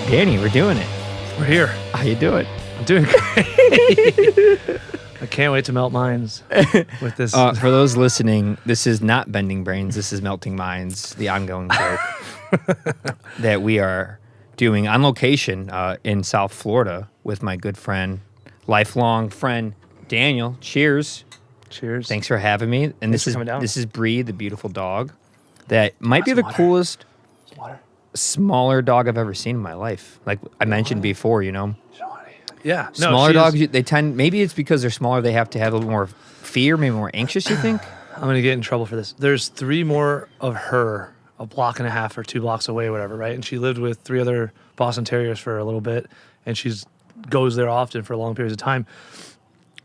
Danny, we're doing it. We're here. How you doing? I'm doing great. I can't wait to melt minds with this. For those listening, this is not Bending Brains. This is Melting Minds, the ongoing joke that we are doing on location in South Florida with my good friend, lifelong friend, Daniel. Cheers. Cheers. Thanks for having me. And Thanks for coming down. This is Bree, the beautiful dog that might be the water. coolest, Water. smaller dog I've ever seen in my life. Like I mentioned before, you know. Yeah. No, Smaller dogs, they tend, maybe it's because they're smaller, they have to have a little more fear, maybe more anxious, you think? I'm going to get in trouble for this. There's 3 more of her, a block and a half or 2 blocks away, whatever, right? And she lived with 3 other Boston Terriers for a little bit, and she's goes there often for long periods of time.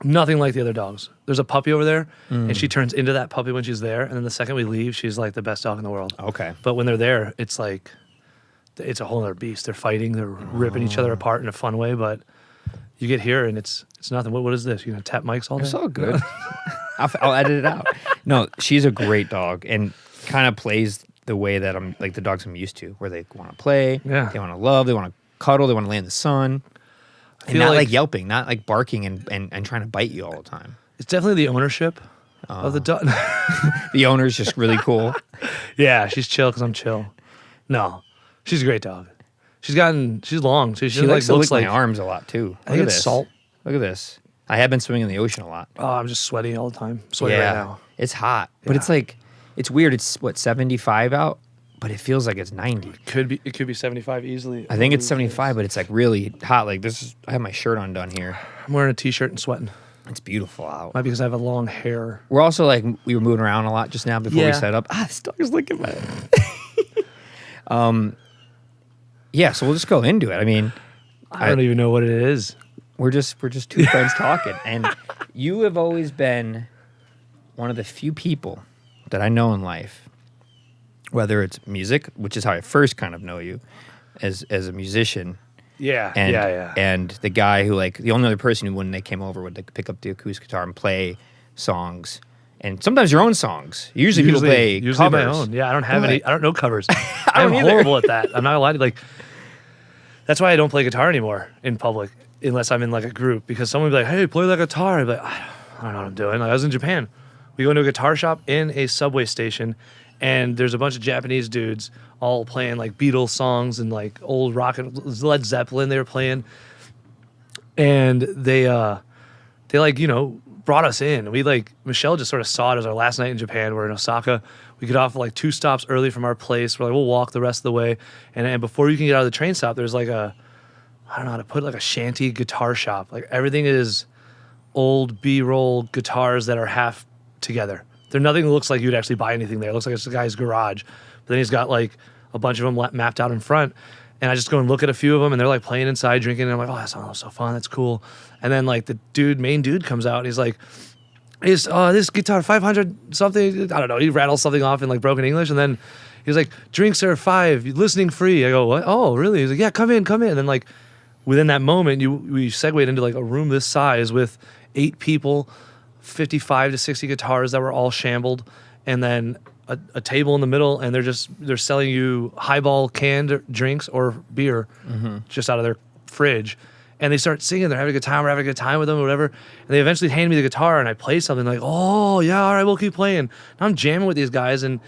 Nothing like the other dogs. There's a puppy over there, and she turns into that puppy when she's there, and then the second we leave, she's like the best dog in the world. Okay. But when they're there, it's like, it's a whole other beast. They're fighting, they're ripping each other apart in a fun way, but you get here and it's nothing. What is this? You gonna tap mics all day? It's all good. I'll edit it out. No, she's a great dog and kind of plays the way that I'm, like the dogs I'm used to, where they want to play, Yeah. they want to love, they want to cuddle, they want to lay in the sun. And not like yelping, not like barking and trying to bite you all the time. It's definitely the ownership of the dog. The owner's just really cool. Yeah, she's chill because I'm chill. No, she's a great dog. She's long. So She likes to lick my arms a lot too. I think it's salt. Look at this. I have been swimming in the ocean a lot. Oh, I'm just sweaty all the time. Sweaty right now. It's hot, but it's like, it's weird. It's what, 75 out, but it feels like it's 90. It could be 75 easily. I think it's 75, but it's like really hot. Like I have my shirt undone here. I'm wearing a t-shirt and sweating. It's beautiful out. Might be because I have a long hair. We're also like, we were moving around a lot just now before we Yeah. set up. This dog is looking at me. Yeah, so we'll just go into it. I mean, I don't even know what it is. we're just 2 friends talking. And you have always been one of the few people that I know in life, whether it's music, which is how I first kind of know you as a musician. Yeah, And, and the guy who, like, the only other person who, when they came over, would like, pick up the acoustic guitar and play songs. And sometimes your own songs. Usually people play usually covers. my own. Yeah, I don't have any. I don't know covers. don't I'm either. horrible at that. I'm not allowed to, like. That's why I don't play guitar anymore in public unless I'm in like a group, because someone would be like, "Hey, play that guitar." I'd be like, I don't know what I'm doing. Like, I was in Japan. We go into a guitar shop in a subway station, and there's a bunch of Japanese dudes all playing like Beatles songs and like old rock and Led Zeppelin they were playing, and they like, you know, brought us in. We like, Michelle just sort of saw it as our last night in Japan. We're in Osaka. We get off like 2 stops early from our place. We're like, we'll walk the rest of the way. And before you can get out of the train stop, there's like I don't know how to put it, like a shanty guitar shop. Like everything is old B-roll guitars that are half together. There nothing that looks like you'd actually buy anything there. It looks like it's the guy's garage. But then he's got like a bunch of them mapped out in front. And I just go and look at a few of them, and they're like playing inside, drinking. And I'm like, oh, that sounds so fun. That's cool. And then like the main dude comes out, and he's like, is this guitar 500 something? I don't know. He rattles something off in like broken English, and then he's like, drinks are 5, listening free. I go, what? Oh, really? He's like, yeah, come in. And then like within that moment, we segued into like a room this size with 8 people, 55 to 60 guitars that were all shambled, and then a table in the middle, and they're selling you highball canned drinks or beer just out of their fridge. And they start singing. They're having a good time. We're having a good time with them or whatever. And they eventually hand me the guitar, and I play something like, oh, yeah, all right, we'll keep playing. Now I'm jamming with these guys, and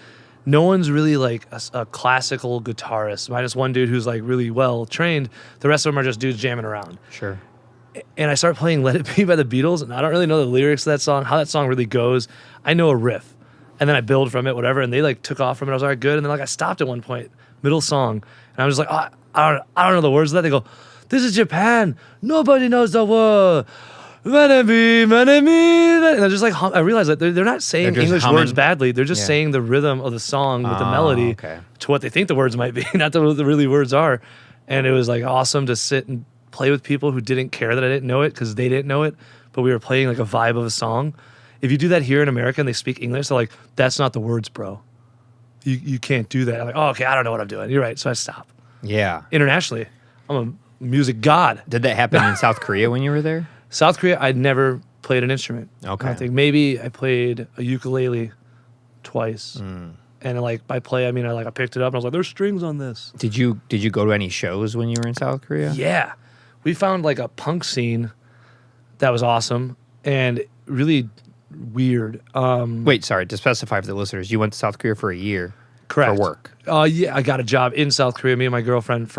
no one's really like a classical guitarist, minus one dude who's like really well trained. The rest of them are just dudes jamming around. Sure. And I start playing Let It Be by the Beatles, and I don't really know the lyrics of that song, how that song really goes. I know a riff, and then I build from it, whatever, and they like took off from it. I was all right, good. And then like I stopped at one point, middle song, and I was just like, I don't know the words of that. They go, this is Japan. Nobody knows the word. Let it be. And I just like I realized that they're not saying English words badly. They're just saying the rhythm of the song with the melody to what they think the words might be, not what the really words are. And it was like awesome to sit and play with people who didn't care that I didn't know it because they didn't know it, but we were playing like a vibe of a song. If you do that here in America and they speak English, they're like, that's not the words, bro. You can't do that. I'm like, oh, okay, I don't know what I'm doing. You're right. So I stop. Yeah. Internationally, I'm a music god. Did that happen in South Korea when you were there? South Korea, I'd never played an instrument. Okay. I think maybe I played a ukulele twice. And like by play, I mean I picked it up and I was like, "There's strings on this." Did you go to any shows when you were in South Korea? Yeah, we found like a punk scene that was awesome and really weird. Wait, sorry. To specify for the listeners, you went to South Korea for a year. Correct. For work. Yeah, I got a job in South Korea. Me and my girlfriend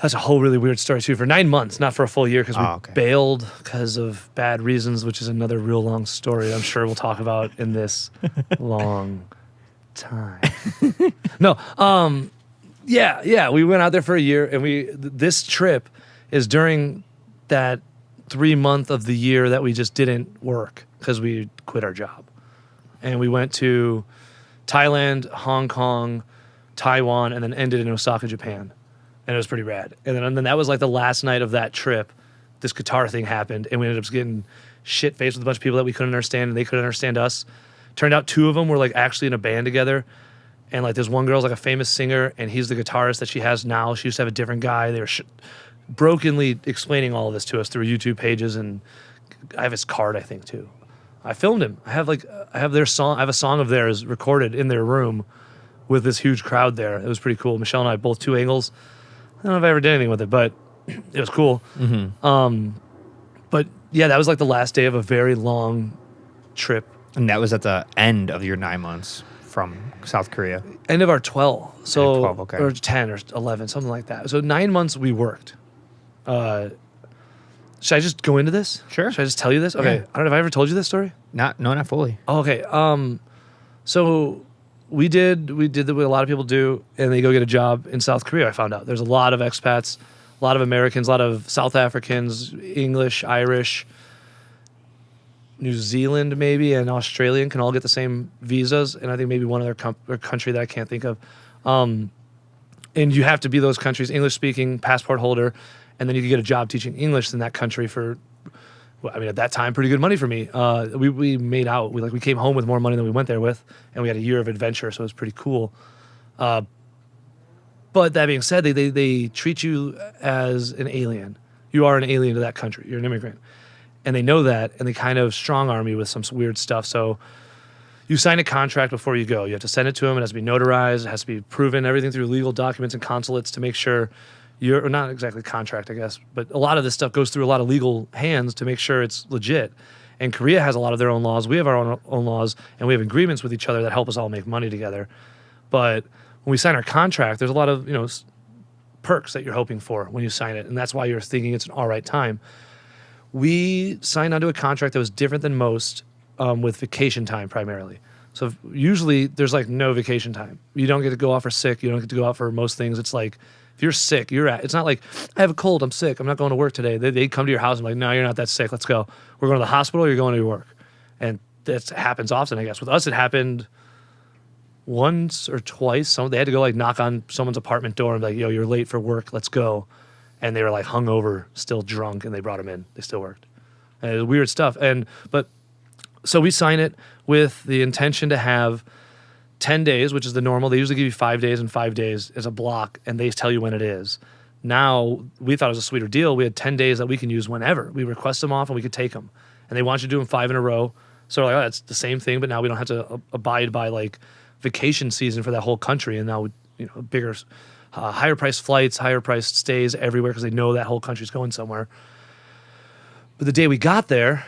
that's a whole really weird story too. For 9 months, not for a full year, because we bailed because of bad reasons, which is another real long story. I'm sure we'll talk about in this long time. No, yeah. We went out there for a year, and this trip is during that 3 month of the year that we just didn't work because we quit our job, and we went to Thailand, Hong Kong, Taiwan, and then ended in Osaka, Japan. And it was pretty rad. And then that was like the last night of that trip. This guitar thing happened, and we ended up getting shit-faced with a bunch of people that we couldn't understand, and they couldn't understand us. Turned out 2 of them were like actually in a band together. And like this one girl's like a famous singer, and he's the guitarist that she has now. She used to have a different guy. They were brokenly explaining all of this to us through YouTube pages, and I have his card, I think, too. I filmed him. I have their song. I have a song of theirs recorded in their room with this huge crowd there. It was pretty cool. Michelle and I both 2 angles. I don't know if I ever did anything with it, but it was cool. Mm-hmm. But yeah, that was like the last day of a very long trip. And that was at the end of your 9 months from South Korea. End of our 12. So 12, okay. Or 10 or 11, something like that. So 9 months we worked. Should I just go into this? Sure. Should I just tell you this? Okay. Yeah. I don't know if I ever told you this story. Not fully. Oh, okay. So we did what a lot of people do, and they go get a job in South Korea. I found out there's a lot of expats, a lot of Americans, a lot of South Africans, English, Irish, New Zealand maybe, and Australian can all get the same visas, and I think maybe one other country that I can't think of. And you have to be those countries, English speaking, passport holder, and then you can get a job teaching English in that country for, well, I mean, at that time, pretty good money for me. We made out. We came home with more money than we went there with, and we had a year of adventure, so it was pretty cool. But that being said, they treat you as an alien. You are an alien to that country. You're an immigrant. And they know that, and they kind of strong-arm you with some weird stuff. So you sign a contract before you go. You have to send it to them. It has to be notarized. It has to be proven, everything through legal documents and consulates to make sure you're not exactly contract, I guess, but a lot of this stuff goes through a lot of legal hands to make sure it's legit. And Korea has a lot of their own laws. We have our own laws, and we have agreements with each other that help us all make money together. But when we sign our contract, there's a lot of perks that you're hoping for when you sign it, and that's why you're thinking it's an all right time. We signed onto a contract that was different than most, with vacation time primarily. So usually there's like no vacation time. You don't get to go off for sick. You don't get to go out for most things. It's like, if you're sick, it's not like, I have a cold, I'm sick, I'm not going to work today. They come to your house and be like, no, you're not that sick, let's go. We're going to the hospital, you're going to your work. And that happens often, I guess. With us, it happened once or twice. They had to go like knock on someone's apartment door and be like, yo, you're late for work, let's go. And they were like hungover, still drunk, and they brought them in. They still worked. And it was weird stuff. So we sign it with the intention to have 10 days, which is the normal. They usually give you 5 days and 5 days as a block, and they tell you when it is. Now, we thought it was a sweeter deal. We had 10 days that we can use whenever. We request them off, and we could take them. And they want you to do them 5 in a row. So we're like, oh, that's the same thing, but now we don't have to abide by, like, vacation season for that whole country. And now, bigger, higher-priced flights, higher-priced stays everywhere because they know that whole country's going somewhere. But the day we got there,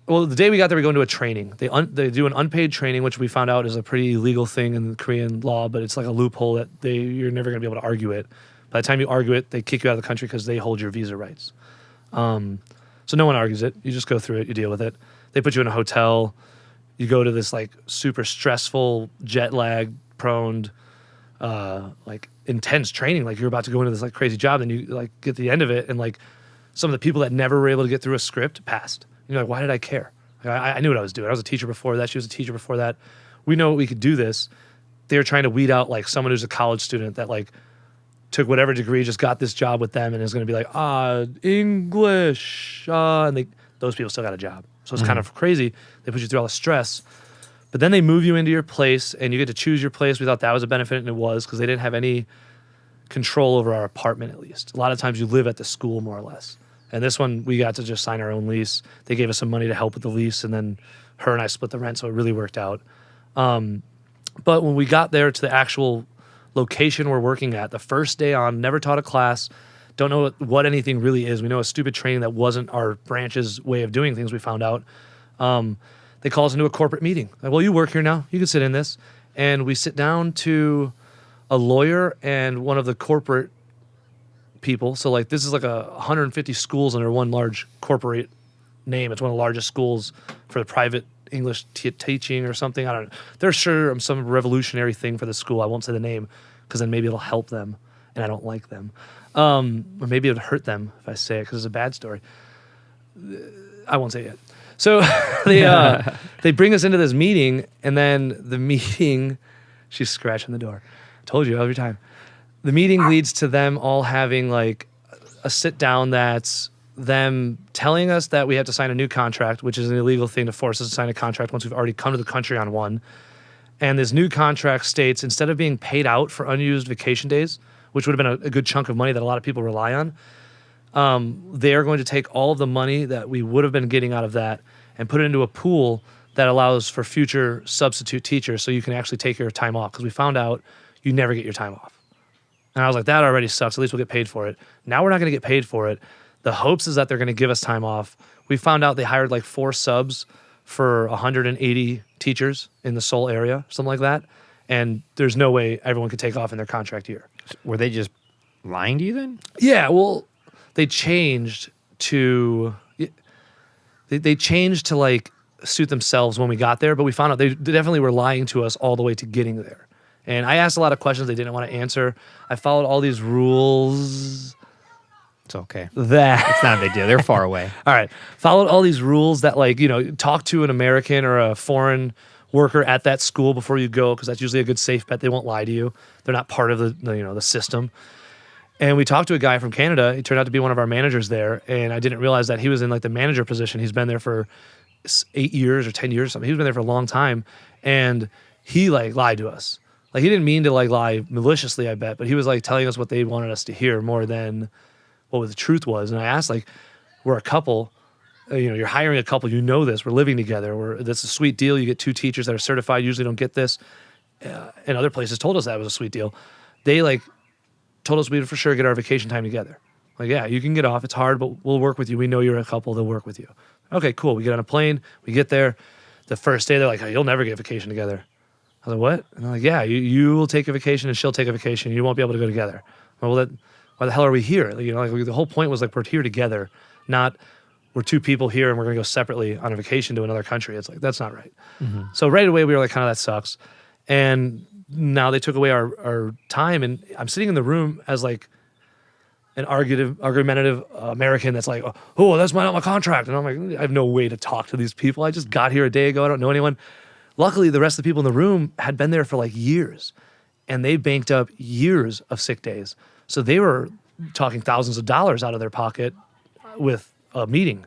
we go into a training. They do an unpaid training, which we found out is a pretty illegal thing in the Korean law, but it's like a loophole that you're never going to be able to argue it. By the time you argue it, they kick you out of the country because they hold your visa rights. So no one argues it. You just go through it. You deal with it. They put you in a hotel. You go to this like super stressful, jet lag prone, like intense training. Like you're about to go into this like crazy job, and you like get to the end of it, and like some of the people that never were able to get through a script passed. You're like, why did I care? I knew what I was doing. I was a teacher before that. She was a teacher before that. We know we could do this. They were trying to weed out like someone who's a college student that like took whatever degree, just got this job with them, and is going to be like, English, and those people still got a job. So it's kind of crazy. They put you through all the stress, but then they move you into your place, and you get to choose your place. We thought that was a benefit, and it was, because they didn't have any control over our apartment. At least a lot of times you live at the school more or less. And this one, we got to just sign our own lease. They gave us some money to help with the lease, and then her and I split the rent, so it really worked out. But when we got there to the actual location we're working at, the first day on, never taught a class, don't know what anything really is. We know a stupid training that wasn't our branch's way of doing things, we found out. They call us into a corporate meeting. Like, well, you work here now. You can sit in this. And we sit down to a lawyer and one of the corporate people. So, like, this is like 150 schools under one large corporate name. It's one of the largest schools for the private English teaching or something. I don't know. They're sure some revolutionary thing for the school. I won't say the name because then maybe it'll help them and I don't like them. Or maybe it would hurt them if I say it because it's a bad story. I won't say it. So they bring us into this meeting, and then the meeting, she's scratching the door. Told you every time. The meeting leads to them all having like a sit down that's them telling us that we have to sign a new contract, which is an illegal thing to force us to sign a contract once we've already come to the country on one. And this new contract states instead of being paid out for unused vacation days, which would have been a good chunk of money that a lot of people rely on, they are going to take all of the money that we would have been getting out of that and put it into a pool that allows for future substitute teachers so you can actually take your time off. Because we found out you never get your time off. And I was like, that already sucks. At least we'll get paid for it. Now we're not going to get paid for it. The hopes is that they're going to give us time off. We found out they hired like 4 subs for 180 teachers in the Seoul area, something like that. And there's no way everyone could take off in their contract year. Were they just lying to you then? Yeah, well, they changed to like suit themselves when we got there, but we found out they definitely were lying to us all the way to getting there. And I asked a lot of questions they didn't want to answer. I followed all these rules. It's okay. It's not a big deal. They're far away. All right. Followed all these rules that, like, you know, talk to an American or a foreign worker at that school before you go, because that's usually a good safe bet. They won't lie to you. They're not part of the system. And we talked to a guy from Canada. He turned out to be one of our managers there, and I didn't realize that he was in like the manager position. He's been there for 8 years or 10 years or something. He's been there for a long time, and he like lied to us. Like, he didn't mean to like lie maliciously, I bet, but he was like telling us what they wanted us to hear more than what the truth was. And I asked, like, we're a couple, you're hiring a couple, you know this, we're living together, that's a sweet deal. You get 2 teachers that are certified, usually don't get this. And other places told us that was a sweet deal. They like told us we'd for sure get our vacation time together. Like, yeah, you can get off. It's hard, but we'll work with you. We know you're a couple. They'll work with you. Okay, cool. We get on a plane. We get there. The first day, they're like, oh, you'll never get vacation together. I was like, what? And they're like, yeah, you will take a vacation and she'll take a vacation. You won't be able to go together. Well, why the hell are we here? Like, the whole point was like, we're here together, not we're 2 people here and we're going to go separately on a vacation to another country. It's like, that's not right. Mm-hmm. So right away, we were like, kind of, that sucks. And now they took away our time, and I'm sitting in the room as like an argumentative American that's like, oh, that's not my contract. And I'm like, I have no way to talk to these people. I just got here a day ago. I don't know anyone. Luckily, the rest of the people in the room had been there for like years, and they banked up years of sick days. So they were talking thousands of dollars out of their pocket with a meeting.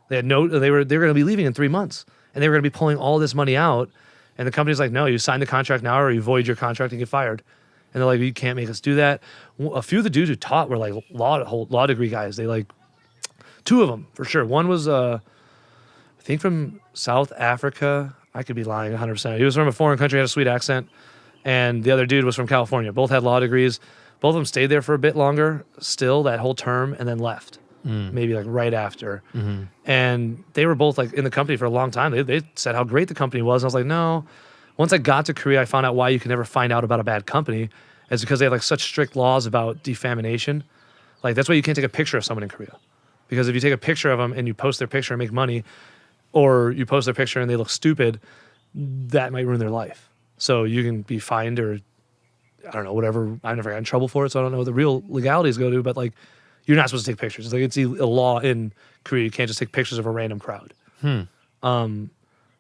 They were going to be leaving in 3 months, and they were going to be pulling all this money out. And the company's like, no, you sign the contract now or you void your contract and get fired. And they're like, you can't make us do that. A few of the dudes who taught were like law degree guys. They like, 2 of them for sure. One was, I think, from South Africa. I could be lying 100%. He was from a foreign country, had a sweet accent. And the other dude was from California. Both had law degrees. Both of them stayed there for a bit longer still that whole term and then left. Maybe like right after. Mm-hmm. And they were both like in the company for a long time. They said how great the company was. And I was like, no. Once I got to Korea, I found out why you can never find out about a bad company. It's because they have like such strict laws about defamation. Like, that's why you can't take a picture of someone in Korea. Because if you take a picture of them and you post their picture and make money, or you post their picture and they look stupid, that might ruin their life. So you can be fined or, I don't know, whatever. I've never got in trouble for it, so I don't know what the real legalities go to, but like, you're not supposed to take pictures. It's like, it's a law in Korea. You can't just take pictures of a random crowd. And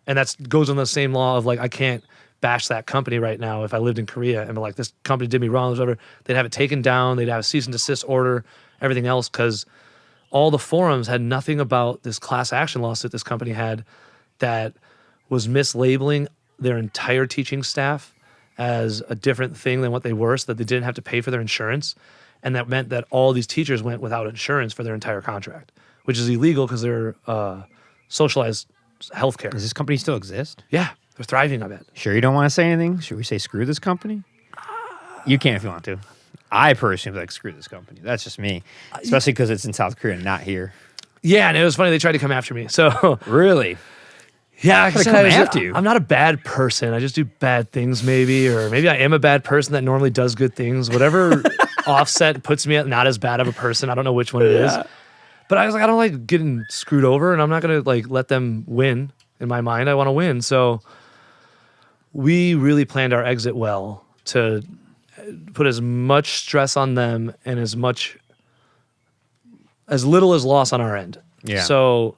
that goes on the same law of like, I can't bash that company right now if I lived in Korea and be like, this company did me wrong, whatever. They'd have it taken down. They'd have a cease and desist order, everything else, because all the forums had nothing about this class action lawsuit this company had that was mislabeling their entire teaching staff as a different thing than what they were, so that they didn't have to pay for their insurance. And that meant that all these teachers went without insurance for their entire contract, which is illegal because they're socialized healthcare. Does this company still exist? Yeah. They're thriving, I bet. Sure you don't want to say anything? Should we say screw this company? You can if you want to. I personally like screw this company. That's just me. Especially because it's in South Korea, not here. Yeah, and it was funny. They tried to come after me. So Really? yeah, Try to come after you. I'm not a bad person. I just do bad things, maybe, or maybe I am a bad person that normally does good things. Whatever offset puts me at not as bad of a person. I don't know which one it is. But I was like, I don't like getting screwed over, and I'm not gonna like let them win. In my mind, I want to win. So we really planned our exit well to put as much stress on them and as little as loss on our end. Yeah. So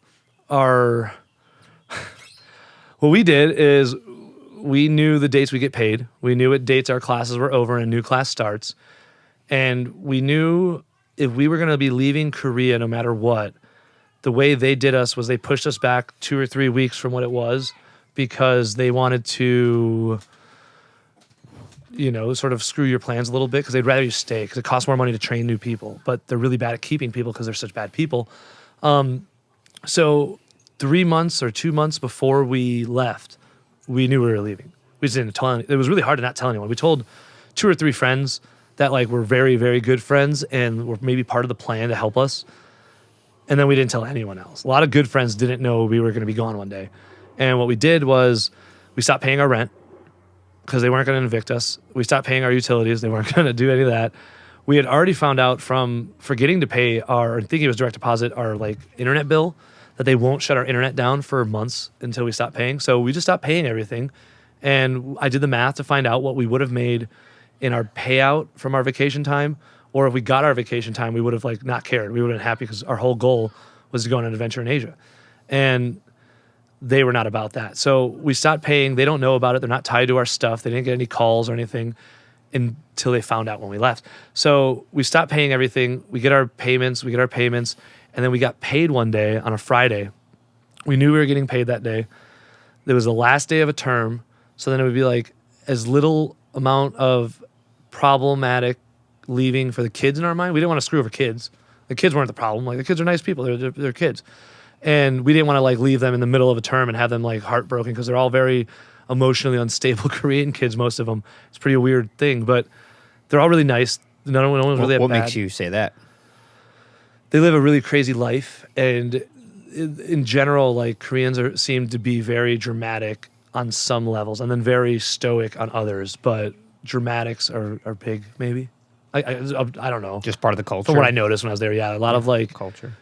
what we did is we knew the dates we get paid. We knew what dates our classes were over and a new class starts. And we knew if we were going to be leaving Korea no matter what, the way they did us was they pushed us back 2 or 3 weeks from what it was because they wanted to, sort of screw your plans a little bit because they'd rather you stay because it costs more money to train new people, but they're really bad at keeping people because they're such bad people. So 3 months or 2 months before we left, we knew we were leaving. We just didn't tell anyone. It was really hard to not tell anyone. We told 2 or 3 friends that like were very, very good friends and were maybe part of the plan to help us. And then we didn't tell anyone else. A lot of good friends didn't know we were going to be gone one day. And what we did was we stopped paying our rent because they weren't going to evict us. We stopped paying our utilities. They weren't going to do any of that. We had already found out from forgetting to pay I think it was direct deposit, our like internet bill, that they won't shut our internet down for months until we stop paying. So we just stopped paying everything. And I did the math to find out what we would have made in our payout from our vacation time. Or if we got our vacation time, we would have like not cared. We would have been happy because our whole goal was to go on an adventure in Asia. And they were not about that. So we stopped paying. They don't know about it. They're not tied to our stuff. They didn't get any calls or anything until they found out when we left. So we stopped paying everything. We get our payments. And then we got paid one day on a Friday. We knew we were getting paid that day. It was the last day of a term. So then it would be like as little amount of problematic leaving for the kids in our mind. We didn't want to screw over kids. The kids weren't the problem. Like the kids are nice people. They're kids. And we didn't want to like leave them in the middle of a term and have them like heartbroken because they're all very emotionally unstable Korean kids, most of them. It's a pretty weird thing, but they're all really nice. No one's really What bad. makes you say that? They live a really crazy life. And in general, like Koreans seem to be very dramatic on some levels and then very stoic on others, but dramatics are big, maybe. I don't know. Just part of the culture? From what I noticed when I was there, yeah. A lot of like... Culture.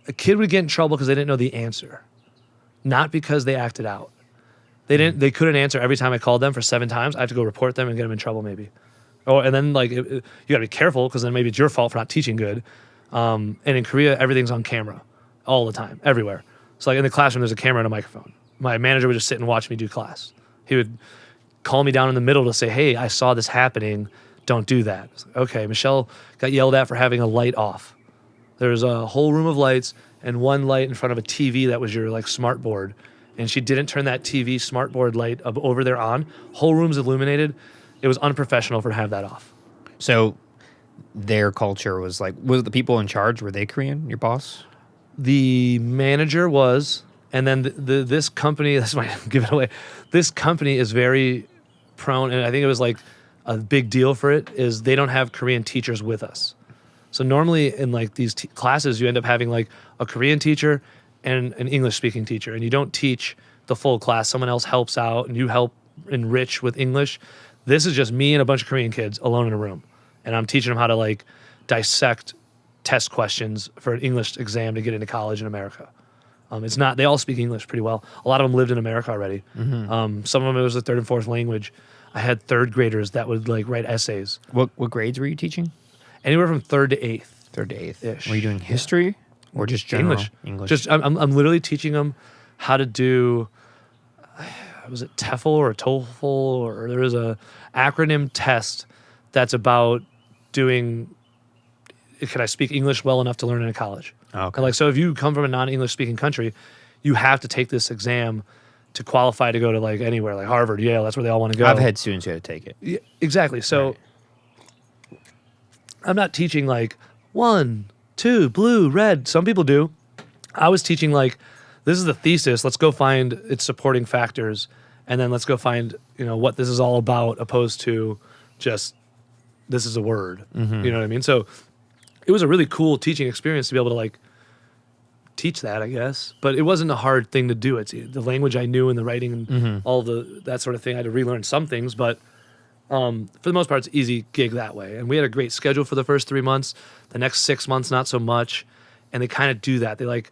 A kid would get in trouble because they didn't know the answer. Not because they acted out. They couldn't answer every time I called them for 7 times. I have to go report them and get them in trouble maybe. And then like you got to be careful because then maybe it's your fault for not teaching good. And in Korea, everything's on camera all the time, everywhere. So like in the classroom, there's a camera and a microphone. My manager would just sit and watch me do class. He would call me down in the middle to say, hey, I saw this happening. Don't do that. Like, okay, Michelle got yelled at for having a light off. There's a whole room of lights and one light in front of a TV that was your like smart board. And she didn't turn that TV smart board light up over there on. Whole room's illuminated. It was unprofessional for to have that off. So their culture was like, was the people in charge, were they Korean, your boss? The manager was, and then this company, this might give it away, this company is very prone, and I think it was like a big deal for it, is they don't have Korean teachers with us. So normally in like these classes, you end up having like a Korean teacher and an English-speaking teacher, and you don't teach the full class. Someone else helps out, and you help enrich with English. This is just me and a bunch of Korean kids alone in a room, and I'm teaching them how to like dissect test questions for an English exam to get into college in America. It's not, they all speak English pretty well. A lot of them lived in America already. Mm-hmm. Some of them, it was a 3rd and 4th language. I had 3rd graders that would like write essays. What grades were you teaching? Anywhere from 3rd to 8th. 3rd to 8th. Ish. Were you doing history or just general? English. Just I'm literally teaching them how to do, was it TEFL or TOEFL, or there was a acronym test that's about doing, can I speak English well enough to learn in college? Oh, okay. And like, so if you come from a non-English speaking country, you have to take this exam to qualify to go to like anywhere, like Harvard, Yale, that's where they all want to go. I've had students who had to take it. Yeah, exactly. So right. I'm not teaching like 1, 2, blue, red. Some people do. I was teaching like this is the thesis. Let's go find its supporting factors, and then let's go find what this is all about, opposed to just this is a word. Mm-hmm. You know what I mean? So it was a really cool teaching experience to be able to like teach that, I guess. But it wasn't a hard thing to do. It's the language I knew and the writing and Mm-hmm. all that sort of thing. I had to relearn some things, but for the most part, it's an easy gig that way. And we had a great schedule for the first 3 months. The next 6 months, not so much. And they kind of do that. They like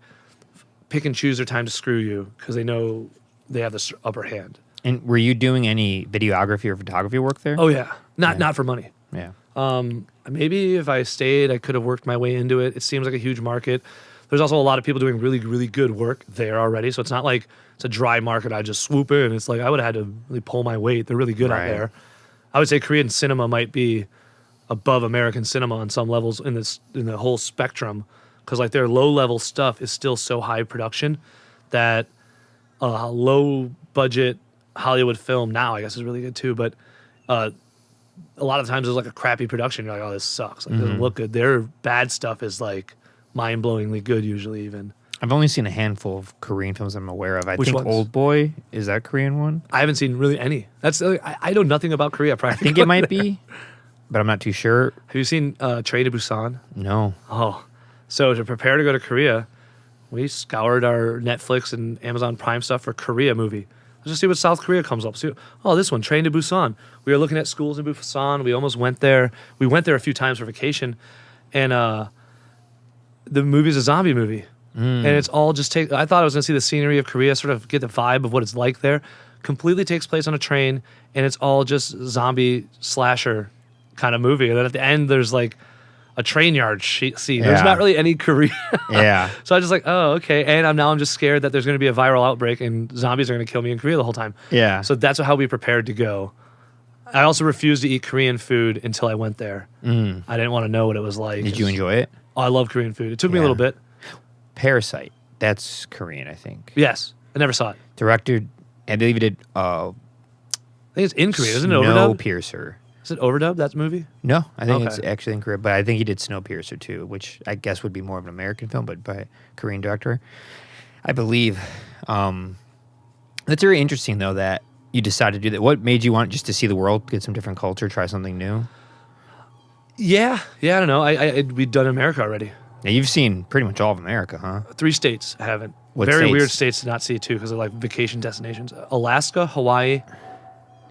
pick and choose their time to screw you because they know they have the upper hand. And were you doing any videography or photography work there? Oh yeah, not for money. Yeah. Maybe if I stayed, I could have worked my way into it. It seems like a huge market. There's also a lot of people doing really, really good work there already. So it's not like it's a dry market. I just swoop in. It's like I would have had to really pull my weight. They're really good out Right. there. I would say Korean cinema might be above American cinema on some levels in the whole spectrum, because like their low level stuff is still so high production that a low budget Hollywood film now I guess is really good too. But a lot of times there's like a crappy production. You're like, oh, this sucks. Like, it doesn't look good. Their bad stuff is like mind-blowingly good usually even. I've only seen a handful of Korean films I'm aware of. I Which think ones? Old Boy, is that Korean one? I haven't seen really any. That's I know nothing about Korea. I think it might be, but I'm not too sure. Have you seen Train to Busan? No. Oh, so to prepare to go to Korea, we scoured our Netflix and Amazon Prime stuff for Korea movie. Let's just see what South Korea comes up. See, oh, this one, Train to Busan. We were looking at schools in Busan. We almost went there. We went there a few times for vacation, and the movie's a zombie movie. And it's all just I thought I was going to see the scenery of Korea, sort of get the vibe of what it's like there. Completely takes place on a train, and it's all just zombie slasher kind of movie. And then at the end, there's like a train yard scene. There's Yeah. not really any Korea. Yeah. So I was just like, oh, okay. And I'm just scared that there's going to be a viral outbreak and zombies are going to kill me in Korea the whole time. Yeah. So that's how we prepared to go. I also refused to eat Korean food until I went there. I didn't want to know what it was like. Did you enjoy it? Oh, I love Korean food. It took me a Yeah. little bit. Parasite. That's Korean, I think. Yes. I never saw it. Director, I believe he did I think it's in Korea. Isn't it overdubbed? Snowpiercer. Is it overdubbed, that movie? No, I think it's Okay. actually in Korea, but I think he did Snowpiercer too, which I guess would be more of an American film, but by a Korean director, I believe. That's very interesting, though, that you decided to do that. What made you want just to see the world, get some different culture, try something new? Yeah. I don't know. We'd done America already. Now, you've seen pretty much all of America, huh? 3 states I haven't. What Very states? weird states to not see too because they're like vacation destinations. Alaska, Hawaii,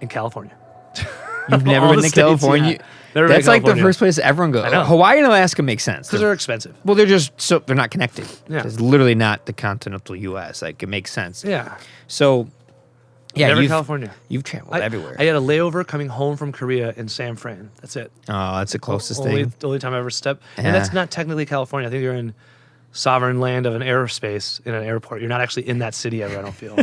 and California. You've never All been the to states, California? yeah. Never been That's to like the California. first place everyone goes. I know. Hawaii and Alaska make sense. Because they're expensive. Well, they're just so they're not connected. Yeah. It's literally not the continental U.S. Like it makes sense. Yeah. So, yeah, Never you've, California. You've traveled I everywhere. I had a layover coming home from Korea in San Fran. That's it. Oh, that's the closest only, thing. The only time I ever stepped. Yeah. And that's not technically California. I think you're in sovereign land of an airspace in an airport. You're not actually in that city ever, I don't feel.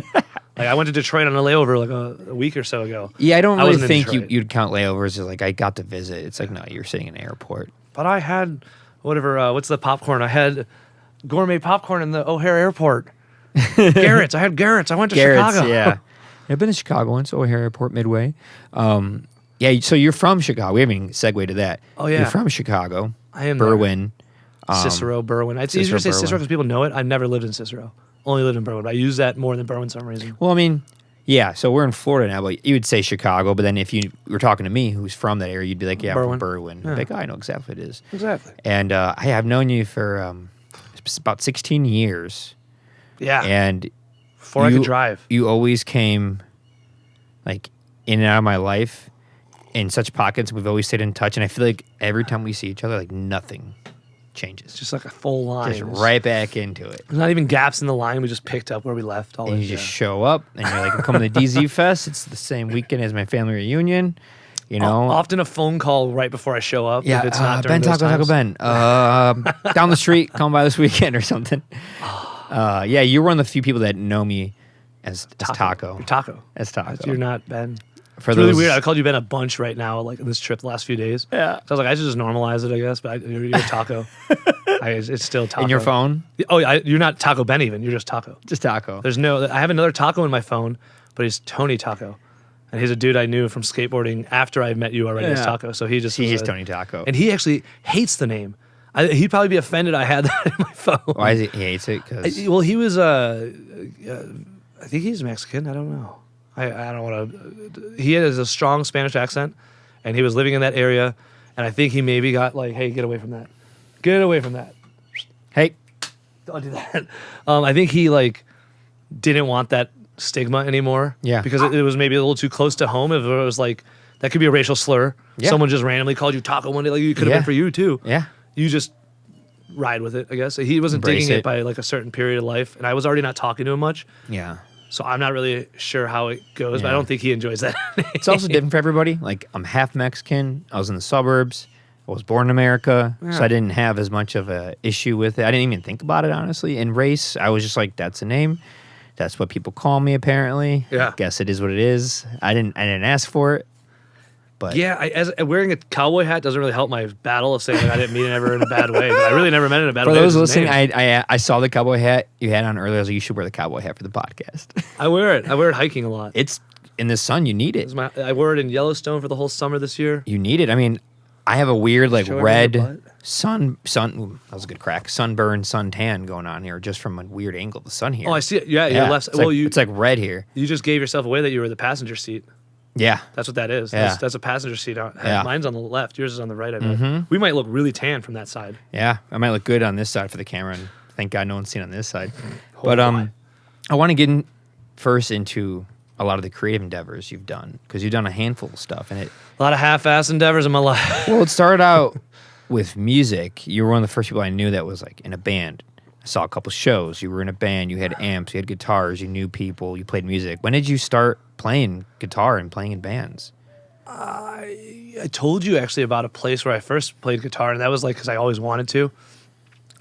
Like I went to Detroit on a layover like a week or so ago. Yeah, I don't really wasn't in think Detroit. you'd count layovers as like I got to visit. It's like no, you're sitting in an airport. But I had whatever, what's the popcorn? I had gourmet popcorn in the O'Hare airport. Garrett's. I had Garrett's. I went to Garrett's, Chicago. yeah. I've been to Chicago once, O'Hare Airport, Midway. Yeah, so you're from Chicago. We haven't even segued to that. Oh, yeah. You're from Chicago. I am there. Berwyn. Cicero, Berwyn. It's easier to say Cicero because people know it. I've never lived in Cicero. Only lived in Berwyn. But I use that more than Berwyn for some reason. Well, I mean, yeah, so we're in Florida now, but you would say Chicago, but then if you were talking to me who's from that area, you'd be like, yeah, I'm from Berwyn. Yeah. Like, oh, I know exactly what it is. Exactly. And I've known you for about 16 years. Yeah. And Before I could drive. You always came like in and out of my life in such pockets. We've always stayed in touch, and I feel like every time we see each other, like nothing changes. Just like a full line. Just right back into it. There's not even gaps in the line. We just picked up where we left. And you just show up, and you're like, I'm coming to DZ Fest. It's the same weekend as my family reunion. You know, often a phone call right before I show up. yeah, if it's not during Ben those Taco times. Ben, down the street, come by this weekend or something. Yeah, you're one of the few people that know me as Taco. You're Taco. As Taco. You're not Ben. For It's those, really weird. I called you Ben a bunch right now, like in this trip the last few days. Yeah. So I was like, I should just normalize it, I guess. But you're Taco. It's still Taco. in your phone, Oh, you're not Taco Ben even. You're just Taco. just Taco. There's no. I have another Taco in my phone, but he's Tony Taco, and he's a dude I knew from skateboarding after I met you already as Yeah. Taco. So he just He's was Tony Taco. and he actually hates the name. He'd probably be offended I had that in my phone. Why is he hates it? Because Well, he was I think he's Mexican. I don't know. I don't want to. He has a strong Spanish accent, and he was living in that area, and I think he maybe got like, hey, get away from that. Get away from that. hey, Don't do that. I think he like didn't want that stigma anymore. Yeah. Because it was maybe a little too close to home. If it was like, that could be a racial slur. Yeah. Someone just randomly called you taco one day. Like, it could have been for you too. yeah, You just ride with it, I guess. He wasn't Embrace digging it it. by like a certain period of life. And I was already not talking to him much. yeah. So I'm not really sure how it goes, but I Yeah. don't think he enjoys that. It's also different for everybody. Like, I'm half Mexican. I was in the suburbs. I was born in America, so I didn't have as much of a issue with it. I didn't even think about it, honestly. In race, I was just like, that's a name. That's what people call me, apparently. Yeah. Guess it is what it is. I didn't ask for it. But Yeah, as wearing a cowboy hat doesn't really help my battle of saying like, I didn't mean it ever in a bad way. But I really never meant it in a bad for way. those It's his listening, name. I saw the cowboy hat you had on earlier. I was like, you should wear the cowboy hat for the podcast. I wear it. I wear it hiking a lot. It's in the sun. You need it. I wore it in Yellowstone for the whole summer this year. You need it. I mean, I have a weird like Show everyone the red butt. ooh, that was a good crack. Sunburn, suntan going on here just from a weird angle of the sun here. Oh, I see it. Yeah, your left. It's Well, like, you it's like red here. you just gave yourself away that you were the passenger seat. Yeah. That's what that is. Yeah. That's a passenger seat. Yeah. Mine's on the left. Yours is on the right. I bet. We might look really tan from that side. Yeah. I might look good on this side for the camera, and thank God no one's seen on this side. Oh, But my. I want to get first into a lot of the creative endeavors you've done, because you've done a handful of stuff, and it A lot of half-ass endeavors in my life. well, it started out with music. You were one of the first people I knew that was like in a band. I saw a couple shows. You were in a band. You had amps. You had guitars. You knew people. You played music. When did you start playing guitar and playing in bands? I told you actually about a place where I first played guitar, and that was like because I always wanted to.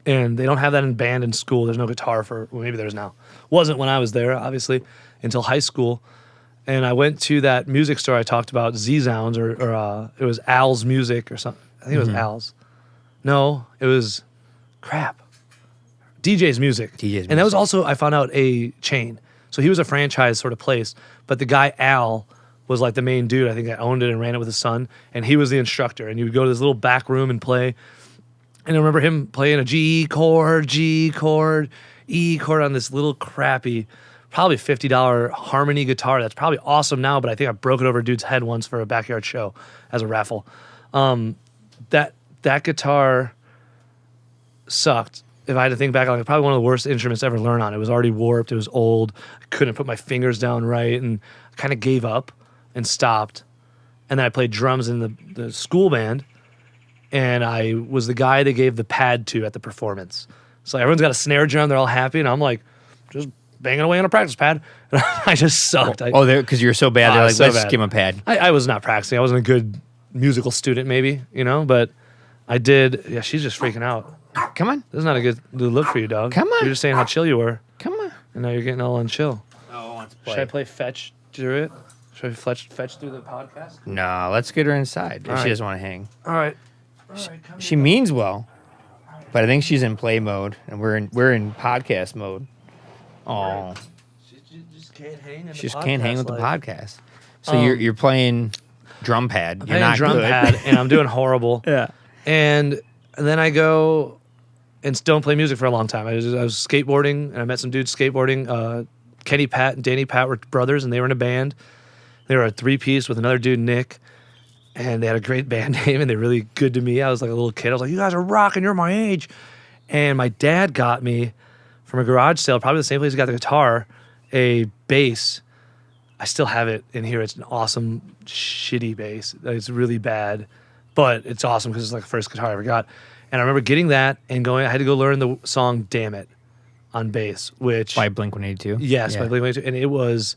And they don't have that in band in school. There's no guitar for, well, maybe there's now. Wasn't when I was there, obviously, until high school. And I went to that music store I talked about, Z-Zounds, or it was Al's Music or something. I think it was Al's. No, it was, crap. DJ's Music. DJ's And that was Music. also, I found out, a chain. So he was a franchise sort of place. But the guy, Al, was like the main dude. I think that owned it and ran it with his son. And he was the instructor. And you would go to this little back room and play. And I remember him playing a G chord, E chord on this little crappy, probably $50 harmony guitar. That's probably awesome now, but I think I broke it over a dude's head once for a backyard show as a raffle. That guitar sucked. If I had to think back on it, probably one of the worst instruments to ever learn on. It was already warped. It was old. I couldn't put my fingers down right, and I kind of gave up and stopped. And then I played drums in the school band, and I was the guy they gave the pad to at the performance. So everyone's got a snare drum. They're all happy, and I'm like just banging away on a practice pad. I just sucked. Because you're so bad. Oh, They're like, so let's bad. just give him a pad. I was not practicing. I wasn't a good musical student, maybe, but I did. Yeah, she's just freaking out. Come on. This is not a good look for you, dog. Come on. You're just saying how chill you were, Come on. and now you're getting all unchill. Oh, I want to Should I play fetch through it? Should I fetch through the podcast? No, let's get her inside if All she right. doesn't want to hang. All right. She means well, but I think she's in play mode, and we're in podcast mode. Oh, She just can't hang in the she just can't hang with the life. podcast. So you're playing drum pad. I'm You're playing not drum good. pad, and I'm doing horrible. Yeah. And then I go and don't play music for a long time. I was skateboarding, and I met some dudes skateboarding. Kenny Pat and Danny Pat were brothers, and they were in a band. They were a three-piece with another dude, Nick, and they had a great band name, and they're really good to me. I was like a little kid. I was like, you guys are rocking. You're my age. And my dad got me from a garage sale, probably the same place he got the guitar, a bass. I still have it in here. It's an awesome, shitty bass. It's really bad, but it's awesome because it's like the first guitar I ever got. And I remember getting that and going, I had to go learn the song Damn It on bass, which... By Blink-182? Yes, Yeah. by Blink-182. And it was...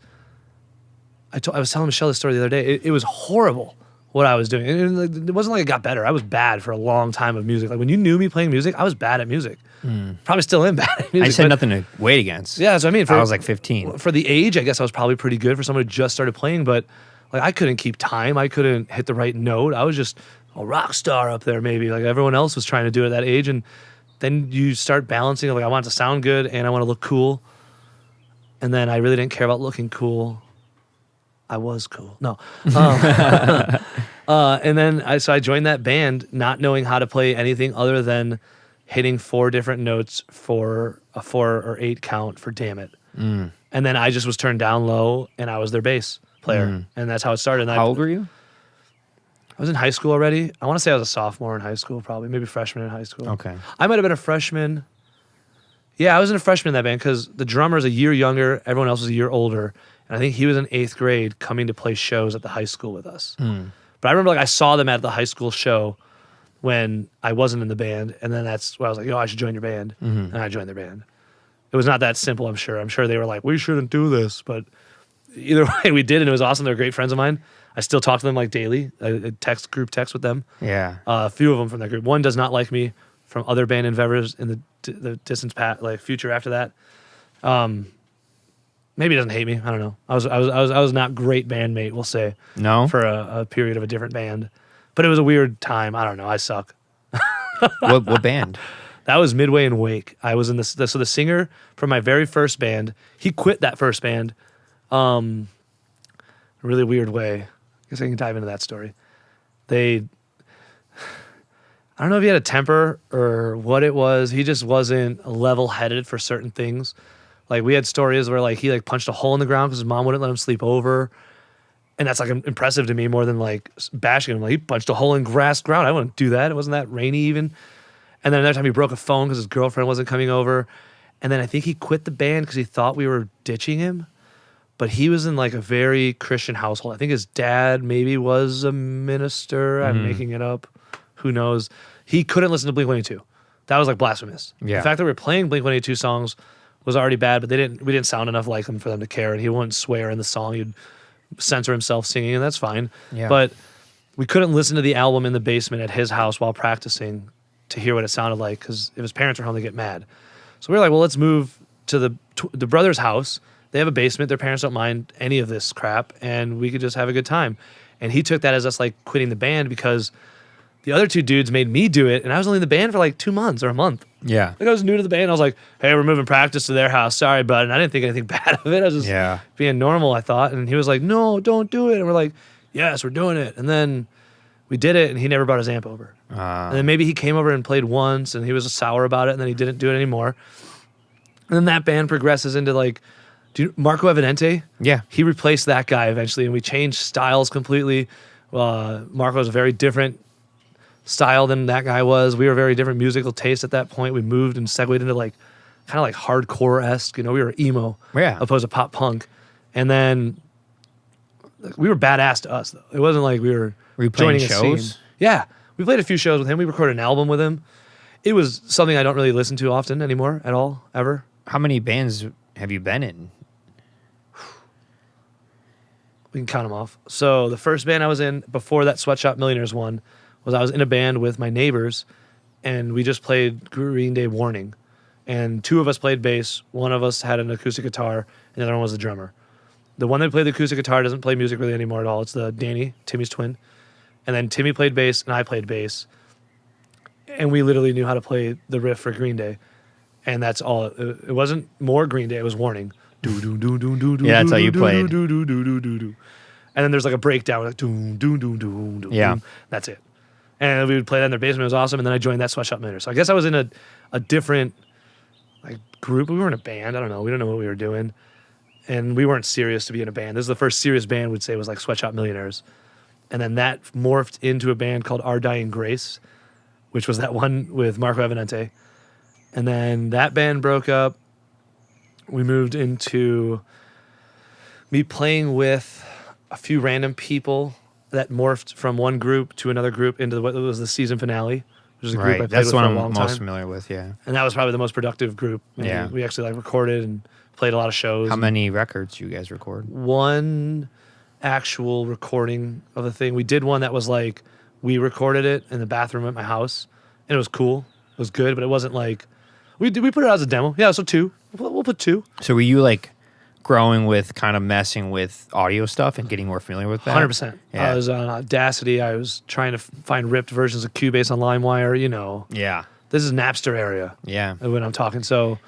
I was telling Michelle this story the other day. It was horrible what I was doing. It wasn't like it got better. I was bad for a long time of music. Like when you knew me playing music, I was bad at music. Probably still am bad at music. I just had but- nothing to wait against. Yeah, that's what I mean. I was like 15. For the age, I guess I was probably pretty good for someone who just started playing, but like I couldn't keep time. I couldn't hit the right note. I was just a rock star up there maybe. Like everyone else was trying to do it at that age. And then you start balancing, like I want it to sound good and I want to look cool. And then I really didn't care about looking cool. I was cool. No. And then I joined that band not knowing how to play anything other than hitting 4 different notes for a 4 or 8 count for Damn It. And then I just was turned down low and I was their bass player. And that's how it started. And How old were you? I was in high school already. I want to say I was a sophomore in high school, probably, maybe freshman in high school. Okay. I might have been a freshman. Yeah, I was a freshman in that band because the drummer is a year younger. Everyone else was a year older. And I think he was in 8th grade coming to play shows at the high school with us. But I remember I saw them at the high school show when I wasn't in the band. And then that's why I was like, I should join your band. And I joined their band. It was not that simple, I'm sure. I'm sure they were like, we shouldn't do this. But either way, we did, and it was awesome. They're great friends of mine. I still talk to them daily. I group text with them. Yeah. A few of them from that group. One does not like me from other band endeavors in the distant future after that. Maybe he doesn't hate me. I don't know. I was not great bandmate, we'll say. No? For a period of a different band, but it was a weird time. I don't know. I suck. What band? That was Midway and Wake. I was in so the singer from my very first band, he quit that first band, a really weird way. I guess I can dive into that story. I don't know if he had a temper or what it was. He just wasn't level-headed for certain things. We had stories where he punched a hole in the ground because his mom wouldn't let him sleep over. And that's impressive to me more than bashing him. He punched a hole in grass ground. I wouldn't do that. It wasn't that rainy even. And then another time he broke a phone because his girlfriend wasn't coming over. And then I think he quit the band because he thought we were ditching him. But he was in a very Christian household. I think his dad maybe was a minister. I'm making it up. Who knows? He couldn't listen to Blink-182. That was blasphemous. Yeah. The fact that we were playing Blink-182 songs was already bad, but we didn't sound enough like him for them to care. And he wouldn't swear in the song. He'd censor himself singing, and that's fine. Yeah. But we couldn't listen to the album in the basement at his house while practicing to hear what it sounded like, because if his parents were home, they get mad. So we were like, well, let's move to the brother's house. They have a basement. Their parents don't mind any of this crap, and we could just have a good time. And he took that as us quitting the band because the other 2 dudes made me do it, and I was only in the band for 2 months or a month. Yeah. I was new to the band. I was like, hey, we're moving practice to their house. Sorry, bud. And I didn't think anything bad of it. I was just being normal, I thought. And he was like, no, don't do it. And we're like, yes, we're doing it. And then we did it, and he never brought his amp over. And then maybe he came over and played once, and he was sour about it, and then he didn't do it anymore. And then that band progresses into Marco Evidente? Yeah. He replaced that guy eventually, and we changed styles completely. Marco was a very different style than that guy was. We were very different musical taste at that point. We moved and segued into kind of hardcore-esque. We were emo opposed to pop punk. And then we were badass to us, though. It wasn't like we were playing joining a shows? scene. Yeah. We played a few shows with him. We recorded an album with him. It was something I don't really listen to often anymore at all, ever. How many bands have you been in? We can count them off. So the first band I was in before that Sweatshop Millionaires one was I was in a band with my neighbors, and we just played Green Day Warning. And 2 of us played bass. One of us had an acoustic guitar, and the other one was the drummer. The one that played the acoustic guitar doesn't play music really anymore at all. It's Danny, Timmy's twin. And then Timmy played bass, and I played bass. And we literally knew how to play the riff for Green Day. And that's all. It wasn't more Green Day. It was Warning. Yeah, that's how you played. And then there's a breakdown. Yeah. That's it. And we would play that in their basement. It was awesome. And then I joined that Sweatshop Millionaire. So I guess I was in a different group. We weren't a band. I don't know. We don't know what we were doing. And we weren't serious to be in a band. This is the first serious band we'd say was Sweatshop Millionaires. And then that morphed into a band called Our Dying Grace, which was that one with Marco Evidente. And then that band broke up. We moved into me playing with a few random people that morphed from one group to another group into what was the season finale, which is a group I played That's with the for one a I'm long time. most familiar with, yeah. And that was probably the most productive group. Yeah. We actually recorded and played a lot of shows. How many records you guys record? One actual recording of the thing. We did one that was we recorded it in the bathroom at my house, and it was cool. It was good, but it wasn't we put it out as a demo. Yeah, so 2. We'll put 2. So were you growing with kind of messing with audio stuff and getting more familiar with that? 100%. Yeah. I was on Audacity. I was trying to find ripped versions of Cubase on LimeWire. Yeah. This is Napster area. Yeah. When I'm talking. So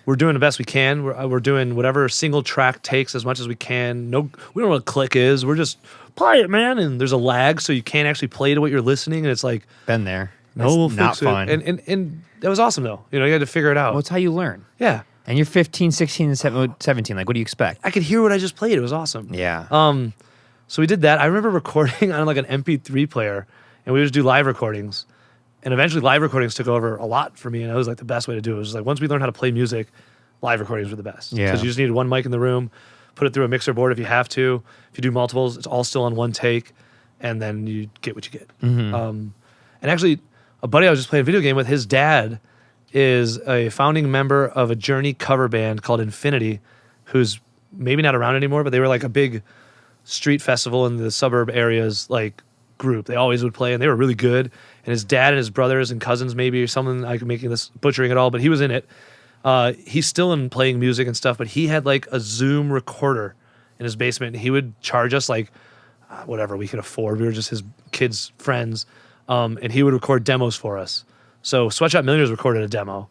we're doing the best we can. We're doing whatever single track takes as much as we can. No, we don't know what a click is. We're just play it, man. And there's a lag, so you can't actually play to what you're listening. And it's like, Been there. no, It's we'll not fix fun. it. And that was awesome though. You know, you had to figure it out. Well, it's how you learn. Yeah, And you're 15, 16, and 17. Like, what do you expect? I could hear what I just played. It was awesome. Yeah. So we did that. I remember recording on like an MP3 player, and we would just do live recordings. And eventually, live recordings took over a lot for me, and it was like the best way to do it. It was like once we learned how to play music, live recordings were the best. Yeah. Because you just needed one mic in the room, put it through a mixer board if you have to. If you do multiples, it's all still on one take, and then you get what you get. And actually, a buddy I was just playing a video game with, his dad is a founding member of a Journey cover band called Infinity, who's maybe not around anymore, but they were like a big street festival in the suburb areas, like group. They always would play, and they were really good. And his dad and his brothers and cousins, maybe, or something, I'm making this, butchering it all, but he was in it. He's still in playing music and stuff, but he had like a Zoom recorder in his basement, and he would charge us like whatever we could afford. We were just his kids' friends, and he would record demos for us. So Sweatshop Millionaires recorded a demo,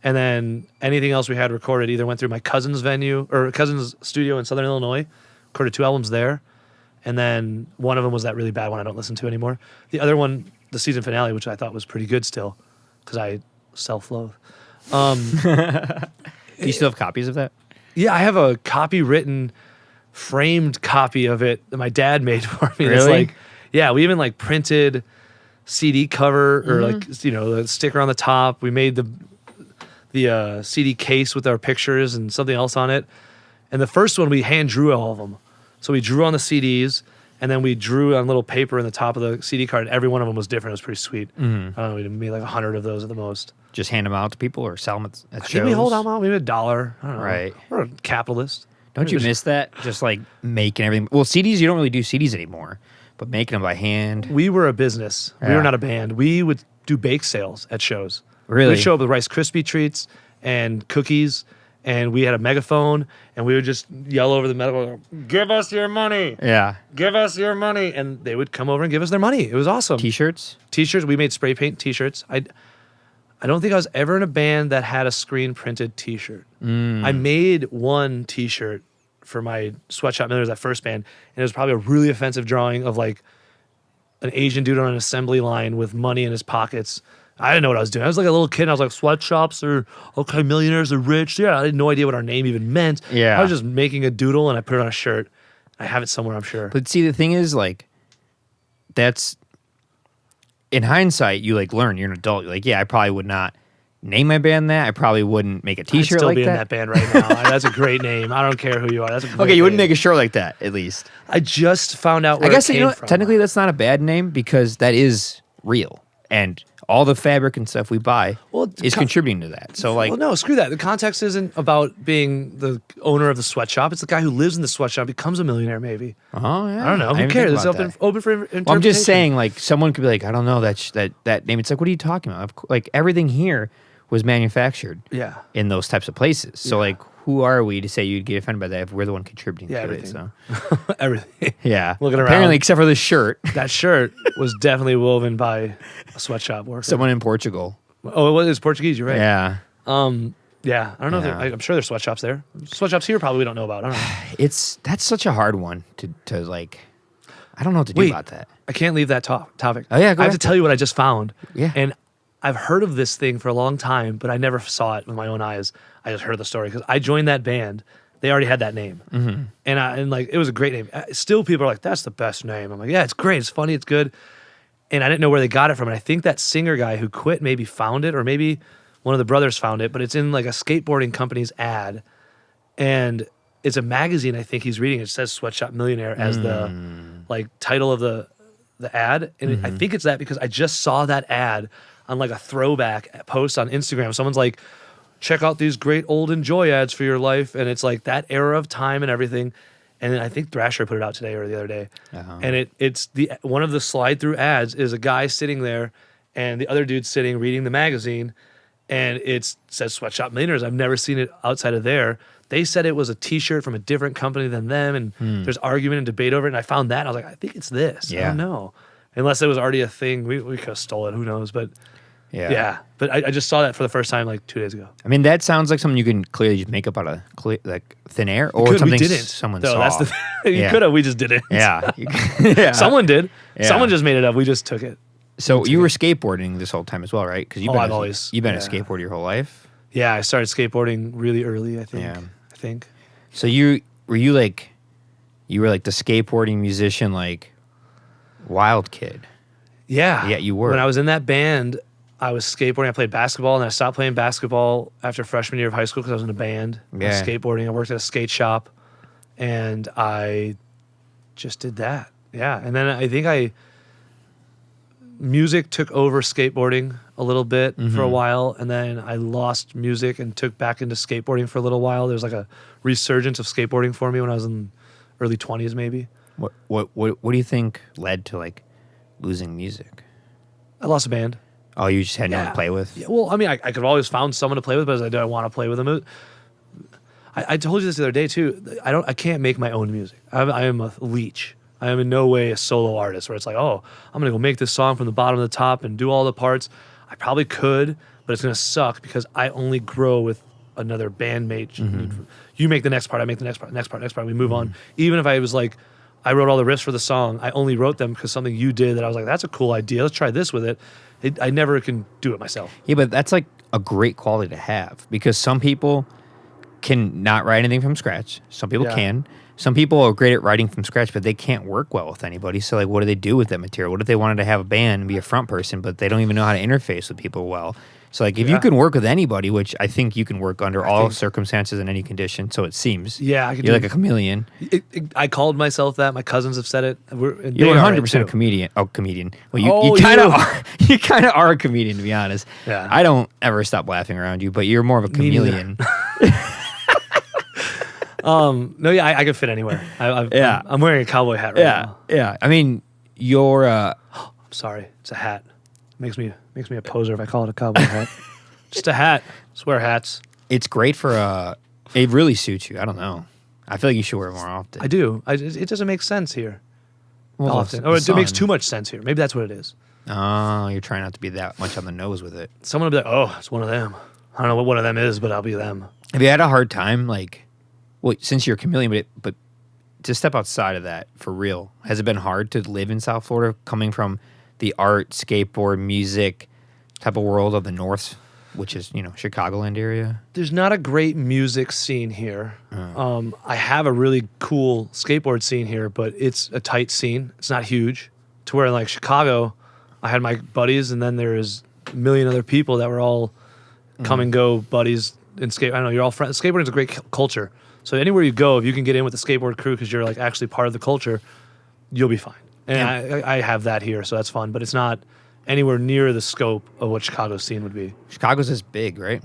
and then anything else we had recorded either went through my cousin's venue or cousin's studio in Southern Illinois, recorded 2 albums there, and then one of them was that really bad one I don't listen to anymore. The other one, the season finale, which I thought was pretty good still, because I self-loathe. Do you still have copies of that? Yeah, I have a copywritten, framed copy of it that my dad made for me. Really? It's like, yeah, we even like printed CD cover or like, you know, the sticker on the top. We made the CD case with our pictures and something else on it. And the first one, we hand drew all of them. So we drew on the CDs, and then we drew on little paper in the top of the CD card. Every one of them was different. It was pretty sweet. I don't know, we made like 100 of those at the most. Just hand them out to people or sell them at I shows? think we hold them out maybe $1. I don't know. Right. We're a capitalist. Don't you miss that? Just like making everything. Well, CDs, you don't really do CDs anymore, but making them by hand. We were a business. We Yeah. were not a band. We would do bake sales at shows. Really? We'd show up with Rice Krispie treats and cookies, and we had a megaphone, and we would just yell over the megaphone, "Give us your money! Yeah. Give us your money!" And they would come over and give us their money. It was awesome. T-shirts? T-shirts. We made spray paint T-shirts. I don't think I was ever in a band that had a screen printed T-shirt. I made one T-shirt for my Sweatshop Millionaires, that first band, and it was probably a really offensive drawing of like an Asian dude on an assembly line with money in his pockets. I didn't know what I was doing. I was like a little kid, and I was like, sweatshops are, okay, millionaires are rich. Yeah, I had no idea what our name even meant. Yeah. I was just making a doodle, and I put it on a shirt. I have it somewhere, I'm sure. But see, the thing is, like, that's in hindsight, you like learn. You're an adult. You're like, yeah, I probably would not name my band that. I probably wouldn't make a I'd T-shirt still like be in that. that band right now. That's a great name. I don't care who you are. That's a great Okay, you wouldn't name. make a shirt like that, at least. I just found out where I guess it you came know what? from. Technically, that's not a bad name because that is real, and all the fabric and stuff we buy Well, is contributing to that. So, like, well, no, screw that. The context isn't about being the owner of the sweatshop. It's the guy who lives in the sweatshop, becomes a millionaire, maybe. oh yeah, I don't know. Who didn't cares? think It's about open, that. open for interpretation. Well, I'm just saying, like, someone could be like, I don't know that name. It's like, what are you talking about? Like, everything here was manufactured Yeah. in those types of places. So, Yeah. like, who are we to say you'd get offended by that if we're the one contributing Yeah, to everything. it? So, Everything. yeah. Looking around. Apparently, except for this shirt, That shirt was definitely woven by a sweatshop worker. someone in Portugal. Oh, it was Portuguese. You're right. Yeah. Yeah. I don't know. Yeah. I'm sure there's sweatshops there. Sweatshops here probably we don't know about. I don't know. That's such a hard one to like. I don't know what to do Wait. about that. I can't leave that topic. Oh, yeah, go I have to ahead. tell you what I just found. Yeah. And I've heard of this thing for a long time, but I never saw it with my own eyes. I just heard the story because I joined that band. They already had that name, and like it was a great name. Still, people are like, "That's the best name." I'm like, "Yeah, it's great. It's funny. It's good." And I didn't know where they got it from. And I think that singer guy who quit maybe found it, or maybe one of the brothers found it. But it's in like a skateboarding company's ad, and it's a magazine. I think he's reading. It says "Sweatshop Millionaire" as the like title of the ad, and I think it's that because I just saw that ad on like a throwback post on Instagram. Someone's like, check out these great old Enjoy ads for your life. And it's like that era of time and everything. And then I think Thrasher put it out today or the other day. And it's one of the slide through ads is a guy sitting there and the other dude's sitting reading the magazine. And it says Sweatshop Millionaires. I've never seen it outside of there. They said it was a T-shirt from a different company than them. And there's argument and debate over it. And I found that. And I was like, I think it's this. I Yeah. don't know. Unless it was already a thing. We could have stole it. Who knows? But Yeah. But I just saw that for the first time like 2 days ago. I mean, that sounds like something you can clearly just make up out of like thin air, or something we didn't. someone No, saw. that's the thing. You could have. We just didn't. Yeah. Yeah. Someone did. Yeah. Someone just made it up. We just took it. So you were skateboarding this whole time as well, right? Because you've been I've always a skateboarder your whole life. Yeah, I started skateboarding really early. I think. Yeah. I think. So you were like the skateboarding musician, like wild kid. Yeah. Yeah, you were. When I was in that band, I was skateboarding. I played basketball, and I stopped playing basketball after freshman year of high school because I was in a band. Yeah. I was skateboarding. I worked at a skate shop, and I just did that. Yeah, and then I think music took over skateboarding a little bit for a while, and then I lost music and took back into skateboarding for a little while. There was like a resurgence of skateboarding for me when I was in early 20s, maybe. What do you think led to like losing music? I lost a band. Oh, you just had no one to play with? Yeah, well, I mean, I could have always found someone to play with, but I don't want to play with them. I told you this the other day too. I can't make my own music. I am a leech. I am in no way a solo artist where it's like, oh, I'm gonna go make this song from the bottom to the top and do all the parts. I probably could, but it's gonna suck because I only grow with another bandmate. You make the next part, I make the next part. We move on. Even if I was like, I wrote all the riffs for the song, I only wrote them because something you did that I was like, that's a cool idea. Let's try this with it. I never can do it myself. Yeah, but that's like a great quality to have because some people can not write anything from scratch. Some people can. Some people are great at writing from scratch, but they can't work well with anybody. So, like, what do they do with that material? What if they wanted to have a band and be a front person, but they don't even know how to interface with people well? So, like, if you can work with anybody, which I think you can work under all circumstances and any condition, so it seems. Yeah, you're like a chameleon. I called myself that. My cousins have said it. You're 100% a comedian. Oh, comedian. Well, you kind of are. You kind of are a comedian, to be honest. Yeah. I don't ever stop laughing around you, but you're more of a chameleon. No, yeah, I could fit anywhere. I'm wearing a cowboy hat right now. Yeah. I mean, you're. I'm sorry, it's a hat. Makes me a poser if I call it a cowboy hat. Just a hat. Just wear hats. It's great for. It really suits you. I don't know. I feel like you should wear it more often. I do. It doesn't make sense here. Well, often, or it makes too much sense here. Maybe that's what it is. Oh, you're trying not to be that much on the nose with it. Someone will be like, "Oh, it's one of them." I don't know what one of them is, but I'll be them. Have you had a hard time, like? Well, since you're a chameleon, but to step outside of that for real, has it been hard to live in South Florida, coming from the art, skateboard, music type of world of the North, which is Chicagoland area? There's not a great music scene here. I have a really cool skateboard scene here, but it's a tight scene. It's not huge. To where in like Chicago, I had my buddies, and then there's a million other people that were all come and go buddies in skate. I don't know. You're all friends. Skateboarding is a great culture. So anywhere you go, if you can get in with the skateboard crew because you're like actually part of the culture, you'll be fine. And I have that here, so that's fun. But it's not anywhere near the scope of what Chicago's scene would be. Chicago's is big, right?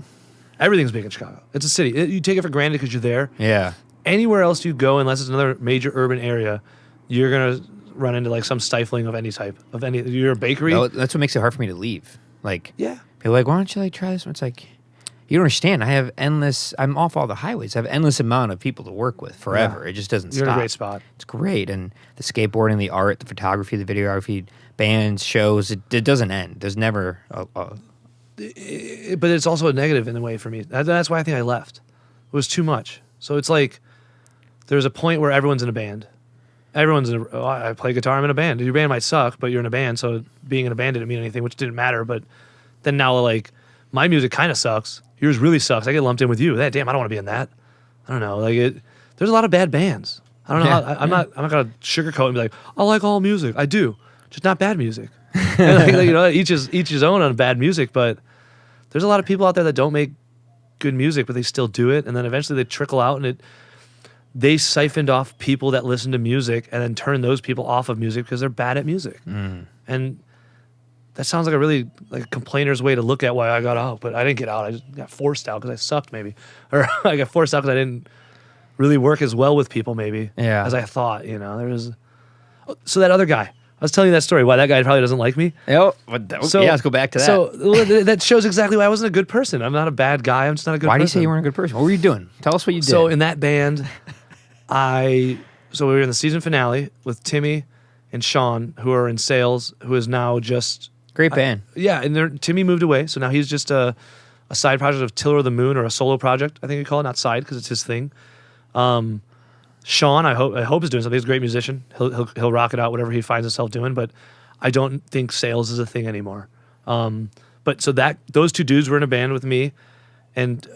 Everything's big in Chicago. It's a city. You take it for granted because you're there. Yeah. Anywhere else you go, unless it's another major urban area, you're gonna run into like some stifling of any type of any. You're a bakery. No, that's what makes it hard for me to leave. Like, people are like, why don't you like try this one? It's like, you don't understand. I'm off all the highways. I have endless amount of people to work with forever. Yeah. It just doesn't stop. You're in a great spot. It's great. And the skateboarding, the art, the photography, the videography, bands, shows, it doesn't end. There's never but it's also a negative in a way for me. That's why I think I left. It was too much. So it's like there's a point where everyone's in a band. I play guitar, I'm in a band. Your band might suck, but you're in a band, so being in a band didn't mean anything, which didn't matter. But then now, like, my music kind of sucks. Yours really sucks. I get lumped in with you. Damn, I don't want to be in that. I don't know. Like there's a lot of bad bands. I don't know. I'm not gonna sugarcoat and be like, I like all music. I do, just not bad music. And each his own on bad music. But there's a lot of people out there that don't make good music, but they still do it. And then eventually they trickle out, and they siphoned off people that listen to music, and then turn those people off of music because they're bad at music. And that sounds like a really like a complainer's way to look at why I got out, but I didn't get out. I just got forced out because I sucked, maybe, or I got forced out because I didn't really work as well with people, maybe, as I thought. So that other guy, I was telling you that story. Why that guy probably doesn't like me. Let's go back to that. So that shows exactly why I wasn't a good person. I'm not a bad guy. I'm just not a good person. Why do you say you weren't a good person? What were you doing? Tell us what you did. So in that band, we were in the season finale with Timmy and Sean, who are in sales, who is now just Great band. Yeah, and Timmy moved away, so now he's just a side project of Tiller of the Moon, or a solo project, I think you call it, not side because it's his thing. Sean, I hope is doing something. He's a great musician. He'll rock it out, whatever he finds himself doing. But I don't think sales is a thing anymore. But so those two dudes were in a band with me, and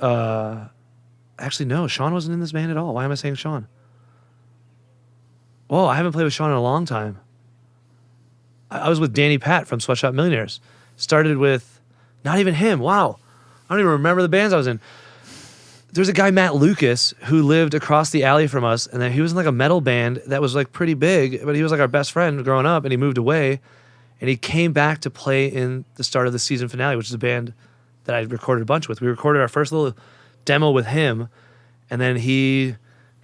actually no, Sean wasn't in this band at all. Why am I saying Sean? Whoa, I haven't played with Sean in a long time. I was with Danny Pat from Sweatshop Millionaires. Started with not even him. Wow, I don't even remember the bands I was in. There's a guy, Matt Lucas, who lived across the alley from us, and then he was in like a metal band that was like pretty big, but he was like our best friend growing up, and he moved away, and he came back to play in the start of the season finale, which is a band that I recorded a bunch with. We recorded our first little demo with him, and then he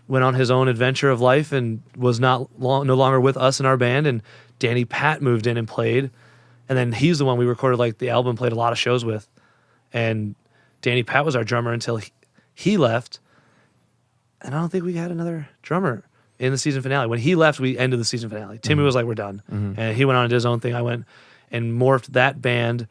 went on his own adventure of life and was no longer with us in our band, and Danny Pat moved in and played, and then he's the one we recorded like the album, played a lot of shows with, and Danny Pat was our drummer until he left, and I don't think we had another drummer in the season finale. When he left, we ended the season finale. Timmy was like, we're done. And he went on and did his own thing. I went and morphed that band.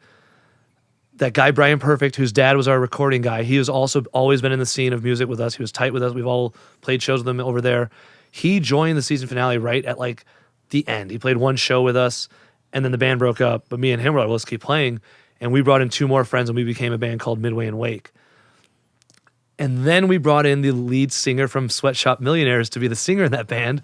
That guy, Brian Perfect, whose dad was our recording guy, he has also always been in the scene of music with us. He was tight with us. We've all played shows with him over there. He joined the season finale right at like the end. He played one show with us, and then the band broke up. But me and him were like, well, let's keep playing. And we brought in two more friends, and we became a band called Midway and Wake. And then we brought in the lead singer from Sweatshop Millionaires to be the singer in that band.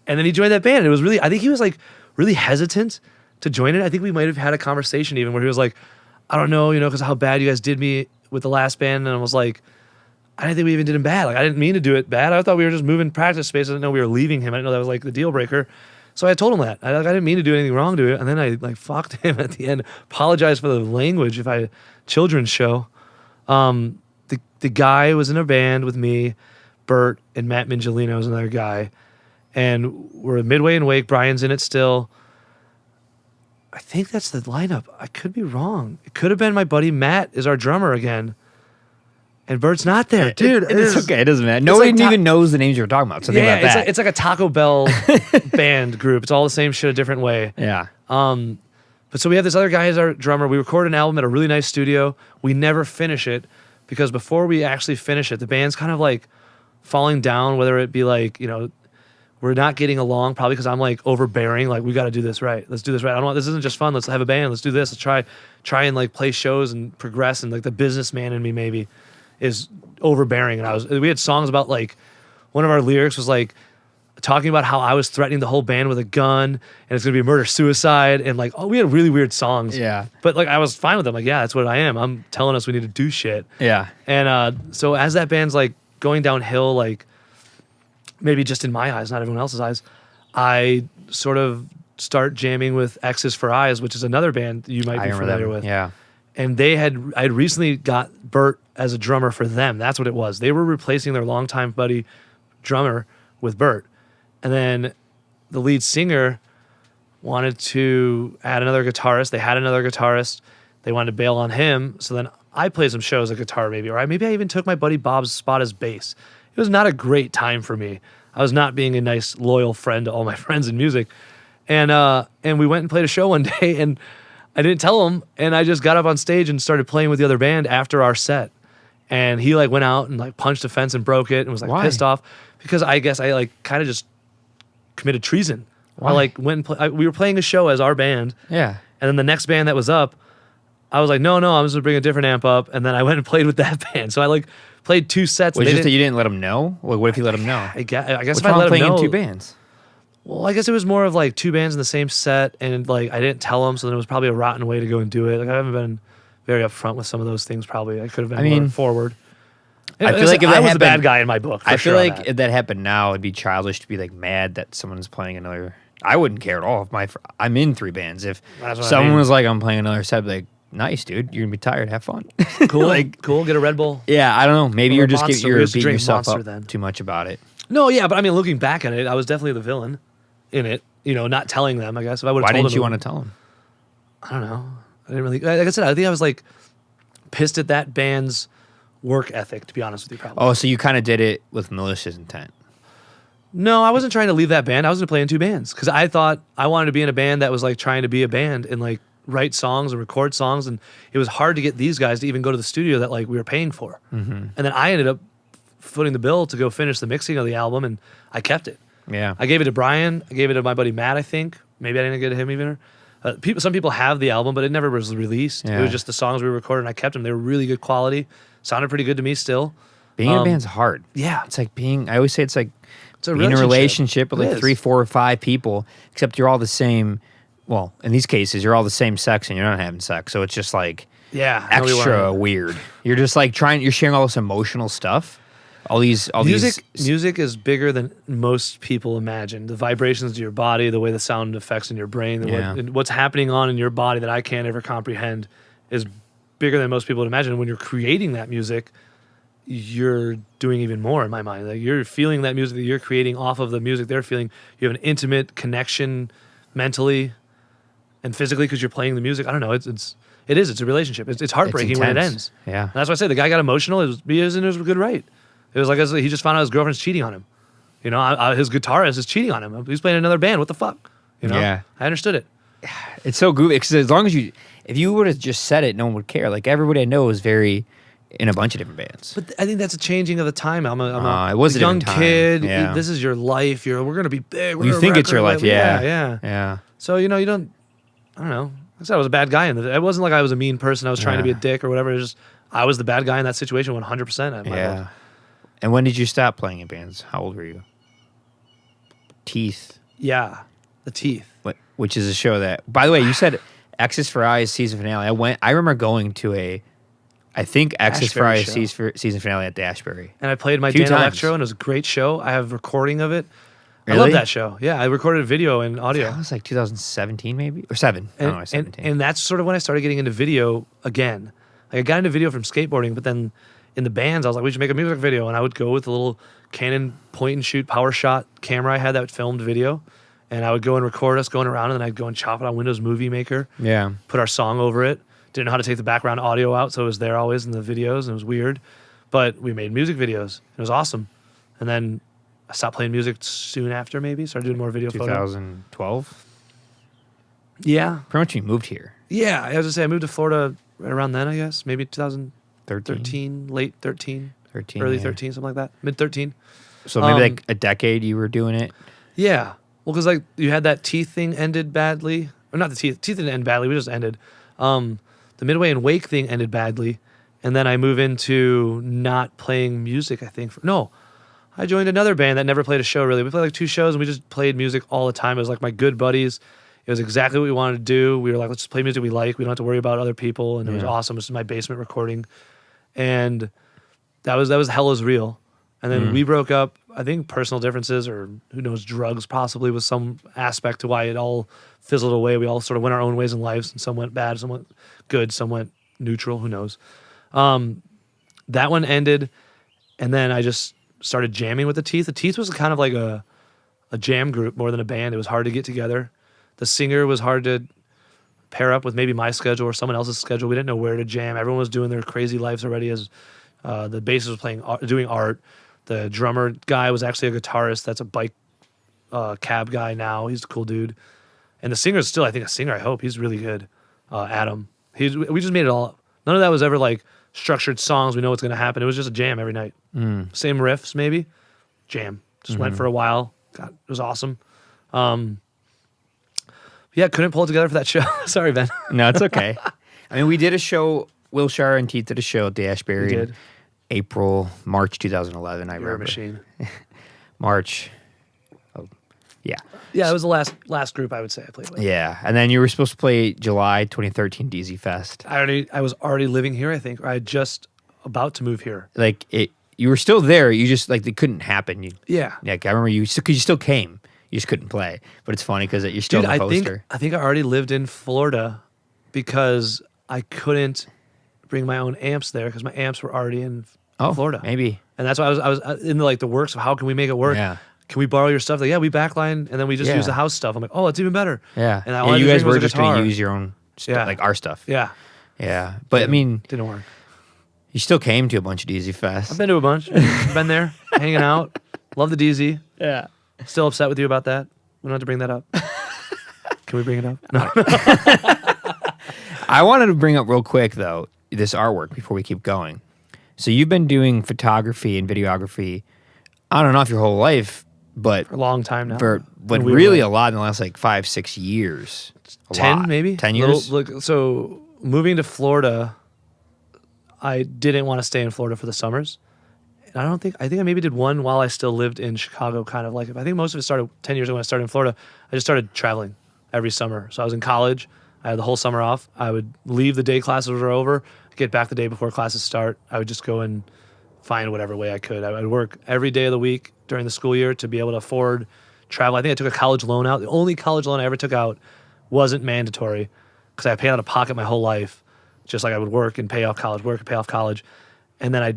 And then he joined that band. It was really, I think he was like really hesitant to join it. I think we might have had a conversation even where he was like, I don't know, because how bad you guys did me with the last band. And I was like, I didn't think we even did him bad. Like, I didn't mean to do it bad. I thought we were just moving practice space. I didn't know we were leaving him. I didn't know that was like the deal breaker. So I told him that. I didn't mean to do anything wrong to it. And then I like fucked him at the end. Apologized for the language if I children's show. The guy was in a band with me, Bert, and Matt Mingelino was another guy. And we're Midway and Wake. Brian's in it still. I think that's the lineup. I could be wrong. It could have been my buddy Matt is our drummer again. And Bert's not there. Dude, it's okay. It doesn't matter. Nobody even knows the names you're talking about. So think about that. It's like a Taco Bell band group. It's all the same shit, a different way. Yeah. But so we have this other guy as our drummer. We recorded an album at a really nice studio. We never finish it because before we actually finish it, the band's kind of like falling down, whether it be like, we're not getting along probably because I'm like overbearing. Like, we got to do this right. Let's do this right. I don't want, this isn't just fun. Let's have a band. Let's do this. Let's try and like play shows and progress. And like the businessman in me maybe is overbearing. And we had songs about like, one of our lyrics was like talking about how I was threatening the whole band with a gun and it's going to be murder suicide. And like, we had really weird songs. Yeah. But like, I was fine with them. Like, yeah, that's what I am. I'm telling us we need to do shit. Yeah. And so as that band's like going downhill, like, maybe just in my eyes, not everyone else's eyes, I sort of start jamming with X's for Eyes, which is another band you might be familiar with. Yeah. And I had recently got Bert as a drummer for them. That's what it was. They were replacing their longtime buddy drummer with Bert. And then the lead singer wanted to add another guitarist. They had another guitarist. They wanted to bail on him. So then I played some shows at guitar maybe, or maybe I even took my buddy Bob's spot as bass. It was not a great time for me. I was not being a nice, loyal friend to all my friends in music. And we went and played a show one day, and I didn't tell him, and I just got up on stage and started playing with the other band after our set. And he like went out and like punched a fence and broke it and was like pissed off because I guess I like kind of just committed treason. Why? I like went and we were playing a show as our band. Yeah. And then the next band that was up, I was like, no, I'm just gonna bring a different amp up. And then I went and played with that band. So I like played two sets. Was it just that you didn't let them know? Like, what if you let them know? I guess What's if I let them know. Playing in two bands? Well, I guess it was more of like two bands in the same set, and like I didn't tell them, so then it was probably a rotten way to go and do it. Like, I haven't been very upfront with some of those things. Probably I could have been more forward. I feel like if I was the bad guy in my book. I feel like if that happened now, it'd be childish to be like mad that someone's playing another. I wouldn't care at all if I'm in three bands. If someone was like, I'm playing another set, I'd be like, nice, dude. You're gonna be tired. Have fun. Cool. Cool. Get a Red Bull. Yeah, I don't know. Maybe you're just beating yourself up then. Too much about it. No, yeah, but I mean, looking back at it, I was definitely the villain in it. Not telling them. I guess if I would have. Why didn't you want to tell them? I don't know. I didn't really. Like I said, I think I was like pissed at that band's work ethic. To be honest with you, probably. Oh, so you kind of did it with malicious intent. No, I wasn't trying to leave that band. I was going to play in two bands because I thought I wanted to be in a band that was like trying to be a band and like write songs and record songs, and it was hard to get these guys to even go to the studio that like we were paying for. And then I ended up footing the bill to go finish the mixing of the album, and I kept it. Yeah. I gave it to Brian. I gave it to my buddy Matt, I think. Maybe I didn't get to him even. Some people have the album, but it never was released. Yeah. It was just the songs we recorded, and I kept them. They were really good quality. Sounded pretty good to me still. Being in a band's hard. Yeah. It's like I always say it's like It's a being in a relationship with It like is. 3, 4, or 5 people, except you're all the same. Well, in these cases, you're all the same sex and you're not having sex. So it's just like Yeah. no, we extra weren't. weird. You're just like you're sharing all this emotional stuff. All these Music is bigger than most people imagine. The vibrations to your body, the way the sound affects in your brain, what's happening on in your body that I can't ever comprehend is bigger than most people would imagine. When you're creating that music, you're doing even more in my mind. Like you're feeling that music that you're creating off of the music they're feeling. You have an intimate connection mentally and physically because you're playing the music. I don't know. It's a relationship. It's heartbreaking when it ends. Yeah. And that's why I say the guy got emotional. It was a good right. It was like he just found out his girlfriend's cheating on him. You know, his guitarist is cheating on him. He's playing another band. What the fuck? You know? Yeah. I understood it. It's so goofy because as long as if you would have just said it, no one would care. Like everybody I know is very in a bunch of different bands. But I think that's a changing of the time. I'm It was a young different time. kid. Yeah. This is your life. We're gonna be big. We're You a think it's your record life, label. yeah. Yeah. So you don't. I don't know. Like I said I was a bad guy it wasn't like I was a mean person. I was trying to be a dick or whatever. It was just I was the bad guy in that situation 100%. At my book. And when did you stop playing in bands? How old were you? Teeth. Yeah. The Teeth. Which is a show that, by the way, you said X's for Eyes season finale. I remember going to I think X's for Ashbury Eyes show. season finale at the Ashbury. And I played my Few Dan times. Electro, and it was a great show. I have recording of it. Really? I love that show. Yeah, I recorded a video and audio. That was like 2017 maybe? Or 7. I don't know, 17. And that's sort of when I started getting into video again. Like I got into video from skateboarding, but then in the bands, I was like, we should make a music video. And I would go with a little Canon point and shoot power shot camera I had that filmed video. And I would go and record us going around, and then I'd go and chop it on Windows Movie Maker. Yeah. Put our song over it. Didn't know how to take the background audio out, so it was there always in the videos, and it was weird. But we made music videos. It was awesome. And then I stopped playing music soon after, maybe. Started doing more video photos. 2012? Yeah. Pretty much you moved here. Yeah. I was going to say, I moved to Florida right around then, I guess. Maybe 13? 2013, late 13. 13, Early yeah. 13, something like that. Mid 13. So maybe like a decade you were doing it? Yeah. Well, because like you had that Teeth thing ended badly. Or not the Teeth. Teeth didn't end badly. We just ended. The Midway and Wake thing ended badly. And then I move into not playing music, I think. I joined another band that never played a show, really. We played like 2 shows, and we just played music all the time. It was like my good buddies. It was exactly what we wanted to do. We were like, let's just play music we like. We don't have to worry about other people. And it was awesome. This is my basement recording. And that was Hell is Real. And then we broke up. I think personal differences or who knows, drugs possibly was some aspect to why it all fizzled away. We all sort of went our own ways in lives, and some went bad, some went good, some went neutral, who knows. That one ended, and then I just started jamming with the Teeth. The Teeth was kind of like a jam group more than a band. It was hard to get together. The singer was hard to pair up with maybe my schedule or someone else's schedule. We didn't know where to jam. Everyone was doing their crazy lives already as the bassist was doing art. The drummer guy was actually a guitarist. That's a bike cab guy now. He's a cool dude. And the singer's still, I think, a singer, I hope. He's really good. Adam. We just made it all up. None of that was ever like structured songs. We know what's going to happen. It was just a jam every night. Same riffs, maybe. Jam. Just went for a while. God, it was awesome. Yeah, couldn't pull it together for that show. Sorry, Ben. No, it's okay. I mean, we did a show, Wilshire and Teeth did a show at the Ashbury. We did. March 2011, I You're remember. a machine. March. Oh, yeah. Yeah, it was the last group I would say I played with. Yeah. And then you were supposed to play July 2013 DZ Fest. I was already living here, I think, or I had just about to move here. Like, you were still there. You just, like, it couldn't happen. Yeah. I remember because you still came. You just couldn't play. But it's funny because you're still Dude, on the poster. I think I already lived in Florida because I couldn't bring my own amps there because my amps were already in Florida. Maybe. And that's why I was in the works of how can we make it work. Yeah. Can we borrow your stuff? Like, yeah, we backline and then we just use the house stuff. I'm like, oh, it's even better. Yeah. And all I you had guys to bring was were a just going to guitar. use your own stuff, like our stuff. Yeah. Yeah. But I mean, Didn't work. you still came to a bunch of DZ Fests. I've been to a bunch. Been there, hanging out. Love the DZ. Yeah. Still upset with you about that. We don't have to bring that up. Can we bring it up? No. I wanted to bring up real quick though this artwork before we keep going. So you've been doing photography and videography, I don't know if your whole life, but For a long time now. but In a weird really way. a lot in the last like 5-6 years. A 10 lot. maybe? 10 years. So moving to Florida, I didn't want to stay in Florida for the summers. And I think I maybe did one while I still lived in Chicago, kind of like it. I think most of it started 10 years ago when I started in Florida. I just started traveling every summer. So I was in college. I had the whole summer off. I would leave the day classes were over, get back the day before classes start. I would just go and find whatever way I could. I would work every day of the week during the school year to be able to afford travel. I think I took a college loan out. The only college loan I ever took out wasn't mandatory because I paid out of pocket my whole life, just like I would work and pay off college, work and pay off college. And then I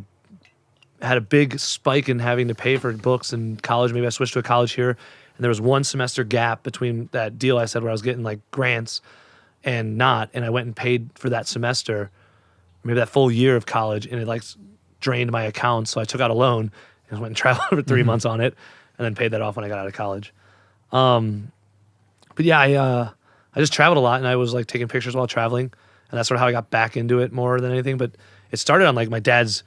had a big spike in having to pay for books in college. Maybe I switched to a college here, and there was one semester gap between that deal I said where I was getting like grants and not, and I went and paid for that semester, maybe that full year of college, and it like drained my account. So I took out a loan and went and traveled for 3 months on it, and then paid that off when I got out of college. But yeah, I just traveled a lot, and I was like taking pictures while traveling, and that's sort of how I got back into it more than anything. But it started on like my dad's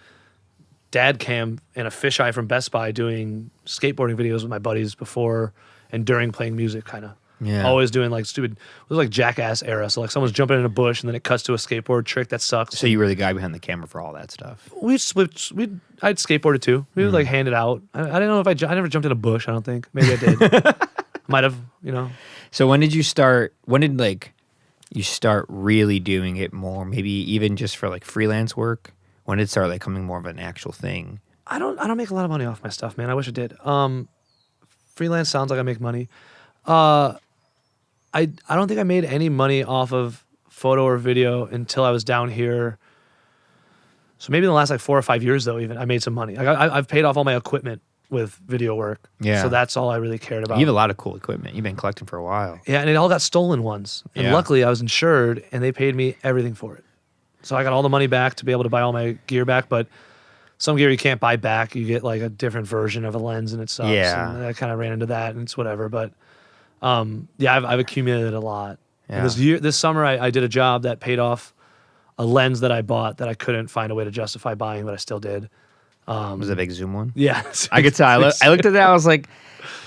dad cam and a fisheye from Best Buy doing skateboarding videos with my buddies before and during playing music, kind of. Yeah. Always doing like stupid, it was like Jackass era. So like someone's jumping in a bush and then it cuts to a skateboard trick that sucks. So you were the guy behind the camera for all that stuff. I'd skateboarded too. We would like hand it out. I didn't know if I never jumped in a bush, I don't think. Maybe I did. Might have, you know. So when did you start, you start really doing it more, maybe even just for like freelance work? When did it start like becoming more of an actual thing? I don't make a lot of money off my stuff, man. I wish I did. Freelance sounds like I make money. I don't think I made any money off of photo or video until I was down here. So maybe in the last like 4 or 5 years though, even I made some money. I've paid off all my equipment with video work. Yeah. So that's all I really cared about. You have a lot of cool equipment. You've been collecting for a while. Yeah, and it all got stolen once. And Yeah. luckily I was insured and they paid me everything for it. So I got all the money back to be able to buy all my gear back, but some gear you can't buy back. You get like a different version of a lens and it sucks. Yeah. And I kind of ran into that and it's whatever. But yeah, I've accumulated a lot. Yeah. And this summer I did a job that paid off a lens that I bought that I couldn't find a way to justify buying, but I still did. Was it a big zoom one? Yeah. I could tell. I looked at that. I was like,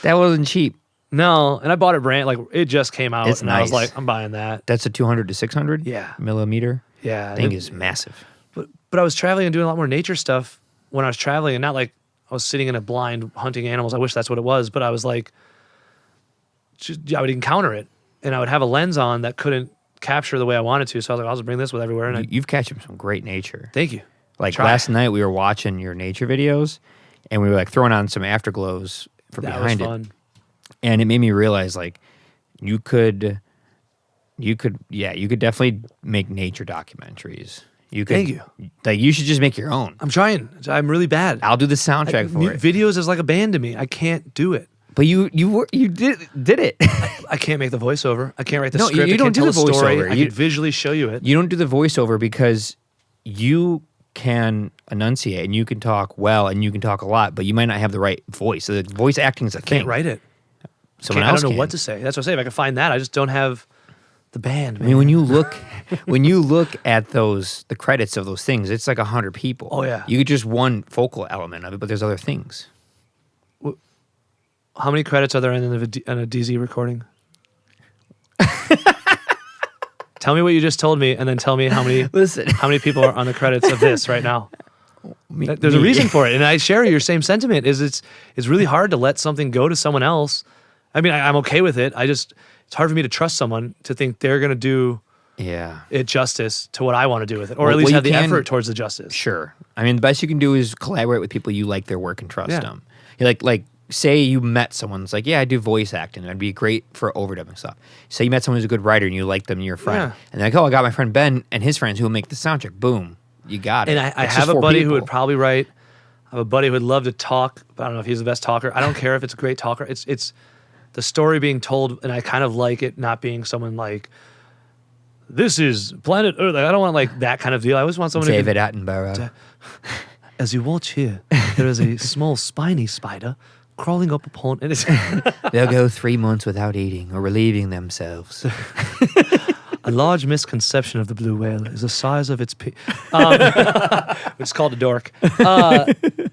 that wasn't cheap. No, and I bought it brand, like it just came out It's and I was nice. like, I'm buying that. That's a 200 to 600 Yeah. millimeter. Yeah. Thing is massive. But I was traveling and doing a lot more nature stuff when I was traveling, and not like I was sitting in a blind hunting animals. I wish that's what it was, but I was like, I would encounter it, and I would have a lens on that couldn't capture the way I wanted to. So I was like, I'll just bring this with everywhere. And You've captured some great nature. thank you. Like Try. last night, we were watching your nature videos, and we were like throwing on some afterglows for That was behind it, fun. and it made me realize like you could definitely make nature documentaries. You could, Thank you. Like you should just make your own. I'm trying. I'm really bad. I'll do the soundtrack for it. Videos is like a band to me. I can't do it. But you did it. I can't make the voiceover. I can't write the No, script. you I don't can't do tell the a story. voiceover. I You- can visually show you it. You don't do the voiceover because you can enunciate and you can talk well and you can talk a lot, but you might not have the right voice. So the voice acting is a thing. Can't write it. Someone I else don't know can. what to say. That's what I say. If I could find that, I just don't have the band. I mean, when you look at the credits of those things, it's like 100 people. Oh, yeah. You get just one focal element of it, but there's other things. How many credits are there in a DZ recording? Tell me what you just told me, and then tell me how many Listen. how many people are on the credits of this right now. Me- There's a me. reason for it, and I share your same sentiment. It's really hard to let something go to someone else. I mean, I'm okay with it. It's hard for me to trust someone to think they're going to do Yeah. it justice to what I want to do with it, or Well, at least you have the can- effort towards the justice. Sure. I mean, the best you can do is collaborate with people you like their work and trust Yeah. them. You're like, say you met someone that's like, yeah, I do voice acting. I'd be great for overdubbing stuff. Say you met someone who's a good writer and you like them and you're a friend. Yeah. And they're like, oh, I got my friend Ben and his friends who will make the soundtrack. Boom. You got it. And I It's have just a 4 buddy who people. would probably write. I have a buddy who would love to talk, but I don't know if he's the best talker. I don't care if it's a great talker. It's the story being told, and I kind of like it not being someone like, this is planet Earth. Like, I don't want like that kind of deal. I always want someone David who Attenborough. as you watch here, there is a small spiny spider crawling up upon, and it's They'll go 3 months without eating or relieving themselves. A large misconception of the blue whale is the size of its it's called a dork.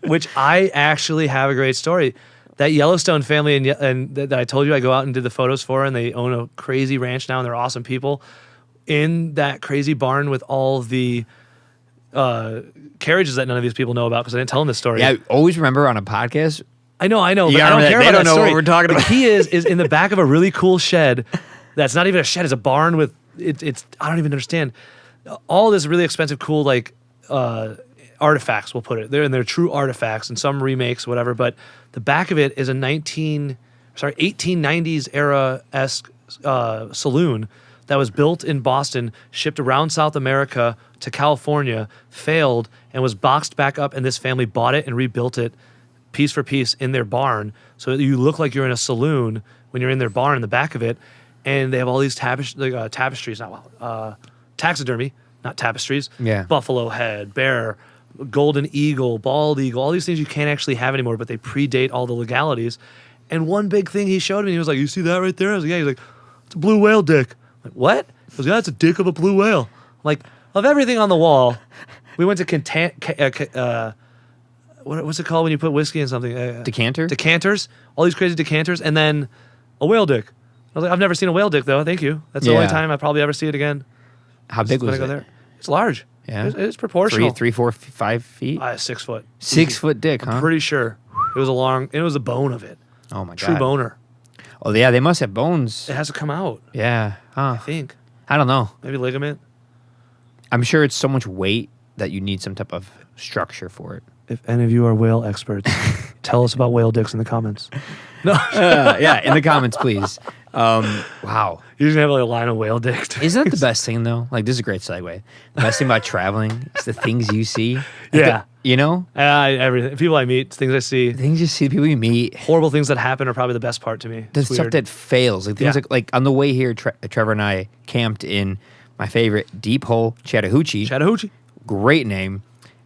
Which I actually have a great story. That Yellowstone family and that I told you I go out and did the photos for, and they own a crazy ranch now, and they're awesome people. In that crazy barn with all the carriages that none of these people know about because I didn't tell them this story. Yeah, always remember on a podcast. I know, You but I gotta don't remember care that. They about don't that know story. what we're talking The about. key is in the back of a really cool shed. That's not even a shed; it's a barn with it's. I don't even understand all this really expensive, cool artifacts. We'll put it there, and they're true artifacts, and some remakes, whatever. But the back of it is a 1890s era esque saloon that was built in Boston, shipped around South America to California, failed, and was boxed back up. And this family bought it and rebuilt it piece for piece in their barn, so that you look like you're in a saloon when you're in their barn in the back of it. And they have all these tapestries, taxidermy, not tapestries. Yeah. Buffalo head, bear, golden eagle, bald eagle, all these things you can't actually have anymore, but they predate all the legalities. And one big thing he showed me, he was like, "You see that right there?" I was like, "Yeah." He's like, "It's a blue whale dick." I'm like, "What?" He goes, "Yeah, it's a dick of a blue whale." I'm like, of everything on the wall, we went to what's it called when you put whiskey in something? Decanter? Decanters, all these crazy decanters, and then a whale dick. I was like, "I've never seen a whale dick though. Thank you. That's the only Yeah. time I probably ever see it again." How big When was I it? go there, it's large. Yeah. It's proportional. 3, 4, 5 feet? 6 foot. 6 foot dick, huh? I'm pretty sure it was it was a bone of it. Oh my True god. boner. Oh yeah, they must have bones. It has to come out. Yeah. Huh. I think I don't know. maybe ligament. I'm sure it's so much weight that you need some type of structure for it. If any of you are whale experts, tell us about whale dicks in the comments. No, Yeah, in the comments, please. Wow. you just have like a line of whale dicks. Isn't that the best thing, though? Like, this is a great segue. The best thing about traveling is the things you see. Like Yeah. you know? Everything. People I meet, things I see, The things you see, the people you meet. horrible things that happen are probably the best part to me. The It's stuff weird. that fails. Like, things Yeah. like on the way here, Trevor and I camped in my favorite Deep Hole, Chattahoochee. Chattahoochee. Great name.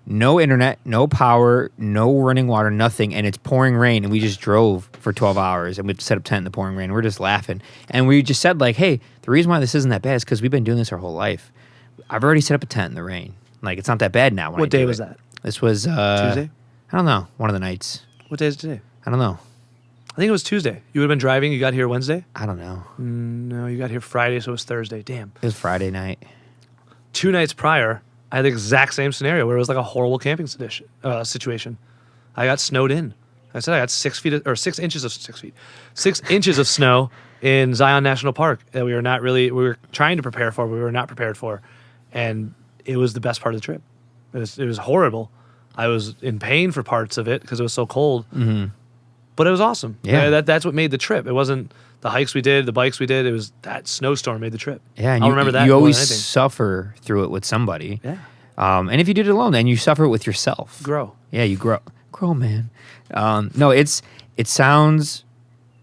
No internet, no power, no running water, nothing. And it's pouring rain. And we just drove for 12 hours and we set up tent in the pouring rain. We're just laughing. And we just said, like, hey, the reason why this isn't that bad is because we've been doing this our whole life. I've already set up a tent in the rain. Like, it's not that bad now. What day was that? This was Tuesday? I don't know. One of the nights. What day is it today? I don't know. I think it was Tuesday. You would have been driving. You got here Wednesday? I don't know. No, you got here Friday, so it was Thursday. Damn. It was Friday night. 2 nights prior, I had the exact same scenario where it was like a horrible camping situation. I got snowed in. I said I got 6 inches of snow in Zion National Park that we were trying to prepare for, but we were not prepared for. And it was the best part of the trip. It was horrible. I was in pain for parts of it because it was so cold. Mm-hmm. But it was awesome. Yeah. That's what made the trip. It wasn't the hikes we did, the bikes we did. It was that snowstorm made the trip. Yeah, and I'll remember that you more always than anything. suffer through it with somebody. Yeah. And if you did it alone, then you suffer it with yourself. Grow. Yeah, you grow, man. No, it sounds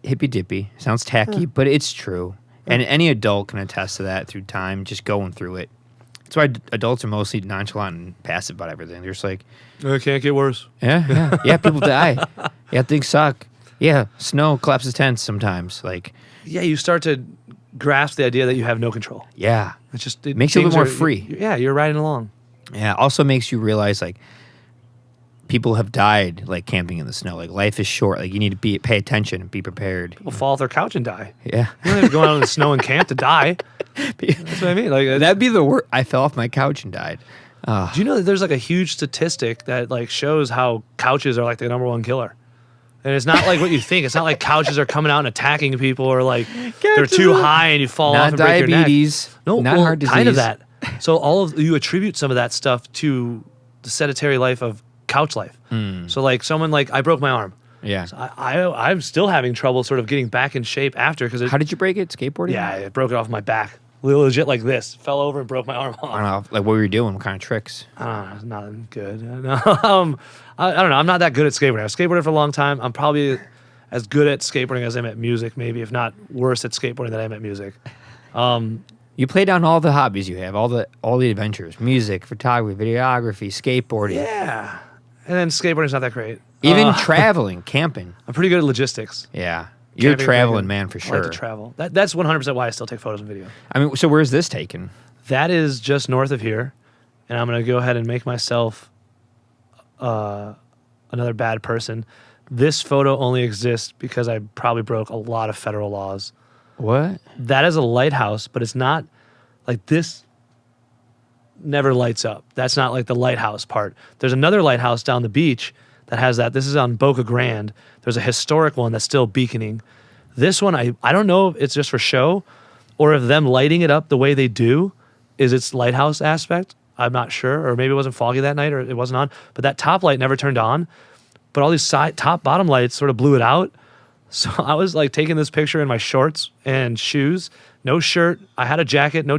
hippy dippy, sounds tacky, but it's true. And any adult can attest to that through time, just going through it. That's why adults are mostly nonchalant and passive about everything. They're just like, It can't get worse. yeah, people die. Yeah, things suck. Yeah, snow collapses tents sometimes. Like, Yeah, you start to grasp the idea that you have no control. yeah. It's just Makes you a things little more free. You're riding along. Yeah, also makes you realize, like, people have died, like, camping in the snow. Like, life is short. Like, you need to pay attention and be prepared. People fall off their couch and die. Yeah. You don't have to go out in the snow and camp to die. That's what I mean. Like, That'd be the worst. I fell off my couch and died. do you know that there's like a huge statistic that like shows how couches are like the #1 killer? And it's not like what you think. It's not like couches are coming out and attacking people or like they're too high and you fall off Not and break your neck. diabetes. No, not well, heart disease. kind of that. So you attribute some of that stuff to the sedentary life of couch life. So like someone like I broke my arm. Yeah. So I'm still having trouble sort of getting back in shape after because How did you break it? Skateboarding? yeah, I broke it off my back. Legit like this. Fell over and broke my arm off. I don't know. Like, what were you doing? What kind of tricks? It's not good. No, I don't know. I'm not that good at skateboarding. I've skateboarded for a long time. I'm probably as good at skateboarding as I am at music, maybe, if not worse at skateboarding than I am at music. You play down all the hobbies you have, all the adventures, music, photography, videography, skateboarding, Yeah. And then skateboarding's not that great. even traveling, camping. I'm pretty good at logistics. Yeah. You're camping, traveling, hiking. man, for I like sure. to travel. That's 100% why I still take photos and video. I mean, so where's this taken? That is just north of here, and I'm gonna go ahead and make myself another bad person. This photo only exists because I probably broke a lot of federal laws. What? That is a lighthouse, but it's not like this. Never lights up. That's not like the lighthouse part. There's another lighthouse down the beach that has that. This is on Boca Grande. There's a historic one that's still beaconing. This one, I don't know if it's just for show or if them lighting it up the way they do is its lighthouse aspect. I'm not sure. Or maybe it wasn't foggy that night or it wasn't on. But that top light never turned on. But all these top, bottom lights sort of blew it out. So I was like taking this picture in my shorts and shoes, no shirt. I had a jacket, no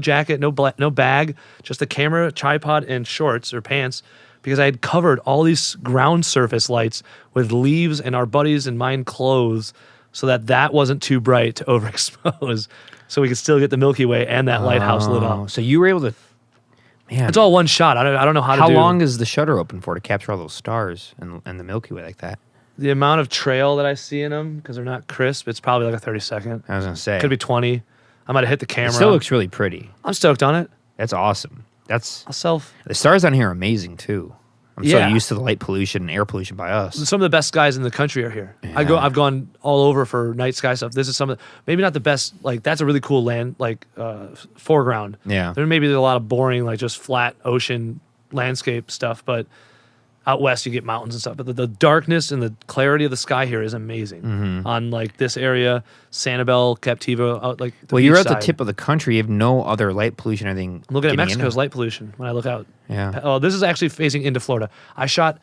bag, just a camera, tripod, and shorts or pants because I had covered all these ground surface lights with leaves and our buddies and mine clothes so that wasn't too bright to overexpose so we could still get the Milky Way and that lighthouse lit up. So you were able to, man. It's all one shot. I don't know how to do. How long is the shutter open for to capture all those stars and the Milky Way like that? The amount of trail that I see in them, because they're not crisp, it's probably like a 30-second. I was going to say. Could be 20. I might have hit the camera. It still looks really pretty. I'm stoked on it. That's awesome. The stars on here are amazing too. I'm so used to the light pollution and air pollution by us. Some of the best skies in the country are here. Yeah. I've gone all over for night sky stuff. This is some of the, maybe not the best, like that's a really cool land, like foreground. Yeah. There's a lot of boring, like just flat ocean landscape stuff, but out west you get mountains and stuff. But the darkness and the clarity of the sky here is amazing. On like this area, Sanibel, Captiva, out like the you're beach at the side. tip of the country. You have no other light pollution or anything. I'm looking at getting Mexico's into it. light pollution when I look out. Yeah. Oh, this is actually facing into Florida. I shot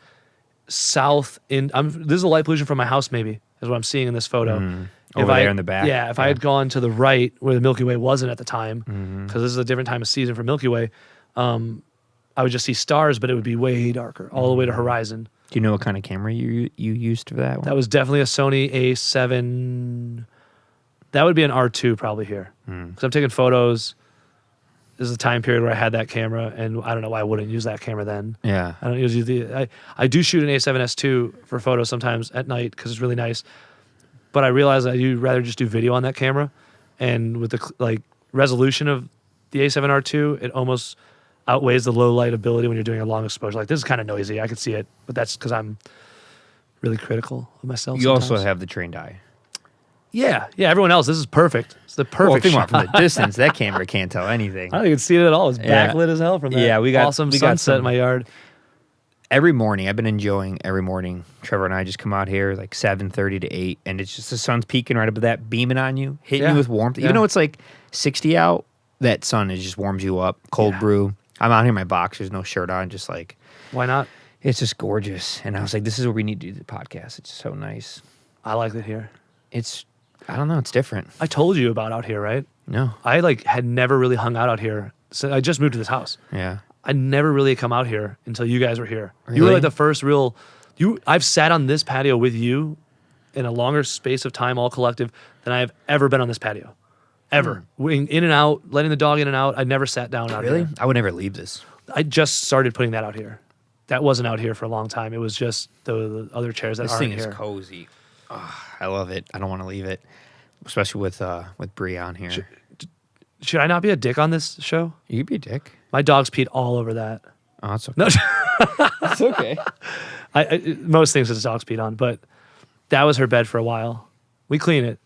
south this is the light pollution from my house maybe, is what I'm seeing in this photo. Over there in the back. Yeah, if I had gone to the right where the Milky Way wasn't at the time, because this is a different time of season for Milky Way, I would just see stars, but it would be way darker, all the way to horizon. Do you know what kind of camera you used for that one? That was definitely a Sony A7. That would be an R2 probably here. Because I'm taking photos. This is a time period where I had that camera, and I don't know why I wouldn't use that camera then. Yeah. I don't usually I do shoot an A7S II for photos sometimes at night because it's really nice. But I realize I'd rather just do video on that camera, and with the resolution of the A7R2, it almost outweighs the low light ability when you're doing a long exposure. Like this is kind of noisy. I can see it, but that's because I'm really critical of myself. You sometimes. also have the trained eye. Yeah. Everyone else, this is perfect. It's the perfect Well, shot. from the distance, that camera can't tell anything. I don't even see it at all. It's Yeah. backlit as hell from that. Yeah, we got sunset in my yard. Every morning, I've been enjoying every morning. Trevor and I just come out here like 7:30 to 8, and it's just the sun's peeking right above that, beaming on you, hitting you with warmth. Even though it's like 60 out, that sun just warms you up. Cold brew. I'm out here in my boxers, no shirt on, just like. Why not? It's just gorgeous. And I was like, this is where we need to do the podcast. It's so nice. I like it here. I don't know, it's different. I told you about out here, right? No. I had never really hung out here. So I just moved to this house. Yeah. I never really come out here until you guys were here. Really? You were like the first real. I've sat on this patio with you in a longer space of time, all collective, than I have ever been on this patio. Ever. In and out, letting the dog in and out. I never sat down out Really? here. I would never leave this. I just started putting that out here. That wasn't out here for a long time. It was just the other chairs that This aren't thing here. is cozy. Oh, I love it. I don't want to leave it, especially with Bree on here. Should I not be a dick on this show? You could be a dick. My dog's peed all over that. Oh, that's okay. No, That's okay. most things his dog's peed on, but that was her bed for a while. We clean it.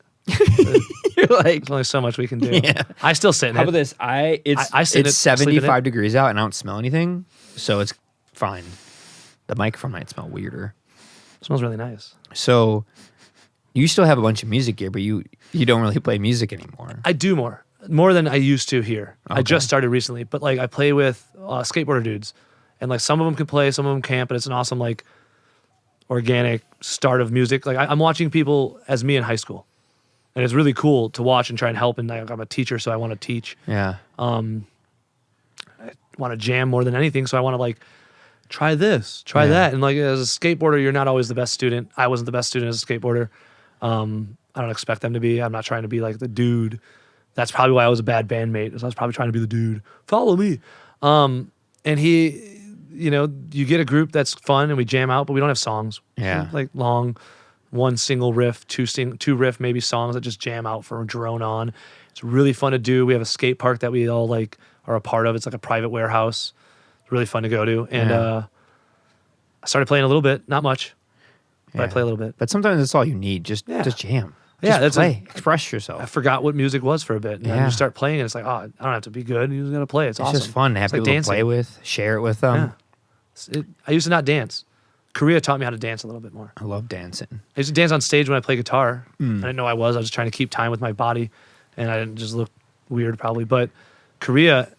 You're like, There's only so much we can do. Yeah. I still sit in how it. about this? I sit in it, It's sleep in it. 75 degrees out, and I don't smell anything, so it's fine. The microphone might smell weirder. It smells really nice. So you still have a bunch of music gear, but you don't really play music anymore. I do more than I used to here. I Okay. just started recently, but like I play with skateboarder dudes, and like some of them can play, some of them can't. But it's an awesome like organic start of music. Like I'm watching people as me in high school, and it's really cool to watch and try and help. And like, I'm a teacher, so I want to teach. Yeah. I want to jam more than anything, so I want to like try this, try that. And like as a skateboarder, you're not always the best student. I wasn't the best student as a skateboarder. I don't expect them to be. I'm not trying to be like the dude. That's probably why I was a bad bandmate. So I was probably trying to be the dude. Follow me. And you get a group that's fun and we jam out, but we don't have songs. Yeah. Like long one single riff, two riff maybe songs that just jam out for drone on. It's really fun to do. We have a skate park that we all like are a part of. It's like a private warehouse. It's really fun to go to. And I started playing a little bit, not much, but I play a little bit. But sometimes that's all you need. Just jam. Yeah, just play. Express yourself. I forgot what music was for a bit. And then you start playing and it's like, oh, I don't have to be good. You just got to play. It's awesome. It's just fun to have people to play with, share it with them. Yeah. I used to not dance. Korea taught me how to dance a little bit more. I love dancing. I used to dance on stage when I play guitar. I didn't know I was. I was just trying to keep time with my body, and I didn't just look weird probably. But Korea,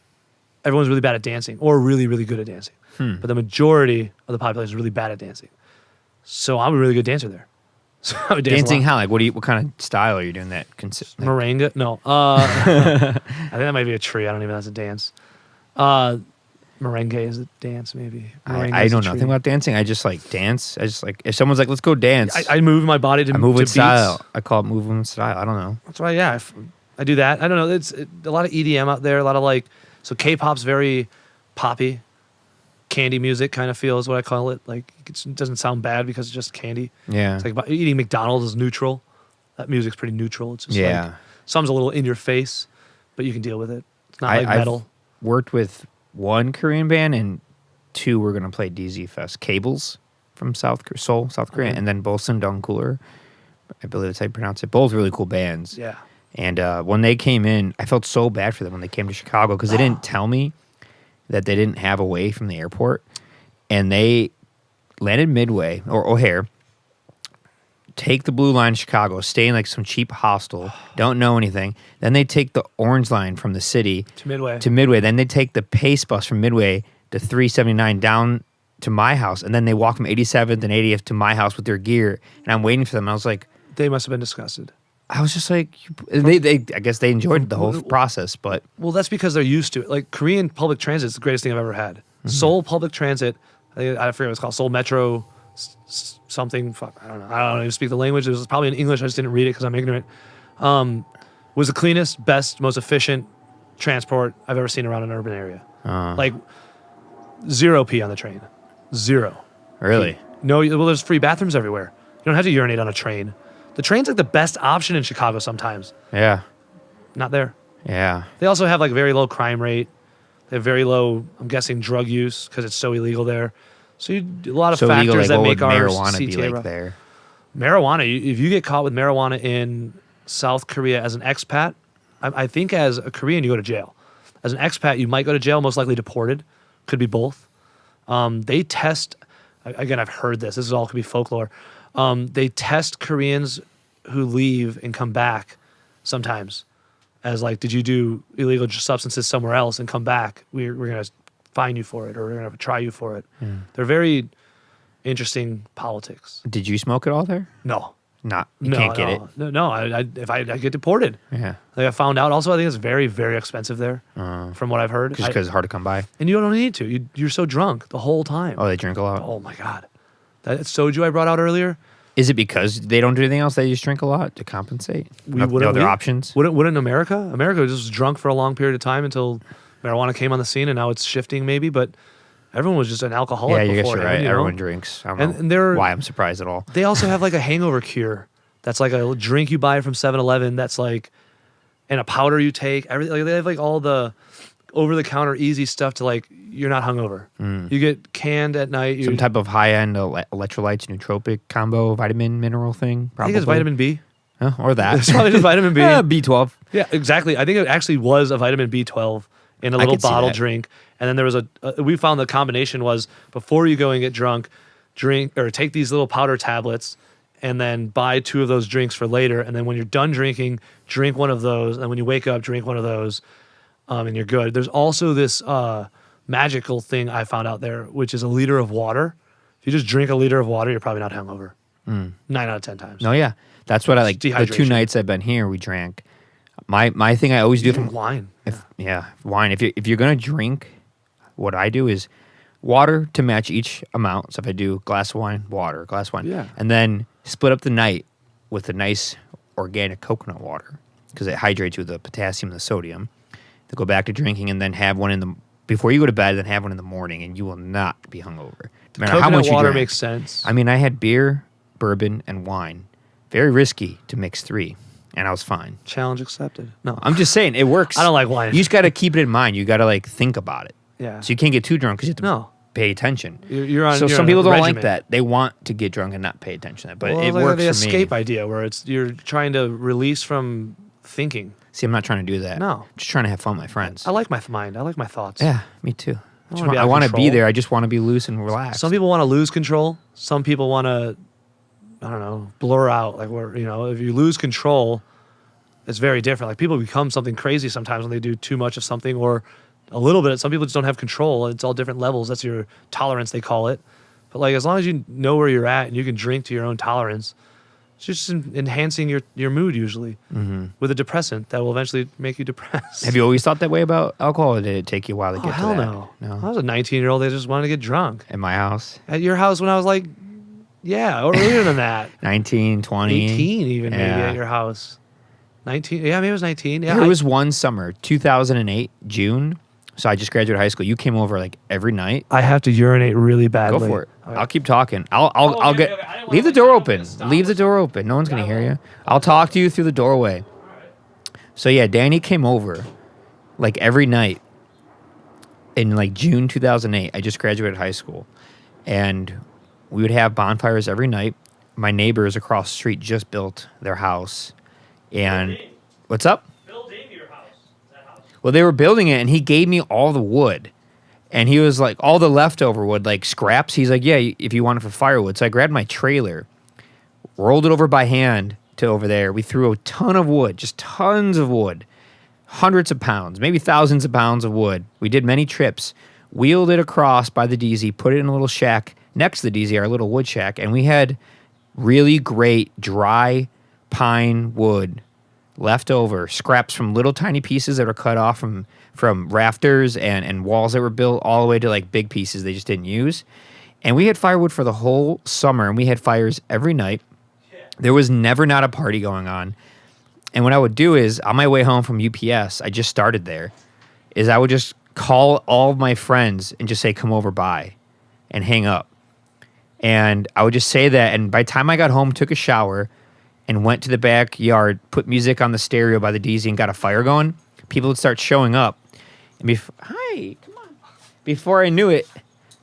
everyone's really bad at dancing or really, really good at dancing. But the majority of the population is really bad at dancing. So I'm a really good dancer there. So I would dance dancing how? Like what kind of style are you doing that? Merengue? No. I think that might be a tree. I don't even know if that's a dance. Merengue is a dance, maybe. I know nothing about dancing. I just like dance. I just like if someone's like, "Let's go dance." I move my body to move with beats. style. I call it moving with style. I don't know. That's why, I do that. I don't know. It's a lot of EDM out there. A lot of so K-pop's very poppy, candy music kind of feels what I call it. Like it doesn't sound bad because it's just candy. Yeah. It's like eating McDonald's is neutral. That music's pretty neutral. It's just like some's a little in your face, but you can deal with it. It's not like metal. I've worked with one Korean band and two were going to play DZ Fest. Cables from Seoul, South Korea, and then Busan Cooler. I believe that's how you pronounce it. Both really cool bands. Yeah. And when they came in, I felt so bad for them when they came to Chicago because they didn't tell me that they didn't have a way from the airport. And they landed Midway or O'Hare, take the blue line to Chicago, stay in like some cheap hostel, don't know anything. Then they take the orange line from the city to Midway. Then they take the Pace bus from Midway to 379 down to my house. And then they walk from 87th and 80th to my house with their gear. And I'm waiting for them. And I was like... They must have been disgusted. I was just like... I guess they enjoyed the whole process, but... Well, that's because they're used to it. Like, Korean public transit is the greatest thing I've ever had. Seoul public transit, I forget what it's called, Seoul Metro... something, fuck, I don't know. I don't even speak the language. It was probably in English. I just didn't read it because I'm ignorant. Was the cleanest, best, most efficient transport I've ever seen around an urban area. Like, 0 pee on the train. 0. Really? Pee. No, well, there's free bathrooms everywhere. You don't have to urinate on a train. The train's like the best option in Chicago sometimes. Yeah. Not there. Yeah. They also have like very low crime rate. They have very low, I'm guessing, drug use because it's so illegal there. So a lot of factors illegal, like, that what make would our marijuana CTA be like there? Marijuana, if you get caught with marijuana in South Korea as an expat, I think as a Korean you go to jail. As an expat, you might go to jail, most likely deported. Could be both. They test, again, I've heard this. This is all could be folklore. They test Koreans who leave and come back sometimes as like, did you do illegal substances somewhere else and come back? We're going to fine you for it, or we're going to try you for it. They're very interesting politics. Did you smoke it all there? No. You can't get it? No, if I get deported. Yeah. Like I found out also, I think it's very, very expensive there from what I've heard. Just because it's hard to come by? And you don't need to. You're so drunk the whole time. Oh, they drink a lot? Oh my God. That soju I brought out earlier. Is it because they don't do anything else? They just drink a lot to compensate? No other options? Wouldn't America? America was just drunk for a long period of time until marijuana came on the scene, and now it's shifting maybe, but everyone was just an alcoholic before. Yeah, I guess you're right. You know? Everyone drinks. I don't know why I'm surprised at all. They also have like a hangover cure. That's like a drink you buy from 7-Eleven that's like, and a powder you take. Everything. Like they have like all the over-the-counter easy stuff to like, you're not hungover. You get canned at night. Some type of high-end electrolytes, nootropic combo, vitamin, mineral thing, probably. I think it's vitamin B. Or that. It's probably just vitamin B. Yeah, B12. Yeah, exactly. I think it actually was a vitamin B12 in a little bottle drink. And then there was we found the combination was before you go and get drunk, drink or take these little powder tablets and then buy 2 of those drinks for later. And then when you're done drinking, drink one of those. And when you wake up, drink one of those. And you're good. There's also this magical thing I found out there, which is a liter of water. If you just drink a liter of water, you're probably not hungover. 9 out of 10 times. No, yeah. That's what I like. The 2 nights I've been here, we drank. My thing I always do from wine. Wine. If you're gonna drink, what I do is water to match each amount. So if I do glass of wine, water, glass of wine, and then split up the night with a nice organic coconut water because it hydrates you with the potassium and the sodium. To go back to drinking and then have one before you go to bed, then have one in the morning, and you will not be hungover. No matter coconut how much water you drink. makes sense. I mean, I had beer bourbon, and wine. Very risky to mix 3. And I was fine. Challenge accepted. No. I'm just saying, it works. I don't like wine. You just got to keep it in mind. You got to like think about it. Yeah. So you can't get too drunk because you have to No. pay attention. You're on. So you're some on people a don't regimen. like that. They want to get drunk and not pay attention to that. But Well, it like works the for me. escape idea where you're trying to release from thinking. See, I'm not trying to do that. No. I'm just trying to have fun with my friends. I like my mind. I like my thoughts. Yeah, me too. wanna be I out of want to be control. there. I just want to be loose and relaxed. Some people want to lose control. Some people want to, I don't know, blur out. Like where if you lose control, it's very different. Like people become something crazy sometimes when they do too much of something or a little bit. Some people just don't have control. It's all different levels. That's your tolerance, they call it. But like as long as you know where you're at and you can drink to your own tolerance, it's just enhancing your mood usually with a depressant that will eventually make you depressed. Have you always thought that way about alcohol, or did it take you a while to Oh, get hell to that? no. No. I was a 19-year-old that just wanted to get drunk. At my house, At your house when I was like, yeah, or earlier than that. 19, 20. 18 even maybe Yeah. at your house. 19, yeah, maybe it was 19. Yeah, There was one summer, 2008, June. So I just graduated high school. You came over like every night. I have to urinate really badly. Go for it. Okay. I'll keep talking. I'll okay, get. okay. I didn't Leave the wanna, door like, open. I'm gonna Leave the stop. door open. No one's gonna hear you. I'll talk to you through the doorway. So yeah, Danny came over like every night in like June 2008. I just graduated high school, and we would have bonfires every night. My neighbors across the street just built their house, and what's up? Well, they were building it, and he gave me all the wood. And he was like, all the leftover wood, like scraps. He's like, yeah, if you want it for firewood. So I grabbed my trailer, rolled it over by hand to over there. We threw a ton of wood, just tons of wood, hundreds of pounds, maybe thousands of pounds of wood. We did many trips, wheeled it across by the DZ, put it in a little shack next to the DZ, our little wood shack. And we had really great dry pine wood left over, scraps from little tiny pieces that were cut off from rafters and walls that were built all the way to like big pieces they just didn't use. And we had firewood for the whole summer, and we had fires every night. There was never not a party going on. And what I would do is, on my way home from UPS, I just started there, is I would just call all of my friends and just say, come over by, and hang up. And I would just say that, and by the time I got home, took a shower, and went to the backyard, put music on the stereo by the DZ and got a fire going, people would start showing up. And hi, come on. Before I knew it,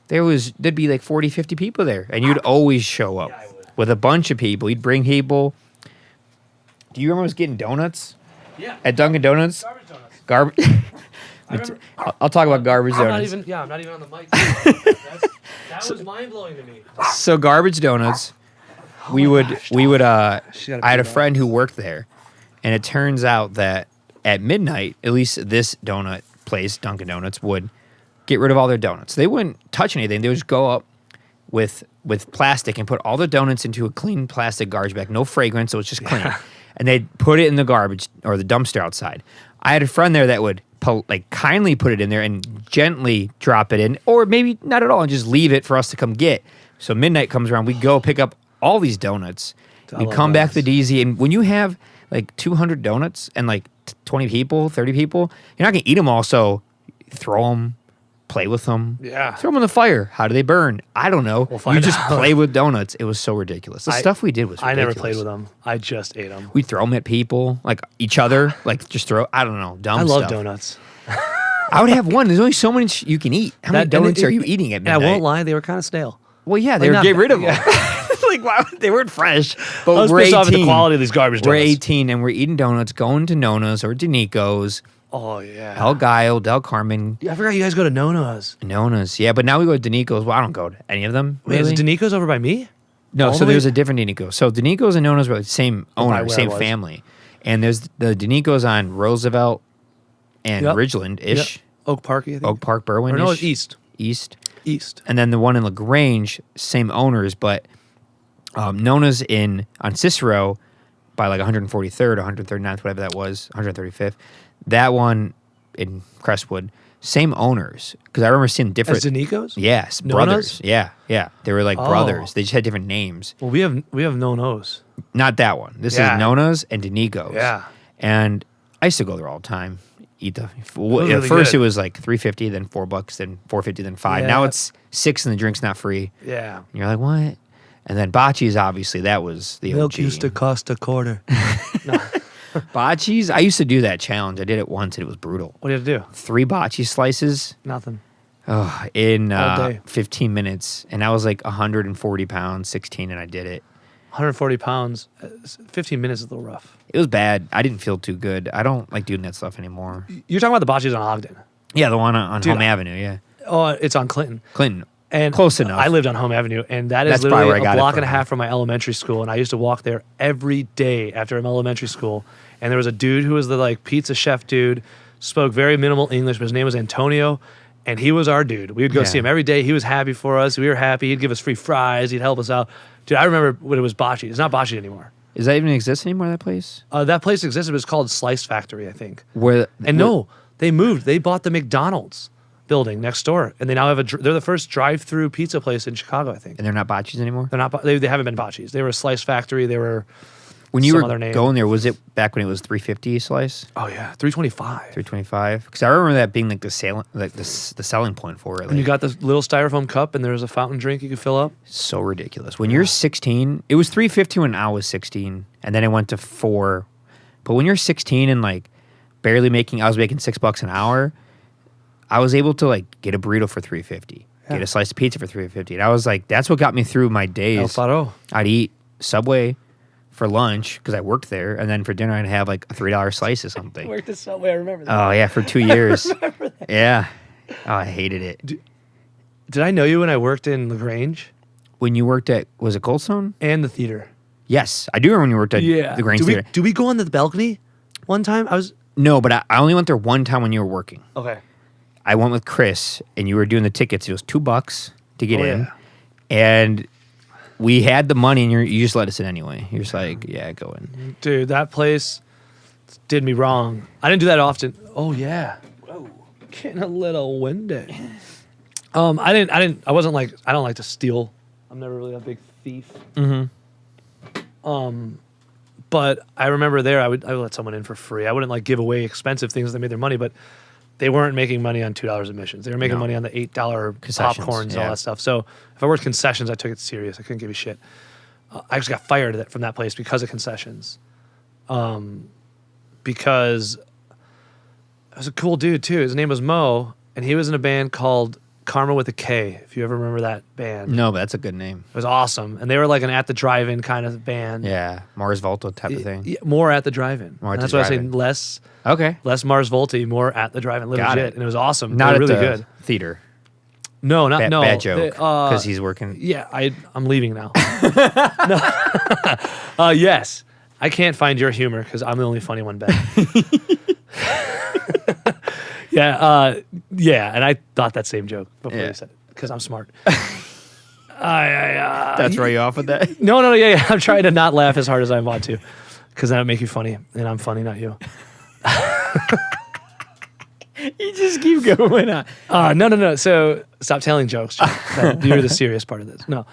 there'd be like 40, 50 people there. And you'd always show up with a bunch of people. You'd bring people. Do you remember us getting donuts? Yeah. At Dunkin' Donuts? Garbage donuts. Garbage. I'll talk about garbage donuts. I'm not even on the mic. That was mind-blowing to me. So garbage donuts. I had a friend who worked there, and it turns out that at midnight, at least this donut place, Dunkin' Donuts, would get rid of all their donuts. They wouldn't touch anything. They would just go up with plastic and put all the donuts into a clean plastic garbage bag, no fragrance, so it's just clean. And they'd put it in the garbage or the dumpster outside. I had a friend there that would kindly put it in there and gently drop it in, or maybe not at all, and just leave it for us to come get. So midnight comes around, we go pick up all these donuts. We come back to the DZ, and when you have like 200 donuts and like 20 people, 30 people, you're not going to eat them all, so throw them, play with them. Yeah. Throw them in the fire. How do they burn? I don't know. We'll find You just out. play with donuts. It was so ridiculous. The stuff we did was ridiculous. I never played with them. I just ate them. We'd throw them at people, like each other, like just throw, I don't know, dumb I stuff. love donuts. I would have one. There's only so many you can eat. How many donuts are you eating at Yeah, I midnight? won't lie. They were kind of stale. Well, yeah, they Like, were not get rid bad, of them. Like, wow, they weren't fresh. But I was we're pissed 18. off at the quality of these garbage We're donuts. 18 and we're eating donuts, going to Nona's or Danico's, Oh, yeah. El Gallo, Del Carmen, I forgot you guys go to Nona's. Nona's. Yeah, but now we go to Danico's. Well, I don't go to any of them. Wait, Really. is Danico's over by me? No, all so the way- there's a different Danico. So Danico's and Nona's were the same by owner, where same I was. family. And there's the Danico's on Roosevelt and Yep. Ridgeland-ish. Yep. Oak Park, I think. Oak Park, Berwyn. Or no, it's East. East. East. And then the one in LaGrange, same owners, but Nona's on Cicero by like 143rd, 139th, whatever that was, 135th. That one in Crestwood, same owners. Because I remember seeing different. As Danico's? Yes, Nona's? brothers. Yeah, yeah. They were like Oh. brothers. They just had different names. Well, we have Nonos. Not that one. This Yeah. is Nona's and Danico's. Yeah. And I used to go there all the time. Eat the. At really first good. it was like $3.50, then $4, then $4.50, then $5. Yeah. Now it's $6 and the drink's not free. Yeah. And you're like, what? And then Bocce's, obviously, that was the Milk OG. used to cost a quarter. No. Bocce's, I used to do that challenge. I did it once, and it was brutal. What do you have to do? 3 bocce slices Nothing. in All day. 15 minutes. And I was like 140 pounds, 16, and I did it. 140 pounds. 15 minutes is a little rough. It was bad. I didn't feel too good. I don't like doing that stuff anymore. You're talking about the bocce's on Ogden. Yeah, the one on Dude, Home Avenue, yeah. Oh, it's on Clinton. Clinton. And Close enough. I lived on Home Avenue, and that is That's probably where literally I got a it block and a from. half from my elementary school. And I used to walk there every day after elementary school. And there was a dude who was the like pizza chef dude, spoke very minimal English, but his name was Antonio, and he was our dude. We would go Yeah. see him every day. He was happy for us. We were happy. He'd give us free fries. He'd help us out. Dude, I remember when it was bocce. It's not bocce anymore. Does that even exist anymore, that place? That place existed, but it's called Slice Factory, I think. Where? And no, they moved. They bought the McDonald's building next door, and they now have they're the first drive-through pizza place in Chicago, I think. And they're not Bocce's anymore? They're not. They haven't been bocce's. They were a Slice Factory. They were. When you some were other name. going there, was it back when it was $3.50 a slice? Oh yeah, 325. $3.25? Because I remember that being like the selling point for it. And you Like, got this little styrofoam cup, and there was a fountain drink you could fill up. so ridiculous. When you're 16, it was $3.50 when I was 16, and then it went to $4. But when you're 16 and like barely I was making $6 an hour, I was able to like get a burrito for $3.50, Yeah. get a slice of pizza for $3.50, and I was like, that's what got me through my El days. Faro. I'd eat Subway for lunch because I worked there, and then for dinner I'd have like a $3 slice of something. Worked at Subway. I remember that. Oh yeah, for 2 years. Yeah. Oh, I hated it. Did I know you when I worked in LaGrange When you worked at, was it Coldstone? and the theater? Yes, I do remember when you worked at the Grange Theater. Do we go on the balcony one time? No, but I only went there one time when you were working. Okay. I went with Chris, and you were doing the tickets. It was $2 to get Oh, in, yeah. and we had the money, and you just let us in anyway. You're just like, yeah, go in. Dude, that place did me wrong. I didn't do that often. Oh yeah. Whoa. Getting a little windy. I don't like to steal. I'm never really a big thief. Mm-hmm. But I remember there I would let someone in for free. I wouldn't like give away expensive things that made their money, but they weren't making money on $2 admissions. They were making No. money on the $8 Concessions, popcorns and all yeah. that stuff. So if I worked concessions, I took it serious. I couldn't give a shit. I actually got fired from that place because of concessions. Because it was a cool dude too. His name was Mo, and he was in a band called Karma with a K, if you ever remember that band. No, but that's a good name. It was awesome. And they were like an at the drive-in kind of band. Yeah, Mars Volta type of thing. Yeah, more at the drive-in. More at And that's the why I say drive-in. less Okay, Mars Volta, more at the drive-in. Got Legit. it. And it was awesome. not They at were really the good. theater. No, not no. Bad joke They, because he's working. Yeah, I'm leaving now. No. Yes. I can't find your humor because I'm the only funny one, Ben. Yeah, and I thought that same joke before Yeah. you said it because I'm smart. That's throw you off with that. No, yeah. I'm trying to not laugh as hard as I want to because then it'll make you funny, and I'm funny, not you. You just keep going on. No. So stop telling jokes. John. You're the serious part of this. No.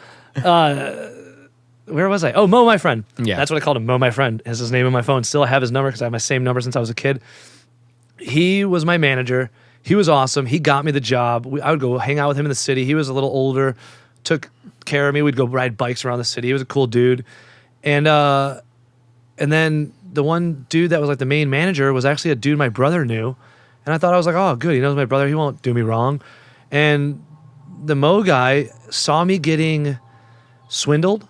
Where was I? Oh, Mo, my friend. Yeah. That's what I called him. Mo, my friend is his name in my phone. Still, I have his number because I have my same number since I was a kid. He was my manager. He was awesome. He got me the job. I would go hang out with him in the city. He was a little older, took care of me. We'd go ride bikes around the city. He was a cool dude. And then the one dude that was like the main manager was actually a dude my brother knew. And I thought, I was like, oh, good. He knows my brother. He won't do me wrong. And the Mo guy saw me getting swindled.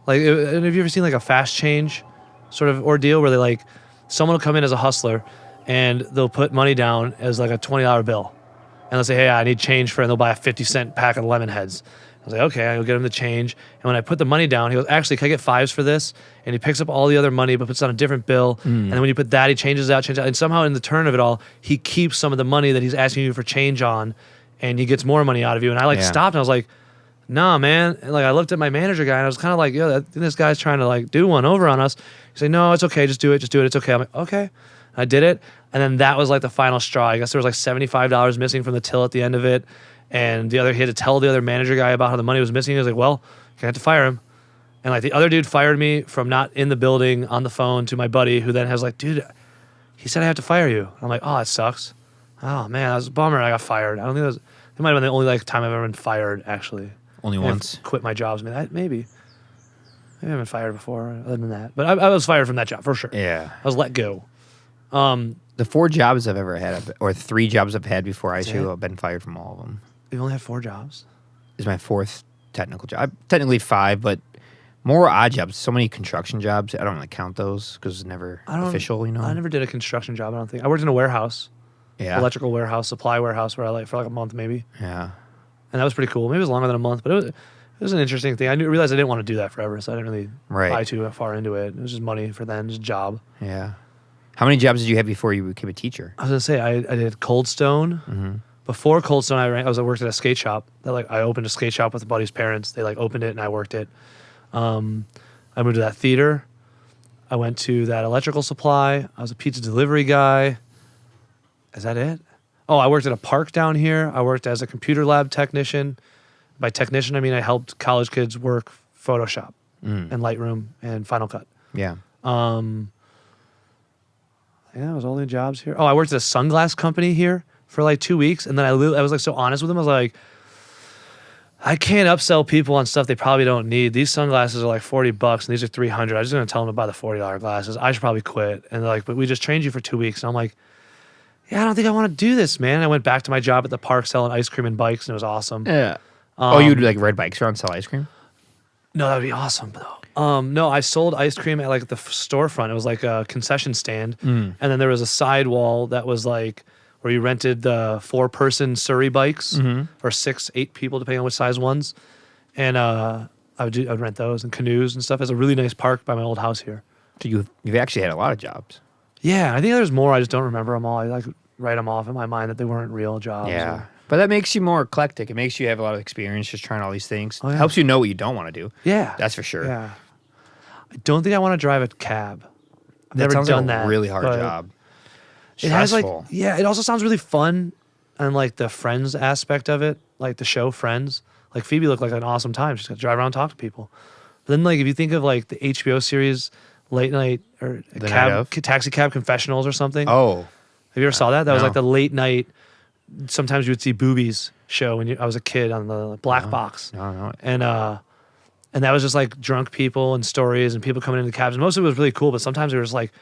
Like, have you ever seen like a fast change sort of ordeal where they like, someone will come in as a hustler and they'll put money down as like a $20 bill. And they'll say, hey, I need change and they'll buy a 50-cent pack of lemon heads. I was like, okay, I'll get him the change. And when I put the money down, he goes, actually, can I get $5s for this? And he picks up all the other money, but puts it on a different bill. And then when you put that, he changes out. And somehow in the turn of it all, he keeps some of the money that he's asking you for change on, and he gets more money out of you. And I stopped, and I was like, nah, man. And like I looked at my manager guy, and I was kind of like, yo, this guy's trying to like do one over on us. He's like, no, it's okay. Just do it. It's okay. I'm like, okay. I did it. And then that was like the final straw. I guess there was like $75 missing from the till at the end of it. And he had to tell the other manager guy about how the money was missing. He was like, well, you have to fire him. And like the other dude fired me from not in the building on the phone to my buddy who then has like, dude, he said I have to fire you. I'm like, oh, it sucks. Oh man, that was a bummer. I got fired. I don't think it might have been the only like time I've ever been fired actually. Only I've once. quit my jobs. Maybe. Maybe I've been fired before other than that. But I was fired from that job for sure. Yeah. I was let go. The 4 jobs I've ever had, or 3 jobs I've had before ISU, it? I've been fired from all of them. You only had 4 jobs? This is my 4th technical job. Technically 5, but more odd jobs. So many construction jobs. I don't really count those because it's never official, you know? I never did a construction job, I don't think. I worked in a warehouse. Yeah. Electrical warehouse, supply warehouse, where I for like a month maybe. Yeah. And that was pretty cool. Maybe it was longer than a month, but it was an interesting thing. I realized I didn't want to do that forever, so I didn't really buy too far into it. It was just money for then, just a job. Yeah. How many jobs did you have before you became a teacher? I was gonna say I did Cold Stone. Mm-hmm. Before Cold Stone, I worked at a skate shop. I opened a skate shop with a buddy's parents. They opened it and I worked it. I moved to that theater. I went to that electrical supply. I was a pizza delivery guy. Is that it? Oh, I worked at a park down here. I worked as a computer lab technician. By technician, I mean I helped college kids work Photoshop and Lightroom and Final Cut. Yeah. Yeah, it was all the jobs here. Oh, I worked at a sunglass company here for like 2 weeks, and then I was like so honest with them. I was like, I can't upsell people on stuff they probably don't need. These sunglasses are like $40, and these are $300. I'm just gonna tell them to buy the $40 glasses. I should probably quit. And they're like, but we just trained you for 2 weeks, and I'm like, yeah, I don't think I want to do this, man. And I went back to my job at the park selling ice cream and bikes, and it was awesome. Yeah. You would like ride bikes around and sell ice cream? No, that would be awesome though. No, I sold ice cream at like the storefront. It was like a concession stand, and then there was a side wall that was like where you rented the 4-person Surrey bikes or 6, 8 people depending on which size ones, and I would rent those and canoes and stuff. It's a really nice park by my old house here. So you've actually had a lot of jobs. Yeah, I think there's more. I just don't remember them all. I like write them off in my mind that they weren't real jobs. Yeah. But that makes you more eclectic. It makes you have a lot of experience just trying all these things. Oh, yeah. It helps you know what you don't want to do. Yeah. That's for sure. Yeah. I don't think I want to drive a cab. I've never sounds done like a that. really hard job. It has Stressful. it also sounds really fun, and like the Friends aspect of it, like the show Friends. Like Phoebe looked like an awesome time. She's gonna drive around and talk to people. But then like if you think of like the HBO series Late Night or Taxi Cab Confessionals or something. Oh. Have you ever saw that? That was No. like the late night. Sometimes you would see boobies show when I was a kid on the black box. No. And that was just like drunk people and stories and people coming into cabs. And most of it was really cool, but sometimes it was like,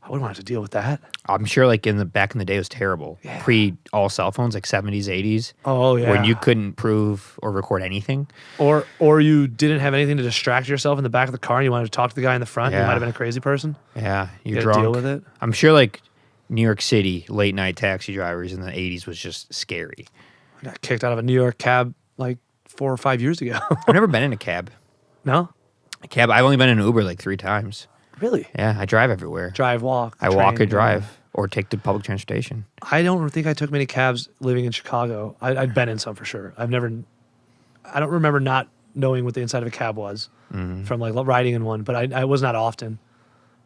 I wouldn't want to deal with that. I'm sure like back in the day it was terrible. Yeah. Pre all cell phones, like 70s, 80s. Oh yeah. When you couldn't prove or record anything. Or you didn't have anything to distract yourself in the back of the car and you wanted to talk to the guy in the front. Yeah. You might have been a crazy person. Yeah. You You're gotta drunk. deal with it. I'm sure like New York City late night taxi drivers in the 80s was just scary. I got kicked out of a New York cab like 4 or 5 years ago. I've never been in a cab. No? I've only been in an Uber like 3 times. Really? Yeah, I drive everywhere. Drive, walk. I walk or train, drive or take the public transportation. I don't think I took many cabs living in Chicago. I'd been in some for sure. I don't remember not knowing what the inside of a cab was from like riding in one, but I was not often.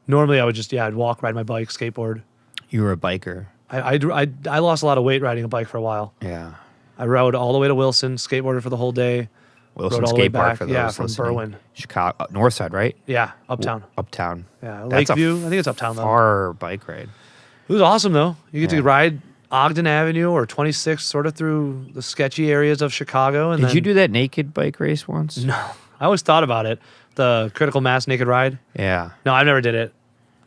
Normally I would just, I'd walk, ride my bike, skateboard. You were a biker. I lost a lot of weight riding a bike for a while. Yeah. I rode all the way to Wilson, skateboarded for the whole day. Wilson rode all the way Skate Park back, for those yeah, from listening. Berwyn. Chicago, north side, right? Yeah, uptown. Uptown. Yeah, That's Lakeview. I think it's uptown though. Far bike ride. It was awesome though. You get Yeah. to ride Ogden Avenue or 26, sort of through the sketchy areas of Chicago. And Did you do that naked bike race once? No, I always thought about it. The Critical Mass Naked Ride. Yeah. No, I never did it.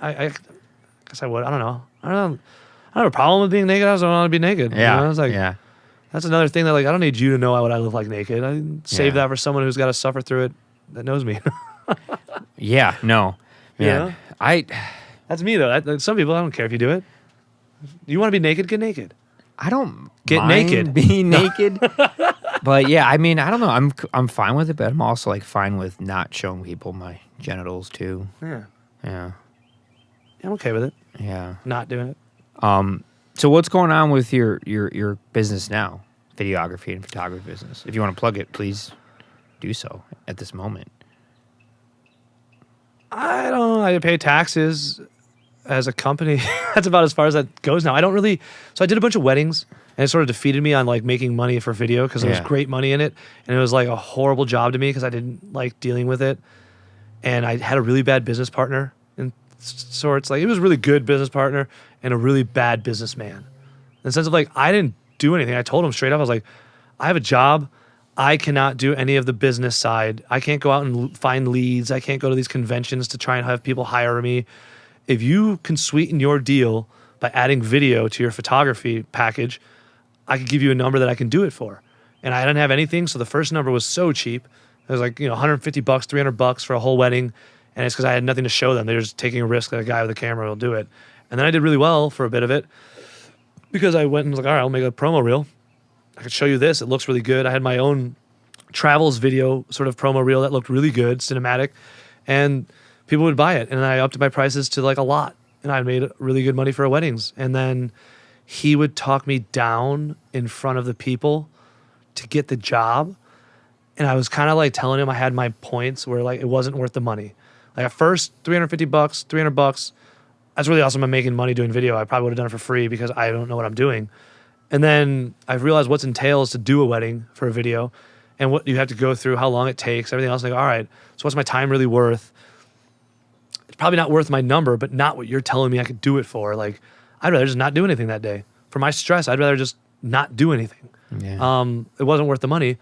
I guess I would. I don't know. I don't have a problem with being naked. I just don't want to be naked. Yeah. You know? It's like, yeah. that's another thing that like I don't need you to know what I look like naked. I save Yeah. that for someone who's got to suffer through it that knows me. Yeah. No. Man. Yeah. That's me though. Some people I don't care if you do it. You want to be naked? Get naked. I don't Get mind naked. being naked. But yeah, I mean, I don't know. I'm fine with it, but I'm also like fine with not showing people my genitals too. Yeah. Yeah. I'm okay with it. Yeah. Not doing it. So what's going on with your business now? Videography and photography business. If you want to plug it, please do so at this moment. I don't know. I pay taxes as a company. That's about as far as that goes now. I don't really. So I did a bunch of weddings, and it sort of defeated me on like making money for video because there was Yeah. great money in it, and it was like a horrible job to me because I didn't like dealing with it, and I had a really bad business partner in sorts. Like it was a really good business partner and a really bad businessman. In the sense of like I didn't do anything. I told him straight up. I was like, I have a job. I cannot do any of the business side. I can't go out and find leads. I can't go to these conventions to try and have people hire me. If you can sweeten your deal by adding video to your photography package, I could give you a number that I can do it for. And I didn't have anything, so the first number was so cheap. It was like, $150, $300 for a whole wedding. And it's because I had nothing to show them. They're just taking a risk that a guy with a camera will do it. And then I did really well for a bit of it because I went and was like, all right, I'll make a promo reel. I could show you this. It looks really good. I had my own travels video sort of promo reel that looked really good, cinematic. And people would buy it. And I upped my prices to like a lot. And I made really good money for weddings. And then he would talk me down in front of the people to get the job. And I was kind of like telling him I had my points where like it wasn't worth the money. Like at first, $350, $300, that's really awesome. I'm making money doing video. I probably would have done it for free because I don't know what I'm doing. And then I realized what's entails to do a wedding for a video and what you have to go through, how long it takes, everything else. Like, all right, so what's my time really worth? It's probably not worth my number, but not what you're telling me I could do it for. Like, I'd rather just not do anything that day. For my stress, I'd rather just not do anything. Yeah. It wasn't worth the money.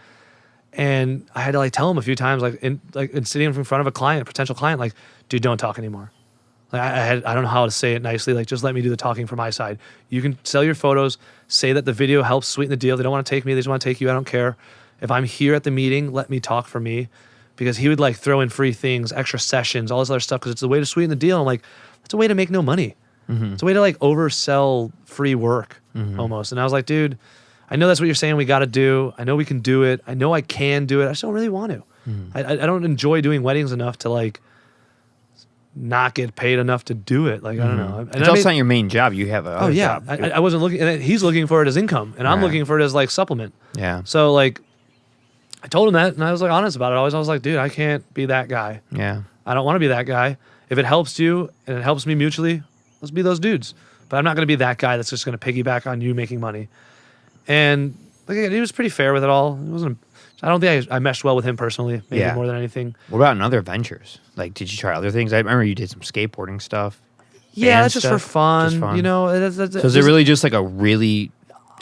And I had to like tell him a few times, like in sitting in front of a client, a potential client, like, dude, don't talk anymore. Like I don't know how to say it nicely. Like, just let me do the talking for my side. You can sell your photos, say that the video helps sweeten the deal. They don't want to take me. They just want to take you. I don't care. If I'm here at the meeting, let me talk for me. Because he would like throw in free things, extra sessions, all this other stuff, because it's a way to sweeten the deal. I'm like, it's a way to make no money. Mm-hmm. It's a way to like oversell free work almost. And I was like, dude, I know that's what you're saying we got to do. I know we can do it. I know I can do it. I just don't really want to. I don't enjoy doing weddings enough to like not get paid enough to do it. Like, I don't know. It's also not your main job. You have a job. I wasn't looking, and he's looking for it as income, and I'm looking for it as like supplement. Yeah. So like, I told him that, and I was like honest about it. I was like, dude, I can't be that guy. Yeah. I don't want to be that guy. If it helps you and it helps me mutually, let's be those dudes. But I'm not going to be that guy that's just going to piggyback on you making money. And like, he was pretty fair with it all. It wasn't. I don't think I meshed well with him personally, maybe more than anything. What about in other ventures? Like, did you try other things? I remember you did some skateboarding stuff. Yeah, that's just for fun. Just fun. You know. So is it really just like a really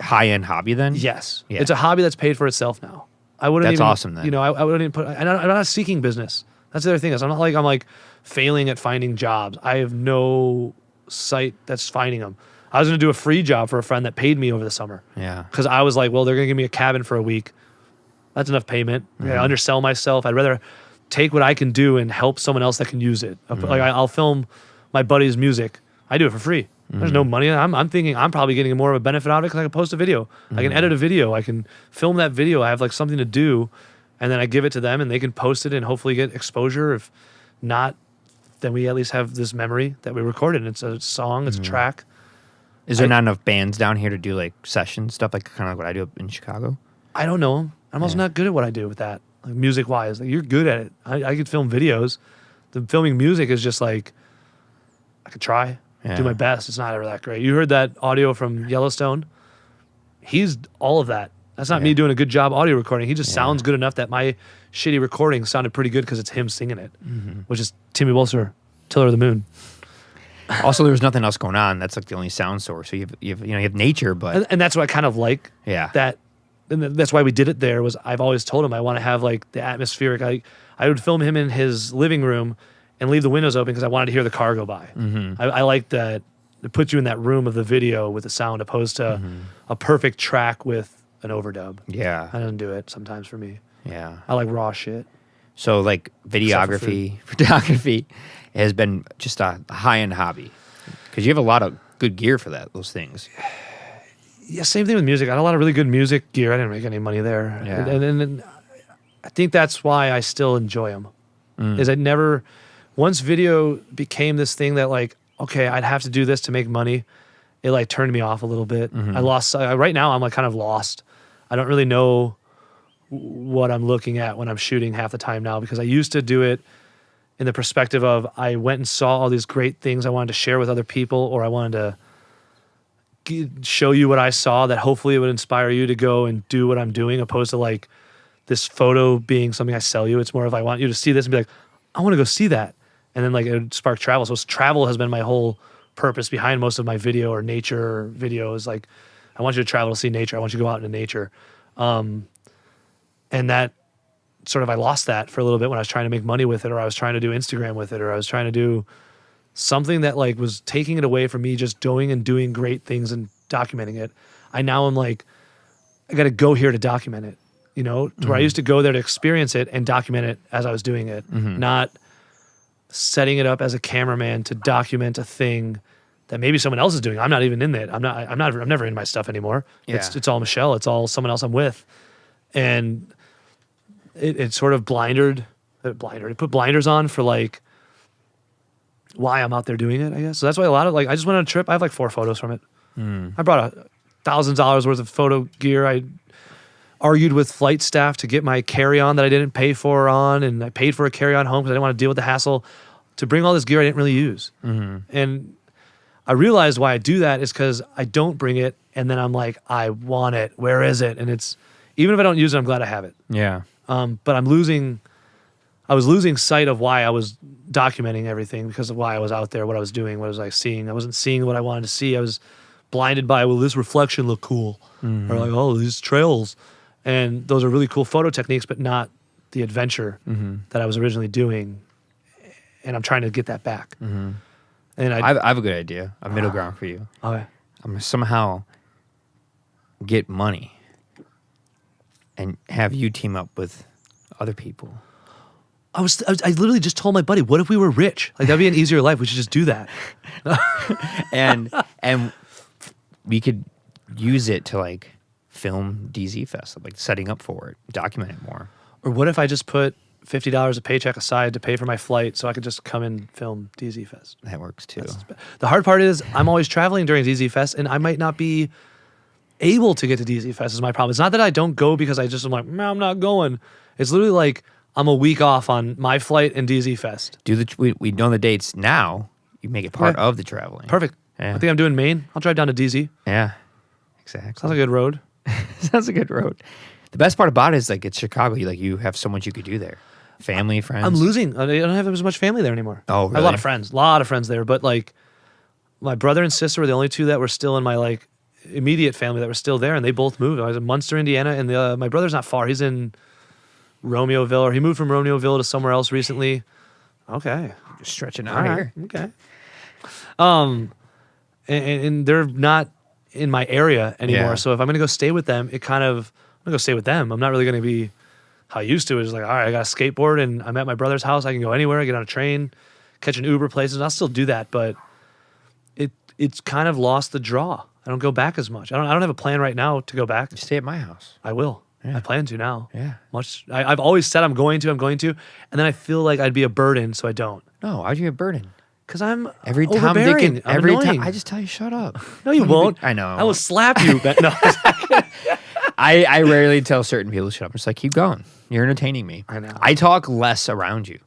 high-end hobby then? Yes. Yeah. It's a hobby that's paid for itself now. I wouldn't That's even, awesome then. You know, I wouldn't even put. I'm not seeking business. That's the other thing. Is I'm like failing at finding jobs. I have no site that's finding them. I was going to do a free job for a friend that paid me over the summer. Yeah. Because I was like, well, they're going to give me a cabin for a week. That's enough payment. I undersell myself. I'd rather take what I can do and help someone else that can use it. Like I'll film my buddy's music. I do it for free. There's no money. I'm thinking I'm probably getting more of a benefit out of it because I can post a video. I can edit a video. I can film that video. I have like something to do, and then I give it to them, and they can post it and hopefully get exposure. If not, then we at least have this memory that we recorded. It's a song. It's a track. Is there not enough bands down here to do like session stuff, like kind of like what I do in Chicago? I don't know. I'm also not good at what I do with that, like music wise. Like, you're good at it. I could film videos. The filming music is just like I could try. Do my best. It's not ever that great. You heard that audio from Yellowstone? He's all of that. That's not me doing a good job audio recording. He just sounds good enough that my shitty recording sounded pretty good because it's him singing it, which is Timmy Wilser, Tiller of the Moon. Also, there was nothing else going on. That's like the only sound source. So you have nature, but And that's what I kind of like. Yeah. That, and that's why we did it there. Was I've always told him I want to have like the atmospheric. I would film him in his living room and leave the windows open because I wanted to hear the car go by. I like that. It puts you in that room of the video with the sound, opposed to a perfect track with an overdub. Yeah. That doesn't do it sometimes for me. Yeah. I like raw shit. So like videography, photography has been just a high-end hobby because you have a lot of good gear for those things. Yeah, same thing with music. I had a lot of really good music gear. I didn't make any money there. Yeah. And I think that's why I still enjoy them. Is I never, once video became this thing that like, okay, I'd have to do this to make money, it like turned me off a little bit. I lost, right now I'm like kind of lost. I don't really know what I'm looking at when I'm shooting half the time now, because I used to do it in the perspective of I went and saw all these great things I wanted to share with other people, or I wanted to show you what I saw that hopefully it would inspire you to go and do what I'm doing, opposed to like this photo being something I sell you. It's more of I want you to see this and be like, I want to go see that. And then like it would spark travel. So travel has been my whole purpose behind most of my video or nature videos. Like, I want you to travel to see nature. I want you to go out into nature. And And that sort of, I lost that for a little bit when I was trying to make money with it, or I was trying to do Instagram with it, or I was trying to do something that like was taking it away from me just going and doing great things and documenting it. I now am like, I got to go here to document it, to where I used to go there to experience it and document it as I was doing it, not setting it up as a cameraman to document a thing that maybe someone else is doing. I'm not even in it. I'm never in my stuff anymore. Yeah. It's all Michelle. It's all someone else I'm with. And it sort of it put blinders on for like why I'm out there doing it, I guess. So that's why a lot of like, I just went on a trip. I have like 4 photos from it. I brought $1,000s worth of photo gear. I argued with flight staff to get my carry-on that I didn't pay for on, and I paid for a carry-on home because I didn't want to deal with the hassle to bring all this gear I didn't really use. And I realized why I do that is because I don't bring it, and then I'm like, I want it. Where is it? And it's, even if I don't use it, I'm glad I have it. Yeah. But I was losing sight of why I was documenting everything because of why I was out there, what I was doing, what was I seeing. I wasn't seeing what I wanted to see. I was blinded by, well, this reflection look cool. Or like, oh, these trails. And those are really cool photo techniques, but not the adventure that I was originally doing. And I'm trying to get that back. And I have a good idea, a middle ground for you. Okay. I'm going to somehow get money and have you team up with other people. I literally just told my buddy, what if we were rich? Like, that'd be an easier life. We should just do that. and we could use it to like film DZ Fest, like setting up for it, document it more. Or what if I just put $50 a paycheck aside to pay for my flight so I could just come and film DZ Fest? That works too. The hard part is I'm always traveling during DZ Fest, and I might not be able to get to DZ Fest is my problem. It's not that I don't go because I just am like, no, I'm not going. It's literally like I'm a week off on my flight and DZ Fest. We know the dates now. You make it part of the traveling. Perfect. Yeah. I think I'm doing Maine. I'll drive down to DZ. Yeah, exactly. Sounds like a good road. Sounds like a good road. The best part about it is like it's Chicago. You have so much you could do there. Family, friends. I'm losing. I don't have as much family there anymore. Oh, really? I have a lot of friends there. But like my brother and sister were the only two that were still in my like immediate family that were still there, and they both moved. I was in Munster, Indiana, and my brother's not far. He's in Romeoville, or he moved from Romeoville to somewhere else recently. Okay. Just stretching out here. Okay. And they're not in my area anymore. Yeah. So if I'm going to go stay with them, I'm going to go stay with them. I'm not really going to be how I used to. It's like, all right, I got a skateboard and I'm at my brother's house. I can go anywhere. I get on a train, catch an Uber places. I'll still do that, but it's kind of lost the draw. I don't go back as much. I don't have a plan right now to go back. Stay at my house. I will. Yeah. I plan to now. Yeah. I've always said I'm going to, and then I feel like I'd be a burden, so I don't. No, why'd you get a burden? Because I'm Every time, overbearing. Dick, I'm every annoying. time I just tell you shut up. No, you won't. I know. I will slap you. No. I rarely tell certain people to shut up. I'm just like, keep going. You're entertaining me. I know. I talk less around you.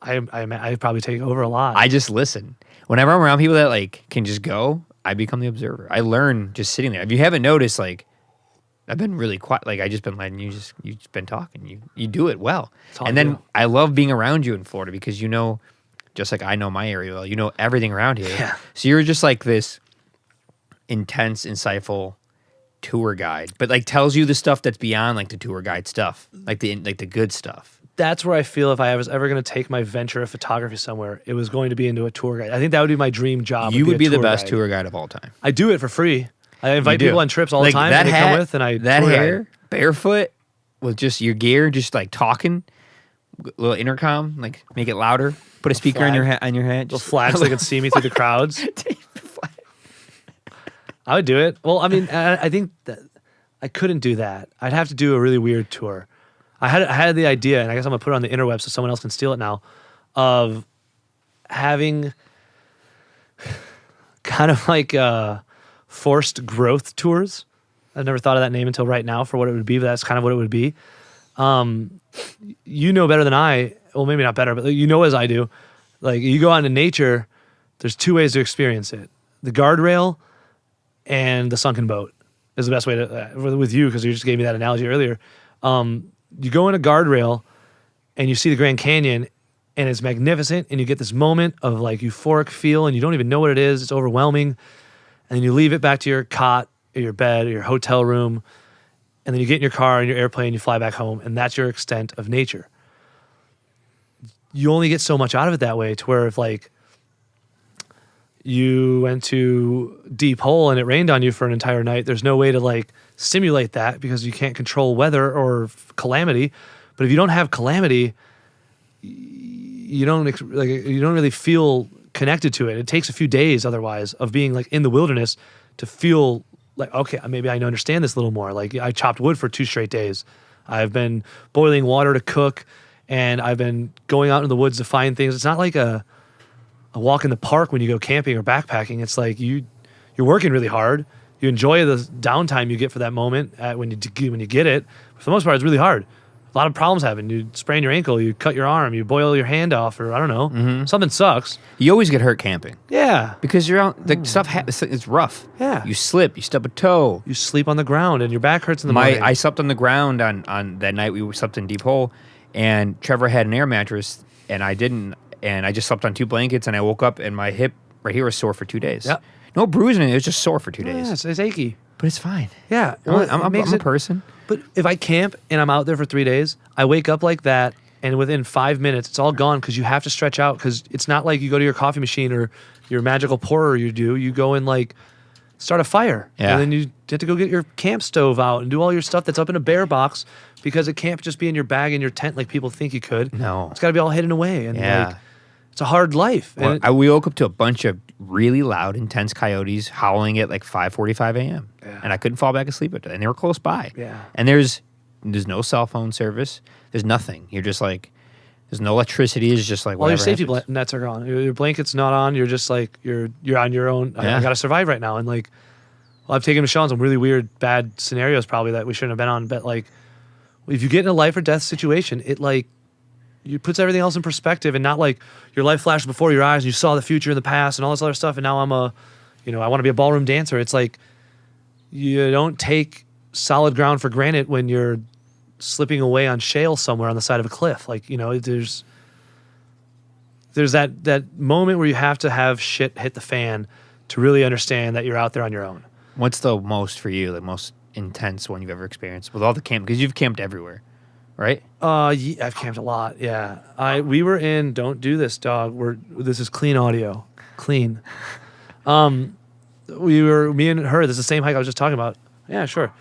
I probably take over a lot. I just listen. Whenever I'm around people that like can just go, I become the observer. I learn just sitting there. If you haven't noticed, like I've been really quiet. Like I just been letting you've just been talking. You do it well. And then I love being around you in Florida because you know, just like I know my area well, you know everything around here. Yeah. So you're just like this intense, insightful tour guide, but like tells you the stuff that's beyond like the tour guide stuff, like the good stuff. That's where I feel if I was ever going to take my venture of photography somewhere, it was going to be into a tour guide. I think that would be my dream job. You would be the best guide. Tour guide of all time. I do it for free. I invite people on trips all like the time. That and they hat, come with, and I that tour hair, guide. barefoot, with just your gear, just like talking, little intercom, like make it louder. Put a speaker on your head. Little flag so they can see me through the crowds. I would do it. Well, I mean, I think that I couldn't do that. I'd have to do a really weird tour. I had the idea, and I guess I'm gonna put it on the interweb so someone else can steal it now, of having kind of like forced growth tours. I never thought of that name until right now for what it would be, but that's kind of what it would be. You know better than I. Well, maybe not better, but you know as I do. Like you go out into nature, there's 2 ways to experience it: the guardrail and the sunken boat is the best way to with you because you just gave me that analogy earlier. You go in a guardrail and you see the Grand Canyon and it's magnificent and you get this moment of like euphoric feel and you don't even know what it is. It's overwhelming. And then you leave it back to your cot or your bed or your hotel room and then you get in your car and your airplane, you fly back home, and that's your extent of nature. You only get so much out of it that way, to where if like you went to deep hole and it rained on you for an entire night, there's no way to like simulate that because you can't control weather or calamity. But if you don't have calamity, you don't really feel connected to it. It takes a few days otherwise of being like in the wilderness to feel like, okay, maybe I understand this a little more. Like I chopped wood for 2 straight days. I've been boiling water to cook, and I've been going out in the woods to find things. It's not like a walk in the park when you go camping or backpacking. It's like you're working really hard. You enjoy the downtime you get for that moment when you get it. For the most part, it's really hard. A lot of problems happen. You sprain your ankle, you cut your arm, you boil your hand off, or I don't know, something sucks. You always get hurt camping. Yeah. Because you're out, the stuff it's rough. Yeah. You slip, you stub a toe. You sleep on the ground and your back hurts in the morning. I slept on the ground on that night we slept in deep hole, and Trevor had an air mattress and I didn't, and I just slept on 2 blankets, and I woke up and my hip right here was sore for 2 days. Yep. No bruising, it was just sore for 2 days. Yeah, it's achy. But it's fine. Yeah. I'm a person. But if I camp and I'm out there for 3 days, I wake up like that, and within 5 minutes, it's all gone because you have to stretch out, because it's not like you go to your coffee machine or your magical pourer you go and like start a fire. Yeah. And then you have to go get your camp stove out and do all your stuff that's up in a bear box, because it can't just be in your bag in your tent like people think you could. No. It's got to be all hidden away. And Yeah. like, it's a hard life. Well, And we woke up to a bunch of really loud, intense coyotes howling at like 5:45 a.m. Yeah. And I couldn't fall back asleep at it. And they were close by. Yeah. And there's no cell phone service. There's nothing. You're just like, there's no electricity. It's just like all your whatever safety happens. nets are gone. Your blanket's not on. You're just like, you're on your own. Yeah. I got to survive right now. And like, well, I've taken Michelle on some really weird, bad scenarios probably that we shouldn't have been on. But like, if you get in a life or death situation, it like, you puts everything else in perspective, and not like your life flashed before your eyes and you saw the future and the past and all this other stuff. And now I want to be a ballroom dancer. It's like, you don't take solid ground for granted when you're slipping away on shale somewhere on the side of a cliff. Like, there's that moment where you have to have shit hit the fan to really understand that you're out there on your own. What's the most for you, the most intense one you've ever experienced with all the camp? Because you've camped everywhere, right? Yeah, I've camped a lot. Yeah. We were in, don't do this, dog. This is clean audio. Clean. Me and her, this is the same hike I was just talking about. Yeah, sure.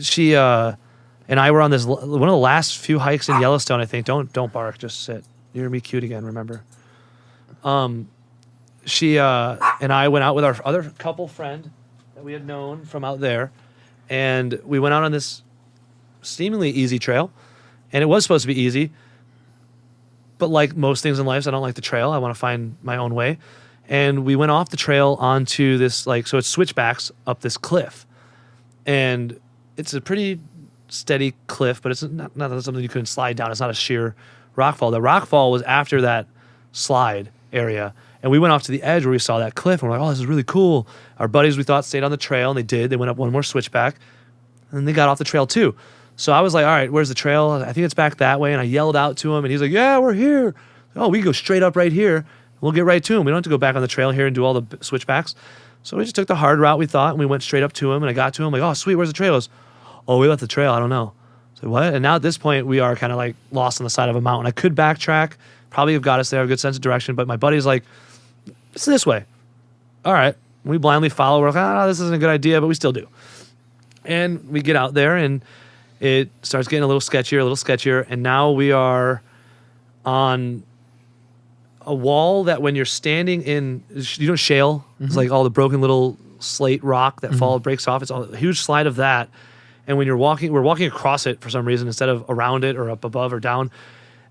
She and I were on this, one of the last few hikes in Yellowstone, I think. Don't bark, just sit. You're gonna be cute again, remember? She and I went out with our other couple friend that we had known from out there, and we went out on this seemingly easy trail, and it was supposed to be easy, but like most things in life, I don't like the trail. I want to find my own way. And we went off the trail onto this, so it's switchbacks up this cliff, and it's a pretty steady cliff, but it's not something you couldn't slide down. It's not a sheer rockfall. The rockfall was after that slide area, and we went off to the edge where we saw that cliff, and we're like, oh, this is really cool. Our buddies, we thought, stayed on the trail, and they did. They went up one more switchback, and then they got off the trail too. So I was like, all right, where's the trail? I think it's back that way. And I yelled out to him, and he's like, yeah, we're here. Oh, we can go straight up right here. We'll get right to him. We don't have to go back on the trail here and do all the switchbacks. So we just took the hard route, we thought, and we went straight up to him, and I got to him, like, oh, sweet, where's the trail? He goes, oh, we left the trail. I don't know. So what? And now at this point, we are kind of like lost on the side of a mountain. I could backtrack, probably have got us there, a good sense of direction, but my buddy's like, it's this way. All right. We blindly follow. We're like, this isn't a good idea, but we still do. And we get out there, and it starts getting a little sketchier, and now we are on a wall that when you're standing in, shale. Mm-hmm. It's like all the broken little slate rock that breaks off. It's a huge slide of that. And when we're walking across it for some reason instead of around it or up above or down.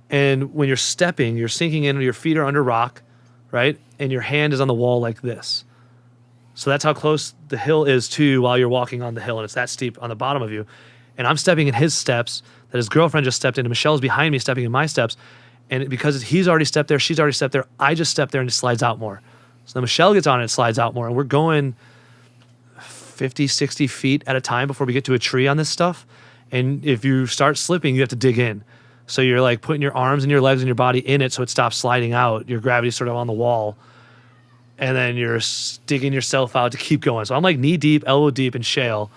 And when you're stepping, you're sinking in, your feet are under rock, right? And your hand is on the wall like this. So that's how close the hill is to you while you're walking on the hill, and it's that steep on the bottom of you. And I'm stepping in his steps that his girlfriend just stepped in, and Michelle's behind me stepping in my steps. And because he's already stepped there, she's already stepped there, I just stepped there and it slides out more. So then Michelle gets on and it slides out more. And we're going 50, 60 feet at a time before we get to a tree on this stuff. And if you start slipping, you have to dig in. So you're like putting your arms and your legs and your body in it so it stops sliding out. Your gravity's sort of on the wall. And then you're digging yourself out to keep going. So I'm like knee deep, elbow deep in shale.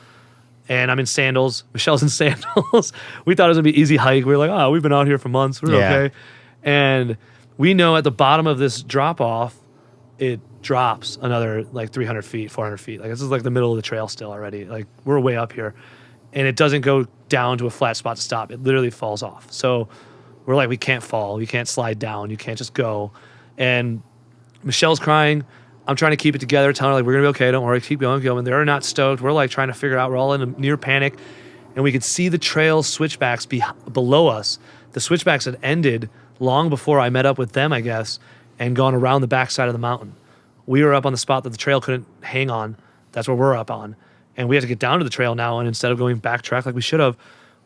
And I'm in sandals. Michelle's in sandals. We thought it was going to be an easy hike. We were like, oh, we've been out here for months. We're okay. And we know at the bottom of this drop off, it drops another like 300 feet, 400 feet. Like this is like the middle of the trail still already. Like we're way up here. And it doesn't go down to a flat spot to stop. It literally falls off. So we're like, we can't fall. You can't slide down. You can't just go. And Michelle's crying. I'm trying to keep it together, telling her like, we're going to be okay. Don't worry. Keep going. And they're not stoked. We're like trying to figure out. We're all in a near panic. And we could see the trail switchbacks below us. The switchbacks had ended long before I met up with them, I guess, and gone around the backside of the mountain. We were up on the spot that the trail couldn't hang on. That's where we're up on. And we had to get down to the trail now. And instead of going backtrack like we should have,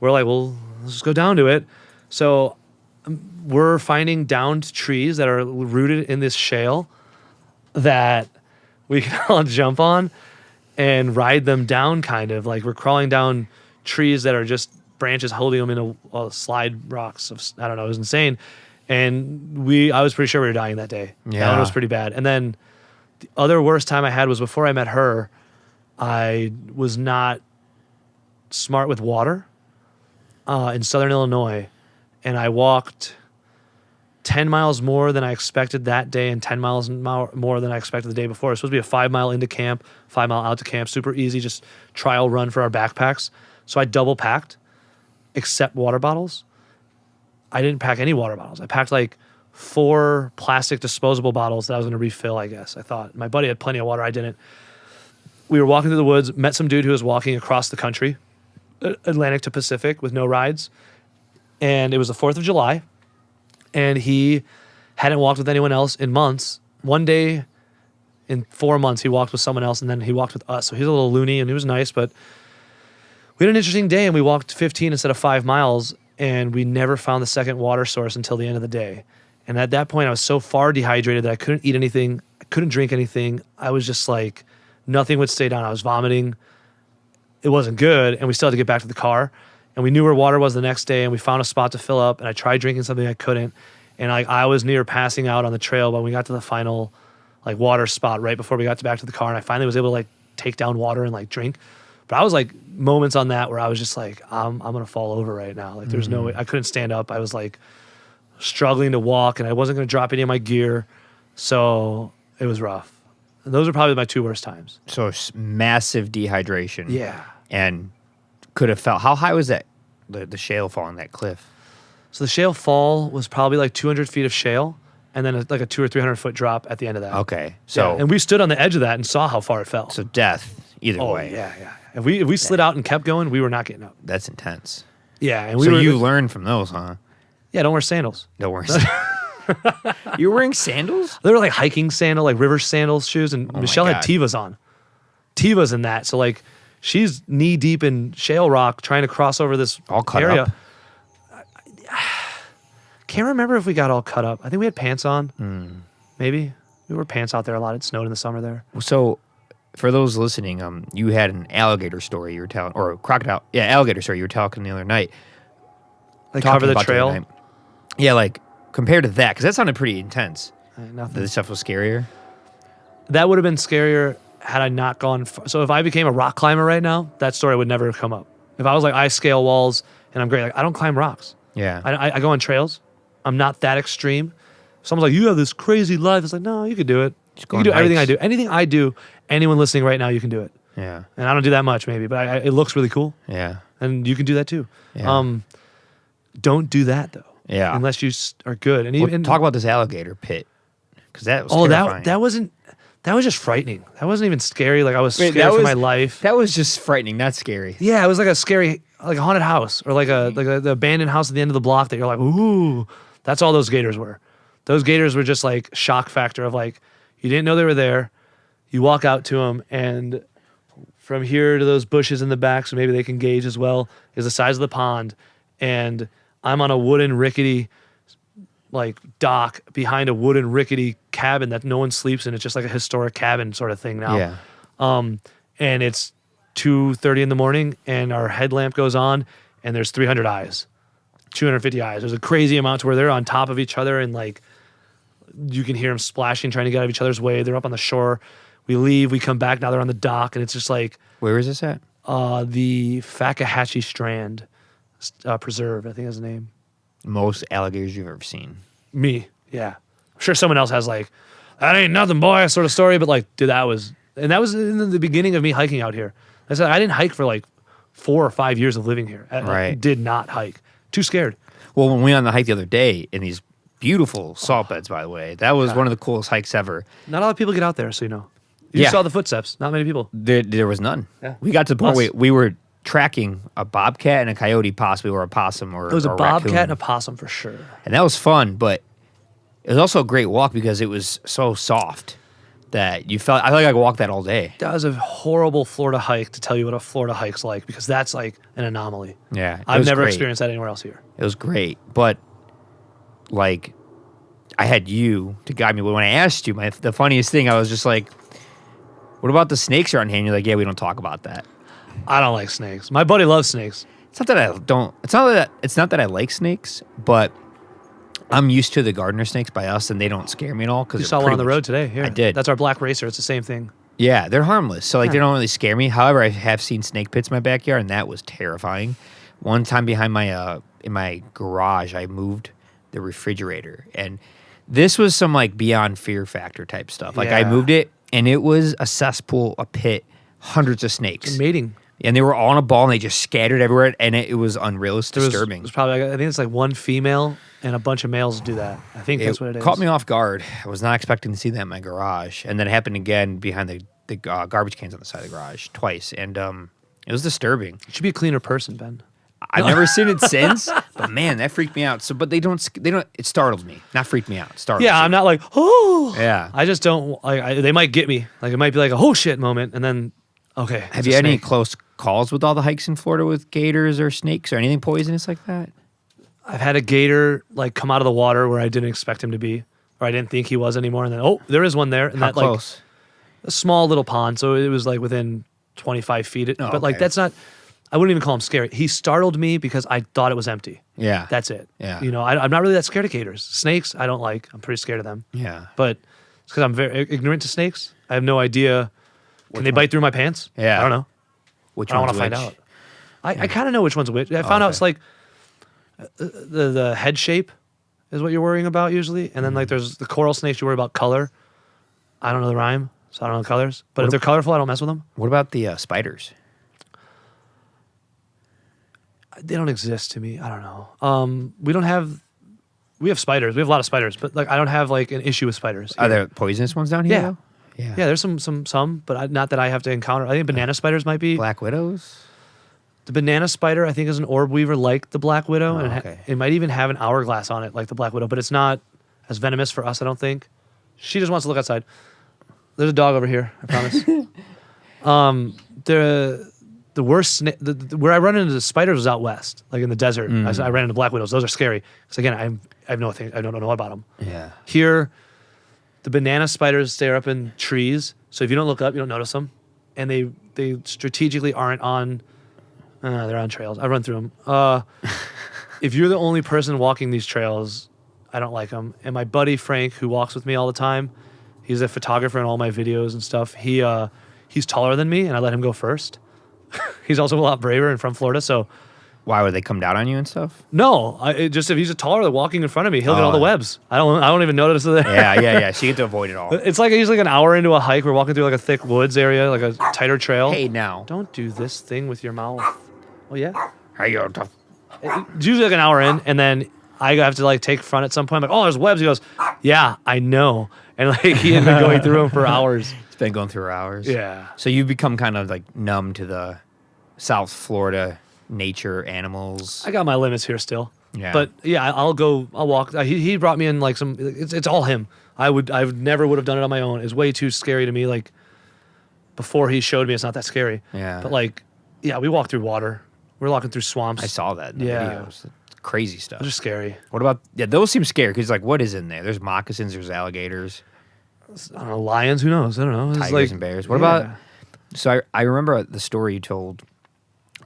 we're like, well, let's just go down to it. So we're finding downed trees that are rooted in this shale that we can all jump on and ride them down, kind of like we're crawling down trees that are just branches holding them in a slide rocks. I don't know. It was insane. And I was pretty sure we were dying that day. Yeah. That one was pretty bad. And then the other worst time I had was before I met her. I was not smart with water in Southern Illinois. And I walked 10 miles more than I expected that day and 10 miles more than I expected the day before. It was supposed to be a 5 mile into camp, 5 mile out to camp, super easy, just trial run for our backpacks. So I double packed, except water bottles. I didn't pack any water bottles. I packed like 4 plastic disposable bottles that I was going to refill, I guess. I thought my buddy had plenty of water. I didn't. We were walking through the woods, met some dude who was walking across the country, Atlantic to Pacific with no rides. And it was the 4th of July. And he hadn't walked with anyone else in months. One day in 4 months, he walked with someone else, and then he walked with us. So he's a little loony, and he was nice, but we had an interesting day, and we walked 15 instead of 5 miles, and we never found the second water source until the end of the day. And at that point, I was so far dehydrated that I couldn't eat anything. I couldn't drink anything. I was just like, nothing would stay down. I was vomiting. It wasn't good, and we still had to get back to the car. And we knew where water was the next day, and we found a spot to fill up, and I tried drinking something I couldn't. And I was near passing out on the trail, but we got to the final like water spot right before we got back to the car, and I finally was able to like take down water and like drink. But I was like moments on that where I was just like, I'm going to fall over right now. Like there's no way. I couldn't stand up. I was like struggling to walk, and I wasn't going to drop any of my gear. So it was rough. And those are probably my 2 worst times. So massive dehydration. Yeah. And could have felt, how high was that, the shale fall on that cliff? So the shale fall was probably like 200 feet of shale, and then like a 200 or 300 foot drop at the end of that. Okay. So yeah. And we stood on the edge of that and saw how far it fell. So death either way. Yeah. If we slid out and kept going, we were not getting up. That's intense. Yeah. And you learned from those, huh? Yeah, don't wear sandals. Don't wear sandals. You were wearing sandals? They were like hiking sandal, like river sandals shoes, and Michelle had Tevas on. Tevas in that. So like she's knee deep in shale rock trying to cross over this all cut area. Up. Can't remember if we got all cut up. I think we had pants on. Maybe. We wore pants out there a lot. It snowed in the summer there. So for those listening, you had an alligator story you were telling, or a crocodile. Yeah, alligator story you were talking the other night. Like cover the trail? Yeah, like compared to that, because that sounded pretty intense. Nothing. This stuff was scarier? That would have been scarier had I not gone. So if I became a rock climber right now, that story would never have come up. If I was like, I scale walls and I'm great, like I don't climb rocks. Yeah. I go on trails. I'm not that extreme. Someone's like, you have this crazy life. It's like, no, you could do it. You can do everything I do. Anything I do, anyone listening right now, you can do it. Yeah. And I don't do that much maybe, but it looks really cool. Yeah. And you can do that too. Yeah. Don't do that though. Yeah. Unless you are good. And even talk about this alligator pit, because that was terrifying. That was just frightening. That wasn't even scary. Like I was scared for my life. That was just frightening, not scary. Yeah, it was like a scary, like a haunted house, or like the abandoned house at the end of the block that you're like, ooh. That's all those gators were. Those gators were just like shock factor of like, you didn't know they were there. You walk out to them, and from here to those bushes in the back, so maybe they can gauge as well, is the size of the pond. And I'm on a wooden rickety like dock behind a wooden rickety cabin that no one sleeps in. It's just like a historic cabin sort of thing now. Yeah. And it's 2:30 in the morning, and our headlamp goes on, and there's 300 eyes, 250 eyes. There's a crazy amount to where they're on top of each other, and like you can hear them splashing, trying to get out of each other's way. They're up on the shore. We leave, we come back. Now they're on the dock, and it's just like, where is this at? The Fakahatchee Strand Preserve, I think is the name. Most alligators you've ever seen. Me, yeah. I'm sure someone else has like, that ain't nothing, boy, sort of story. But like, dude, that was in the beginning of me hiking out here. I said I didn't hike for like 4 or 5 years of living here. I Right. did not hike. Too scared. Well, when we went on the hike the other day in these beautiful salt beds, by the way, that was one of the coolest hikes ever. Not a lot of people get out there, so you know. You Yeah. saw the footsteps. Not many people. There was none. Yeah. We got to the point Us. where we were tracking a bobcat and a coyote, possibly, or a possum, or It was a or bobcat raccoon. and a possum for sure. And that was fun, but it was also a great walk because it was so soft that you felt. I feel like I could walk that all day. That was a horrible Florida hike to tell you what a Florida hike's like because that's like an anomaly. Yeah, it I've was never great. experienced that anywhere else here. It was great, but like I had you to guide me. But when I asked you, the funniest thing, I was just like, "What about the snakes around here?" And you're like, "Yeah, we don't talk about that." I don't like snakes. My buddy loves snakes. It's not that I don't. It's not that I like snakes, but I'm used to the gardener snakes by us, and they don't scare me at all. Because You saw one on the road today. Here. I did. That's our black racer. It's the same thing. Yeah, they're harmless, so like they Yeah. don't really scare me. However, I have seen snake pits in my backyard, and that was terrifying. One time behind my in my garage, I moved the refrigerator, and this was some like beyond fear factor type stuff. Like I Yeah. moved it, and it was a cesspool, a pit, hundreds of snakes, Mating. and they were all in a ball, and they just scattered everywhere, and it was unreal. It was disturbing. It was probably, I think it's like one female and a bunch of males do that. I think that's what it is. Caught me off guard. I was not expecting to see that in my garage, and then it happened again behind the garbage cans on the side of the garage twice, and it was disturbing. You should be a cleaner person, Ben. I've never seen it since, but man, that freaked me out. So, but they don't. It startled me, not freaked me out. It startled. Yeah, me. I'm not like, oh. Yeah. I just don't, they might get me. Like, it might be like a oh shit moment, and then, okay. Have you had any close calls with all the hikes in Florida with gators or snakes or anything poisonous like that? I've had a gator, like, come out of the water where I didn't expect him to be, or I didn't think he was anymore, and then, oh, there is one there. And How that, like, close? a small little pond, so it was, like, within 25 feet. Oh, but, like, okay. that's not, I wouldn't even call him scary. He startled me because I thought it was empty. Yeah. That's it. Yeah. You know, I'm not really that scared of gators. Snakes, I don't like. I'm pretty scared of them. Yeah. But it's because I'm very ignorant to snakes. I have no idea. Can they bite through my pants? Yeah. I don't know. Which I don't one's want to find which? out. I kind of know which one's which. I found out okay. it's like the head shape is what you're worrying about usually. And then like there's the coral snakes, you worry about color. I don't know the rhyme, so I don't know the colors. But if they're colorful, I don't mess with them. What about the spiders? They don't exist to me. I don't know. We have spiders. We have a lot of spiders, but like I don't have like an issue with spiders. Are there poisonous ones down here? Yeah. Though? Yeah. Yeah, there's some, but not that I have to encounter. I think banana spiders might be. Black widows. The banana spider, I think, is an orb weaver like the black widow, Oh, and okay. it might even have an hourglass on it like the black widow, but it's not as venomous for us, I don't think. She just wants to look outside. There's a dog over here, I promise. The worst where I run into the spiders was out west, like in the desert. I ran into black widows. Those are scary. Because again, I don't know about them. Yeah. Here, the banana spiders stay up in trees, so if you don't look up, you don't notice them, and they strategically aren't on. They're on trails. I run through them. If you're the only person walking these trails, I don't like them. And my buddy Frank, who walks with me all the time, he's a photographer in all my videos and stuff. He's taller than me, and I let him go first. He's also a lot braver and from Florida, so Why would they come down on you and stuff? no. If he's a taller walking in front of me, he'll get all the Oh. webs. I don't even notice it. Yeah. So you get to avoid it all. It's like usually like an hour into a hike. We're walking through like a thick woods area, like a tighter trail. Hey, now. Don't do this thing with your mouth. Oh yeah. Hey, yo, tough. It's usually like an hour in, and then I have to like take front at some point. I'm like, oh, there's webs. He goes, yeah, I know. And like he had been going through them for hours. It's been going through hours. Yeah. So you've become kind of like numb to the South Florida nature, animals. I got my limits here still. Yeah. But yeah, I'll walk. He brought me in like some. It's all him. I never would have done it on my own. It's way too scary to me. Like before he showed me, it's not that scary. Yeah. But like, yeah, we walked through water. We're walking through swamps. I saw that in the Yeah. videos. It's crazy stuff. Those are scary. What about, those seem scary because like, what is in there? There's moccasins, there's alligators, I don't know, lions. Who knows? I don't know. It's tigers, like, and bears. What yeah. about, so I remember the story you told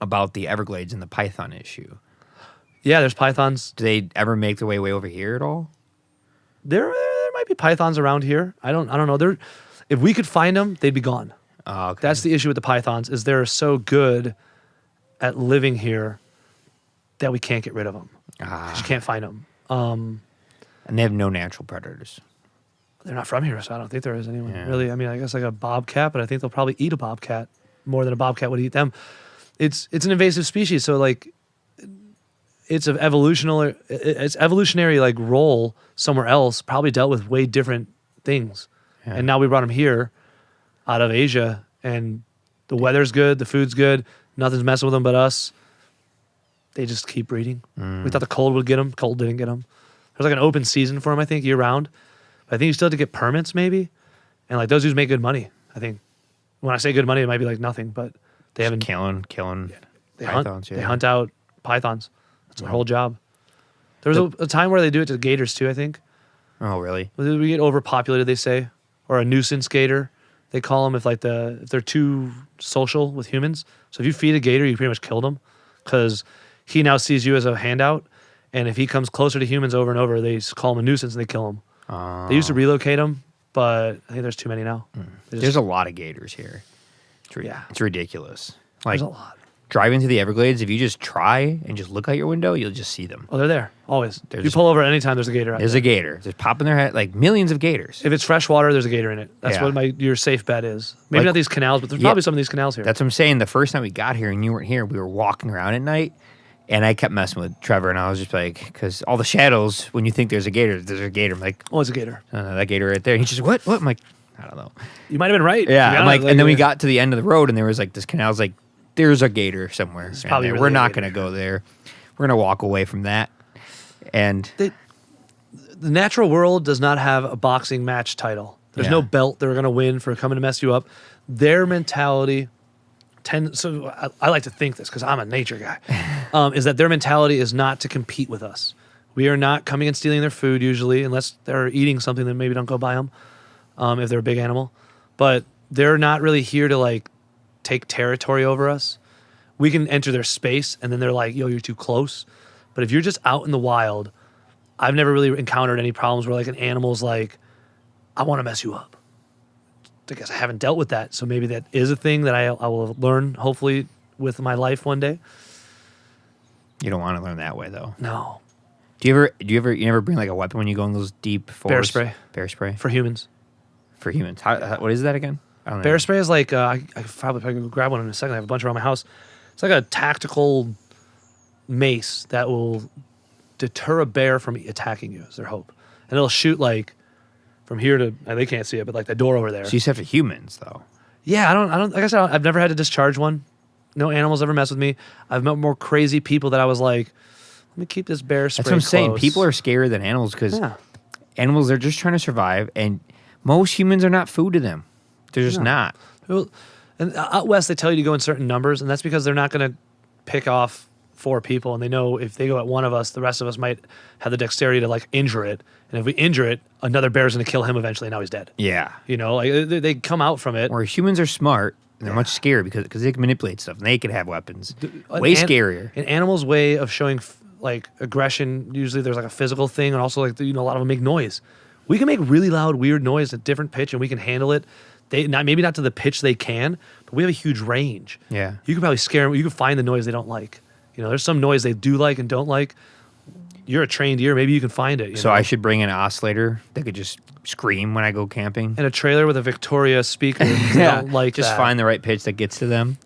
about the Everglades and the python issue. Yeah, there's pythons. Do they ever make their way over here at all? There might be pythons around here. I don't know. If we could find them, they'd be gone. Oh, okay. That's the issue with the pythons is they're so good at living here that we can't get rid of them. 'Cause you can't find them. And they have no natural predators. They're not from here, so I don't think there is anyone Yeah. really. I mean, I guess like a bobcat, but I think they'll probably eat a bobcat more than a bobcat would eat them. It's an invasive species, so like it's evolutionary like role somewhere else probably dealt with way different things, Yeah. and now we brought them here out of Asia, and the weather's good, the food's good, nothing's messing with them but us. They just keep breeding. We thought the cold would get them. Cold didn't get them. There's like an open season for them, I think, year round. But I think you still have to get permits, maybe. And like those dudes make good money. I think when I say good money, it might be like nothing, but they haven't. Killing They pythons. hunt. Yeah. They hunt out pythons. That's their whole job. There was a time where they do it to gators too. I think Oh, really? we get overpopulated. They say, or a nuisance gator. They call them if they're too social with humans. So if you feed a gator, you pretty much killed him because he now sees you as a handout. And if he comes closer to humans over and over, they just call him a nuisance and they kill him. They used to relocate him, but I think there's too many now. There's a lot of gators here. Yeah. It's ridiculous. Like There's a lot. driving through the Everglades, if you just try and just look out your window, you'll just see them. Oh, they're there always. There's- You pull over anytime there's a gator out There's there. a gator. Just popping their head, like millions of gators. If it's fresh water, there's a gator in it. That's Yeah. what your safe bet is. Maybe Like- not these canals, but there's Yeah. probably some of these canals here. That's what I'm saying. The first time we got here and you weren't here, we were walking around at night, and I kept messing with Trevor, and I was just like, because all the shadows, when you think there's a gator, there's a gator. I'm like, Oh, it's a gator. that gator right there. And he's just, what? I'm like, I don't know. You might have been right. Yeah, to be I'm like, honest. and then we got to the end of the road, and there was like this canal. I was like, there's a gator somewhere. in probably there. really We're a not gator. going to go there. We're going to walk away from that. And The natural world does not have a boxing match title. There's Yeah. no belt they're going to win for coming to mess you up. Their mentality I like to think this because I'm a nature guy, is that their mentality is not to compete with us. We are not coming and stealing their food usually, unless they're eating something that maybe don't go buy them, if they're a big animal. But they're not really here to like take territory over us. We can enter their space and then they're like, yo, you're too close. But if you're just out in the wild, I've never really encountered any problems where like an animal's like, I want to mess you up. I guess I haven't dealt with that. So maybe that is a thing that I will learn hopefully with my life one day. you don't want to learn that way, though. No. You ever bring like a weapon when you go in those deep forests? spray. Bear spray For humans. for humans. What is that again? I don't know. Bear spray is like, I probably can grab one in a second. I have a bunch around my house. It's like a tactical mace that will deter a bear from attacking you is their hope. And it'll shoot like from here to, they can't see it, but like the door over there. So you said for humans, though. Yeah, I don't, like I said, I've never had to discharge one. No animals ever mess with me. I've met more crazy people that I was like, let me keep this bear spray That's what I'm saying. close. People are scarier than animals because Yeah. animals are just trying to survive, and most humans are not food to them. They're just No. not. Well, and out west, they tell you to go in certain numbers, and that's because they're not going to pick off 4 people, and they know if they go at one of us, the rest of us might have the dexterity to like injure it, and if we injure it, another bear's going to kill him eventually. And now he's dead. Yeah. You know, like they come out from it. Where humans are smart and they're much scarier because they can manipulate stuff and they can have weapons. An Way scarier. An animal's way of showing like aggression. Usually, there's like a physical thing, and also like a lot of them make noise. We can make really loud, weird noise at different pitch, and we can handle it. Maybe not to the pitch they can, but we have a huge range. Yeah. You can probably scare them. You can find the noise they don't like. You know, there's some noise they do like and don't like. You're a trained ear. Maybe you can find it. So I should bring an oscillator that could just scream when I go camping. And a trailer with a Victoria speaker. They don't like just that. find the right pitch that gets to them.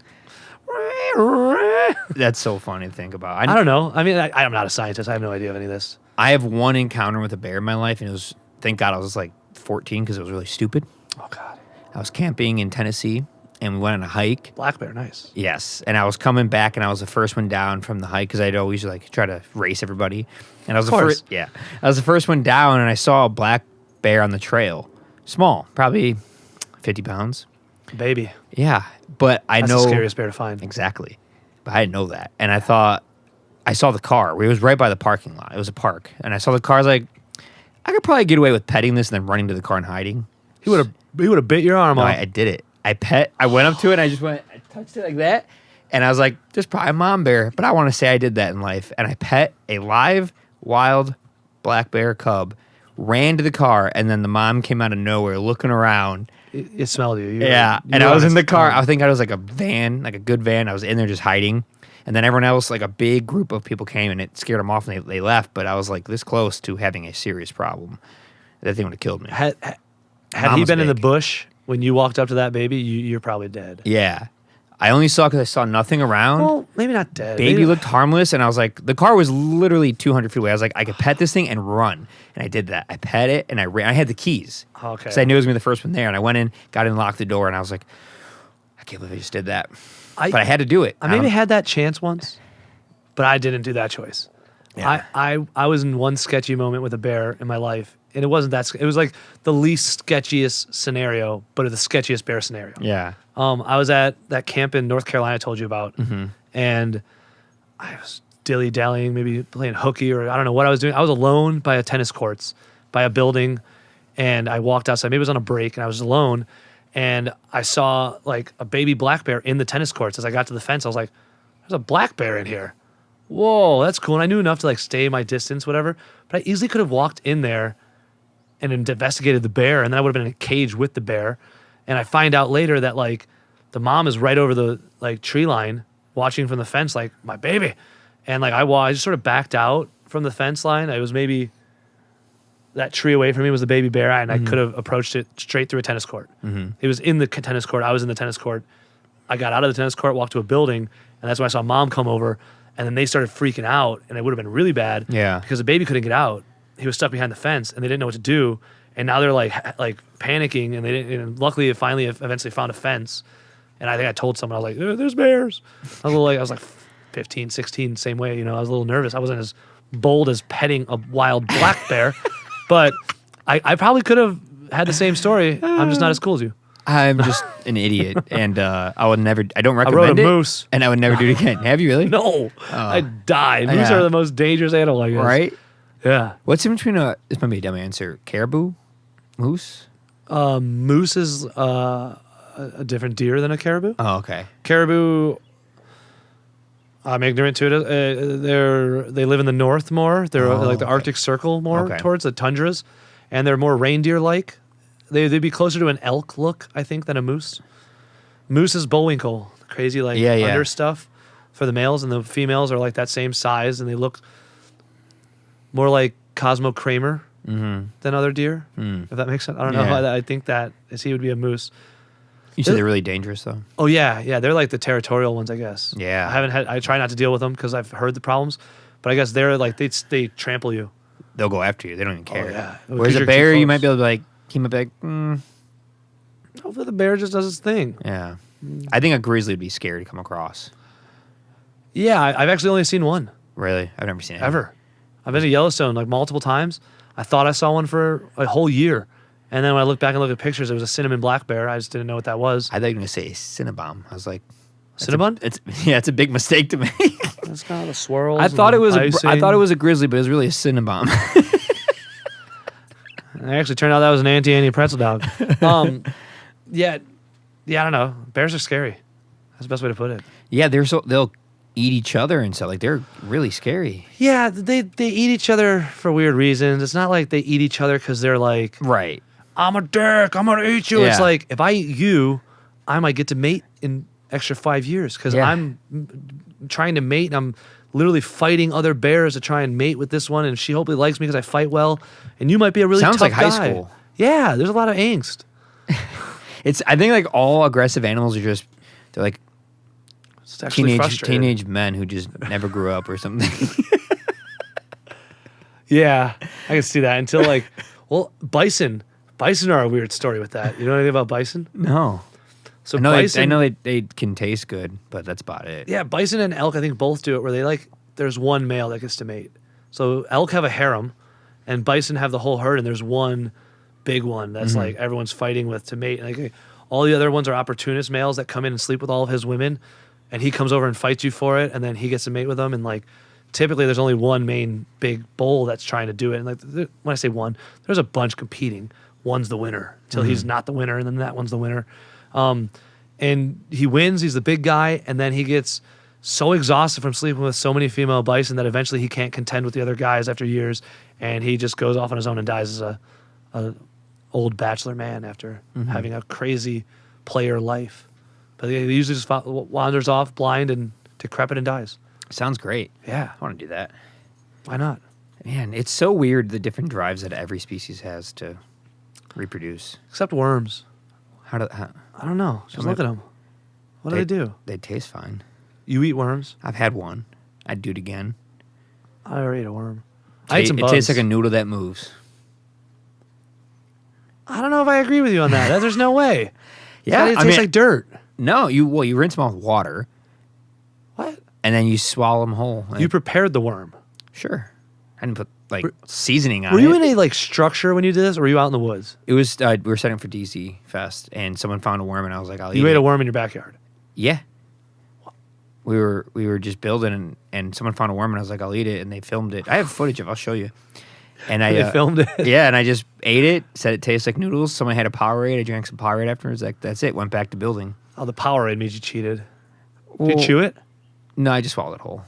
That's so funny to think about. I don't know. I mean, I'm not a scientist. I have no idea of any of this. I have one encounter with a bear in my life, and it was, thank God I was like 14 because it was really stupid. Oh, God. I was camping in Tennessee, and we went on a hike. Black bear, nice. Yes, and I was coming back, and I was the first one down from the hike because I'd always like try to race everybody. And I was Of the course. first. Yeah, I was the first one down, and I saw a black bear on the trail, small, probably 50 pounds. Baby. Yeah, but I That's know the scariest bear to find. exactly, but I didn't know that, and I thought I saw the car. It was right by the parking lot. It was a park, and I saw the car. I was like, I could probably get away with petting this and then running to the car and hiding. He would have bit your arm No, off. I did it. I went up to it and I just went, I touched it like that. And I was like, there's probably a mom bear, but I want to say I did that in life. And I pet a live, wild black bear cub, ran to the car, and then the mom came out of nowhere looking around. It smelled you. Yeah, you and were I was on in the car. phone. I think I was like a van, like a good van. I was in there just hiding. And then everyone else, like a big group of people came and it scared them off and they left. But I was like this close to having a serious problem. That thing would have killed me. Had Mom he was been in the big. bush when you walked up to that baby, you're probably dead. Yeah. I only saw because I saw nothing around. Well, maybe not dead. Baby Maybe- looked harmless. And I was like, the car was literally 200 feet away. I was like, I could pet this thing and run. And I did that. I pet it and I ran. I had the keys. Okay. Because I knew it was going to be the first one there. And I went in, got in, locked the door. And I was like, I can't believe I just did that. But I had to do it. I maybe had that chance once, but I didn't do that choice. Yeah. I was in one sketchy moment with a bear in my life, and it wasn't that. It was like the least sketchiest scenario, but the sketchiest bear scenario. Yeah. I was at that camp in North Carolina I told you about, Mm-hmm. and I was dilly-dallying, maybe playing hooky, or I don't know what I was doing. I was alone by a tennis courts, by a building, and I walked outside. Maybe it was on a break, and I was alone, and I saw like a baby black bear in the tennis courts. As I got to the fence, I was like, there's a black bear in here. Whoa, that's cool. And I knew enough to like stay my distance, whatever. But I easily could have walked in there and investigated the bear, and then I would have been in a cage with the bear. And I find out later that like the mom is right over the like tree line watching from the fence, like my baby. And like I just sort of backed out from the fence line. I was maybe that tree away from me was the baby bear, and I could have approached it straight through a tennis court. It was in the tennis court. I was in the tennis court. I got out of the tennis court, walked to a building, and that's when I saw mom come over. And then they started freaking out, and it would have been really bad. Yeah. Because the baby couldn't get out. He was stuck behind the fence, and they didn't know what to do. And now they're like panicking, and they didn't. And luckily, it finally eventually found a fence. And I think I told someone, I was like, "There's bears." I was like 15, 16, same way. You know, I was a little nervous. I wasn't as bold as petting a wild black bear, but I probably could have had the same story. I'm just not as cool as you. I'm just an idiot, and I would never. I don't rode recommend a it, moose. and I would never do it again. Have you really? No, I died. Moose Yeah. are the most dangerous animal, I guess. Right? Yeah. What's in between a? This might be a dumb answer. Caribou, moose. Moose is a different deer than a caribou. Oh, okay. Caribou, I'm ignorant to it. They live in the north more. They're like the okay. Arctic Circle more Okay. towards the tundras, and they're more reindeer-like. They'd be closer to an elk look, I think, than a moose. Moose is Bullwinkle, crazy like Yeah. under stuff for the males, and the females are like that same size, and they look more like Cosmo Kramer than other deer. If that makes sense, I don't know. Yeah. I think that is he would be a moose. You said they're really dangerous, though. Oh yeah, they're like the territorial ones, I guess. Yeah. I try not to deal with them because I've heard the problems, but I guess they're like they trample you. They'll go after you. They don't even care. yeah. Whereas 'Cause a you're too bear, you close. might be able to like. He might be like, Hopefully the bear just does its thing. yeah. I think a grizzly would be scary to come across. Yeah, I've actually only seen one Really, I've never seen it ever. I've been to Yellowstone like multiple times. I thought I saw one for a whole year, and then when I looked back and looked at pictures, it was a cinnamon black bear. I just didn't know what that was. I thought you were gonna say Cinnabon. I was like, Cinnabon? It's it's a big mistake to make. That's kind of the swirls. I thought it was icing. I thought it was a grizzly, but it was really a Cinnabon. It actually turned out that was an anti pretzel dog. Yeah, I don't know. Bears are scary. That's the best way to put it. Yeah, they'll eat each other and stuff. Like they're really scary. Yeah, they eat each other for weird reasons. It's not like they eat each other because they're like, Right. I'm a dick, I'm gonna eat you. It's Yeah. like if I eat you, I might get to mate in extra 5 years because Yeah. I'm trying to mate and I'm literally fighting other bears to try and mate with this one, and she hopefully likes me because I fight well. And you might be a really Sounds tough like high guy. school. Yeah, there's a lot of angst. I think like all aggressive animals are just they're like It's actually frustrating. teenage men who just never grew up or something. Yeah, I can see that until like, well, bison are a weird story with that. You know anything about bison? No. So I know, bison, I know they can taste good, but that's about it. yeah, bison and elk I think both do it where they like there's one male that gets to mate. So elk have a harem, and bison have the whole herd, and there's one big one that's like everyone's fighting with to mate. And like all the other ones are opportunist males that come in and sleep with all of his women, and he comes over and fights you for it, and then he gets to mate with them. And like typically there's only one main big bull that's trying to do it. And like when I say one, there's a bunch competing. One's the winner until he's not the winner, and then that one's the winner. And he wins. He's the big guy, and then he gets so exhausted from sleeping with so many female bison that eventually he can't contend with the other guys after years, and he just goes off on his own and dies as a old bachelor man after having a crazy player life. But he usually just wanders off blind and decrepit and dies. Sounds great. Yeah. I want to do that. Why not? Man, it's so weird the different drives that every species has to reproduce. Except worms. How? I don't know. Just look at them. What do they do? They taste fine. You eat worms? I've had one. I'd do it again. I already ate a worm. I ate some It bugs. tastes like a noodle that moves. I don't know if I agree with you on that. There's no way. Yeah, It tastes like dirt. No, you rinse them off with water. What? And then you swallow them whole. You prepared the worm. Sure. I didn't put seasoning on it. Were you in a structure when you did this, or were you out in the woods? It was we were setting for DC Fest, and someone found a worm, and I was like, "I'll eat it." You ate a worm in your backyard. Yeah. We were just building, and someone found a worm, and I was like, "I'll eat it," and they filmed it. I have footage of it. I'll show you. And They filmed it. Yeah, and I just ate it. Said it tastes like noodles. Someone had a Powerade. I drank some Powerade afterwards. Like that's it. Went back to building. Oh, the Powerade made you cheated. Well, Did you chew it? No, I just swallowed it whole.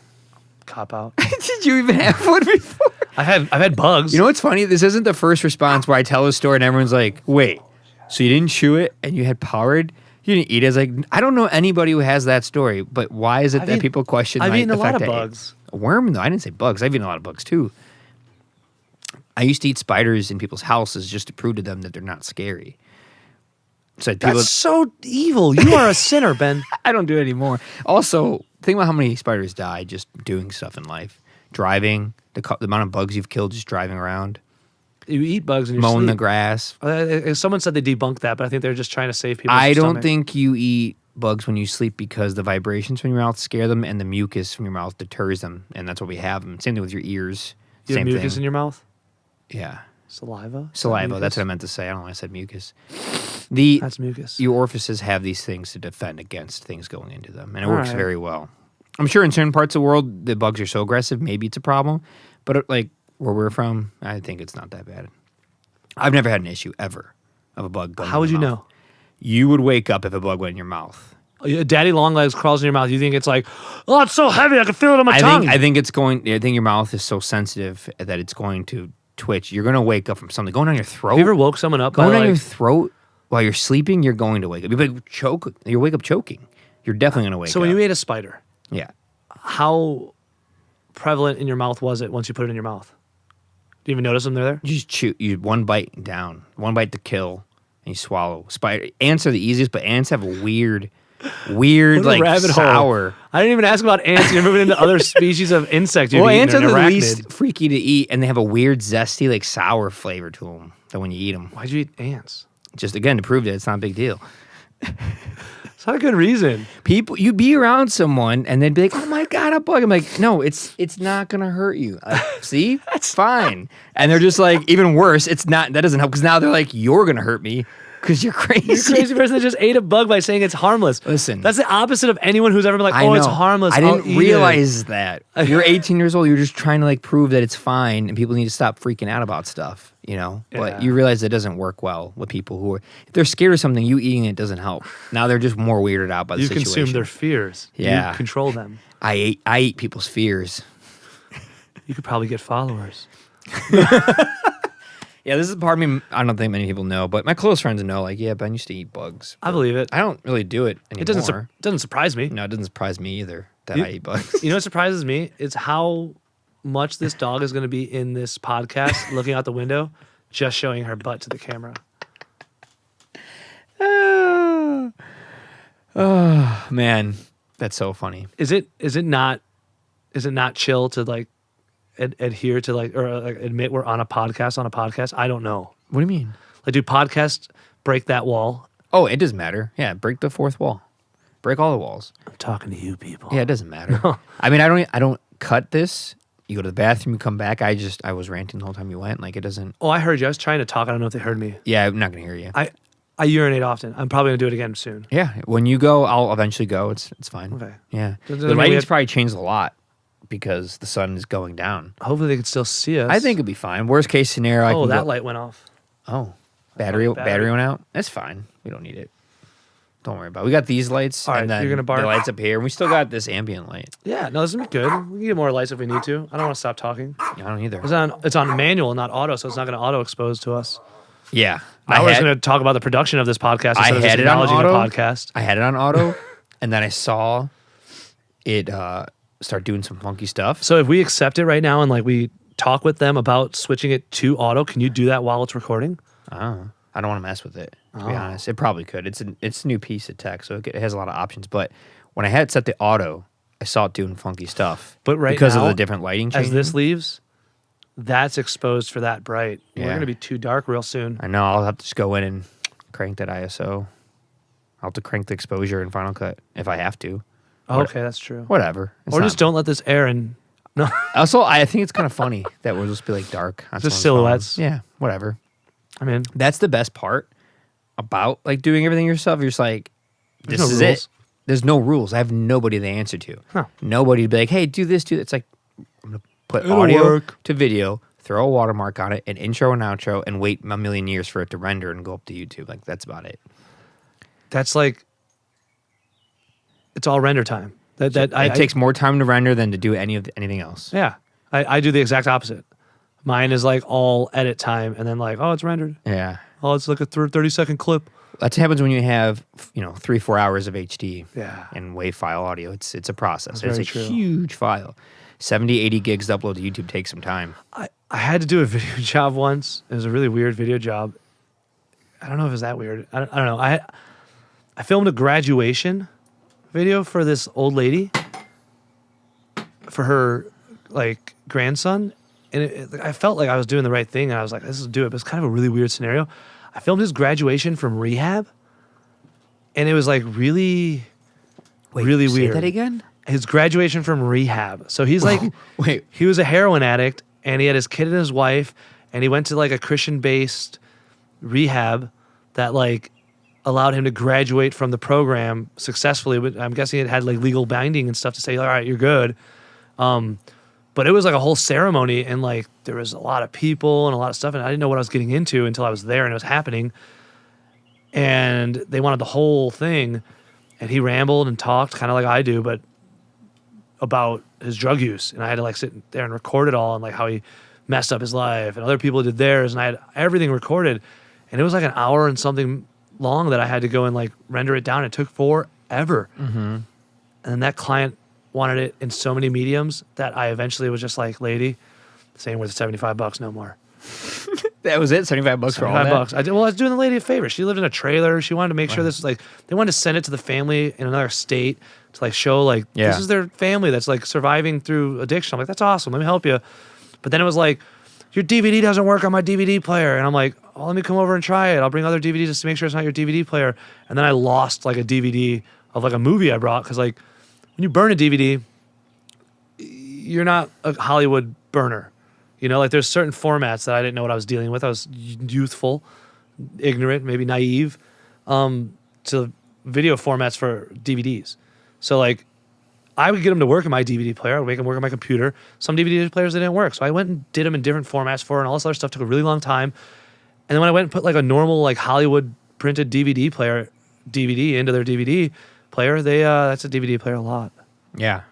Cop out. Did you even have one before? I've had bugs. You know what's funny? This isn't the first response where I tell a story and everyone's like, "Wait, so you didn't chew it and you had Powerade? You didn't eat it?" I was like, I don't know anybody who has that story, but why is it that people question I've eaten the a fact lot of that I ate bugs. a worm? No, I didn't say bugs. I've eaten a lot of bugs too. I used to eat spiders in people's houses just to prove to them that they're not scary. So people, That's so evil. You are a sinner, Ben. I don't do it anymore. Also, think about how many spiders die just doing stuff in life. Driving, the amount of bugs you've killed just driving around. You eat bugs and you Mowing sleep. the grass. Someone said they debunked that, but I think they're just trying to save people. I don't think you eat bugs when you sleep because the vibrations from your mouth scare them and the mucus from your mouth deters them, and that's what we have them. Same thing with your ears. You have Same mucus thing. in your mouth? Yeah. Saliva? Saliva. That's what I meant to say. I don't know why I said mucus. That's mucus. Your orifices have these things to defend against things going into them, and it All works right. very well. I'm sure in certain parts of the world, the bugs are so aggressive, maybe it's a problem. But like where we're from, I think it's not that bad. I've never had an issue ever of a bug going How would in you my mouth. know? You would wake up if a bug went in your mouth. Daddy Longlegs crawls in your mouth. You think it's like, oh, it's so heavy. I can feel it on my tongue. I think your mouth is so sensitive that it's going to twitch. You're going to wake up from something going down your throat. Have you ever woke someone up Going by down your like, throat while you're sleeping, you're going to wake up. You wake up choking. You're definitely going to wake up. so when you ate a spider, Yeah. how prevalent in your mouth was it once you put it in your mouth? Do you even notice them there? You just chew. You one bite down, one bite to kill, and you swallow. Ants are the easiest, but ants have a weird What a like rabbit hole. sour. I didn't even ask about ants. You're moving into other species of insect. Well, ants are an the arachnid. least freaky to eat, and they have a weird, zesty, like sour flavor to them. That when you eat them, Why'd you eat ants? just again to prove that it's not a big deal. It's not a good reason. People, you be around someone, and they'd be like, "Oh my god, a bug!" I'm like, "No, it's not gonna hurt you. See, that's fine." And they're just like, even worse, it's not. That doesn't help because now they're like, "You're gonna hurt me." Because you're crazy. You're a crazy person that just ate a bug by saying it's harmless. Listen. That's the opposite of anyone who's ever been like, I oh, know. it's harmless. I I'll didn't eat it." realize that. You're 18 years old. You're just trying to like prove that it's fine, and people need to stop freaking out about stuff. You know, but Yeah. you realize it doesn't work well with people who are. If they're scared of something, you eating it doesn't help. Now they're just more weirded out by the You situation. consume their fears. Yeah. You control them. I eat people's fears. You could probably get followers. Yeah, this is a part of me I don't think many people know, but my close friends know. Like, yeah, Ben used to eat bugs. I believe it. I don't really do it anymore. It doesn't surprise me. No, it doesn't surprise me either that You- I eat bugs. You know what surprises me? It's how much this dog is going to be in this podcast, looking out the window, just showing her butt to the camera. Oh man, that's so funny. Is it not chill to like adhere to like or like admit we're on a podcast? I don't know. What do you mean? Like, do podcasts break that wall? Oh, it doesn't matter. Yeah, break the fourth wall. Break all the walls. I'm talking to you people. Yeah, it doesn't matter. I mean, I don't cut this. You go to the bathroom, you come back. I was ranting the whole time you went. Like it doesn't. Oh, I heard you. I was trying to talk. I don't know if they heard me. Yeah, I'm not gonna hear you. I urinate often. I'm probably gonna do it again soon. Yeah, when you go, I'll eventually go. It's fine. Okay. Yeah, Does that the mean we lighting's have- probably changed a lot because the sun is going down. Hopefully they can still see us. I think it'll be fine. Worst case scenario, I Oh, can that go. light went off. Oh, battery battery. went out. That's fine. We don't need it. Don't worry about it. We got these lights, All right, and then you're gonna bark? the lights up here. And we still got this ambient light. Yeah, no, this is gonna be good. We can get more lights if we need to. I don't want to stop talking. I don't either. It's on manual, not auto, so it's not gonna auto expose to us. Yeah. Now we're just going to talk about the production of this podcast instead of just had it on acknowledging the auto. podcast. I had it on auto, and then I saw it start doing some funky stuff. So if we accept it right now and like we talk with them about switching it to auto, can you do that while it's recording? I don't want to mess with it, to be honest. It probably could. It's a new piece of tech, so it has a lot of options. But when I had it set to auto, I saw it doing funky stuff. But right because now, of the different lighting changes. as this leaves, that's exposed for that bright. We're Yeah. going to be too dark real soon. I know. I'll have to just go in and crank that ISO. I'll have to crank the exposure in Final Cut if I have to. Oh, okay, that's true. Whatever. It's Or not- just don't let this air and no, Also, I think it's kind of funny that we'll just be like dark on Just someone's silhouettes. phone. Yeah, whatever. I mean, That's the best part about like doing everything yourself. You're just like, There's this no is rules. it. There's no rules. I have nobody to answer to. Huh. Nobody to be like, hey, do this, do that. It's like, I'm going to put It'll audio work. to video, throw a watermark on it, an intro and outro, and wait a million years for it to render and go up to YouTube. Like, that's about it. that's like, it's all render time. It takes more time to render than to do anything else. Yeah. I do the exact opposite. Mine is like all edit time and then like, oh, it's rendered. Yeah. Oh, it's like a 30-second clip. That's what happens when you have, 3-4 hours of HD Yeah. and WAV file audio. It's a process. That's It's a very true. huge file. 70, 80 gigs to upload to YouTube takes some time. I had to do a video job once. It was a really weird video job. I don't know if it was that weird. I don't know. I filmed a graduation video for this old lady for her like grandson, and I felt like I was doing the right thing, and I was like, "This will do it." But it's kind of a really weird scenario. I filmed his graduation from rehab, and it was like really Say weird. that again? His graduation from rehab. So he's like, Wait. he was a heroin addict, and he had his kid and his wife, and he went to like a Christian-based rehab that like allowed him to graduate from the program successfully. But I'm guessing it had like legal binding and stuff to say, all right, you're good. But it was like a whole ceremony, and like there was a lot of people and a lot of stuff, and I didn't know what I was getting into until I was there and it was happening. And they wanted the whole thing, and he rambled and talked kind of like I do, but about his drug use, and I had to like sit there and record it all, and like how he messed up his life, and other people did theirs, and I had everything recorded, and it was like an hour and something long that I had to go and like render it down. It took forever, and then that client wanted it in so many mediums that I eventually was just like, lady, this ain't worth $75 no more. That was it? $75 for all that? $75. I was doing the lady a favor. She lived in a trailer. She wanted to make sure this was like, they wanted to send it to the family in another state to like show like, Yeah. this is their family that's like surviving through addiction. I'm like, that's awesome. Let me help you. But then it was like, your DVD doesn't work on my DVD player. And I'm like, oh, let me come over and try it. I'll bring other DVDs just to make sure it's not your DVD player. And then I lost like a DVD of like a movie I brought. Cause like when you burn a DVD, you're not a Hollywood burner. You know, like there's certain formats that I didn't know what I was dealing with. I was youthful, ignorant, maybe naive to video formats for DVDs. So like I would get them to work in my DVD player. I would make them work on my computer. Some DVD players, they didn't work. So I went and did them in different formats for her, and all this other stuff took a really long time. And then when I went and put like a normal like Hollywood printed DVD player, DVD into their DVD player, that's a DVD player a lot. Yeah.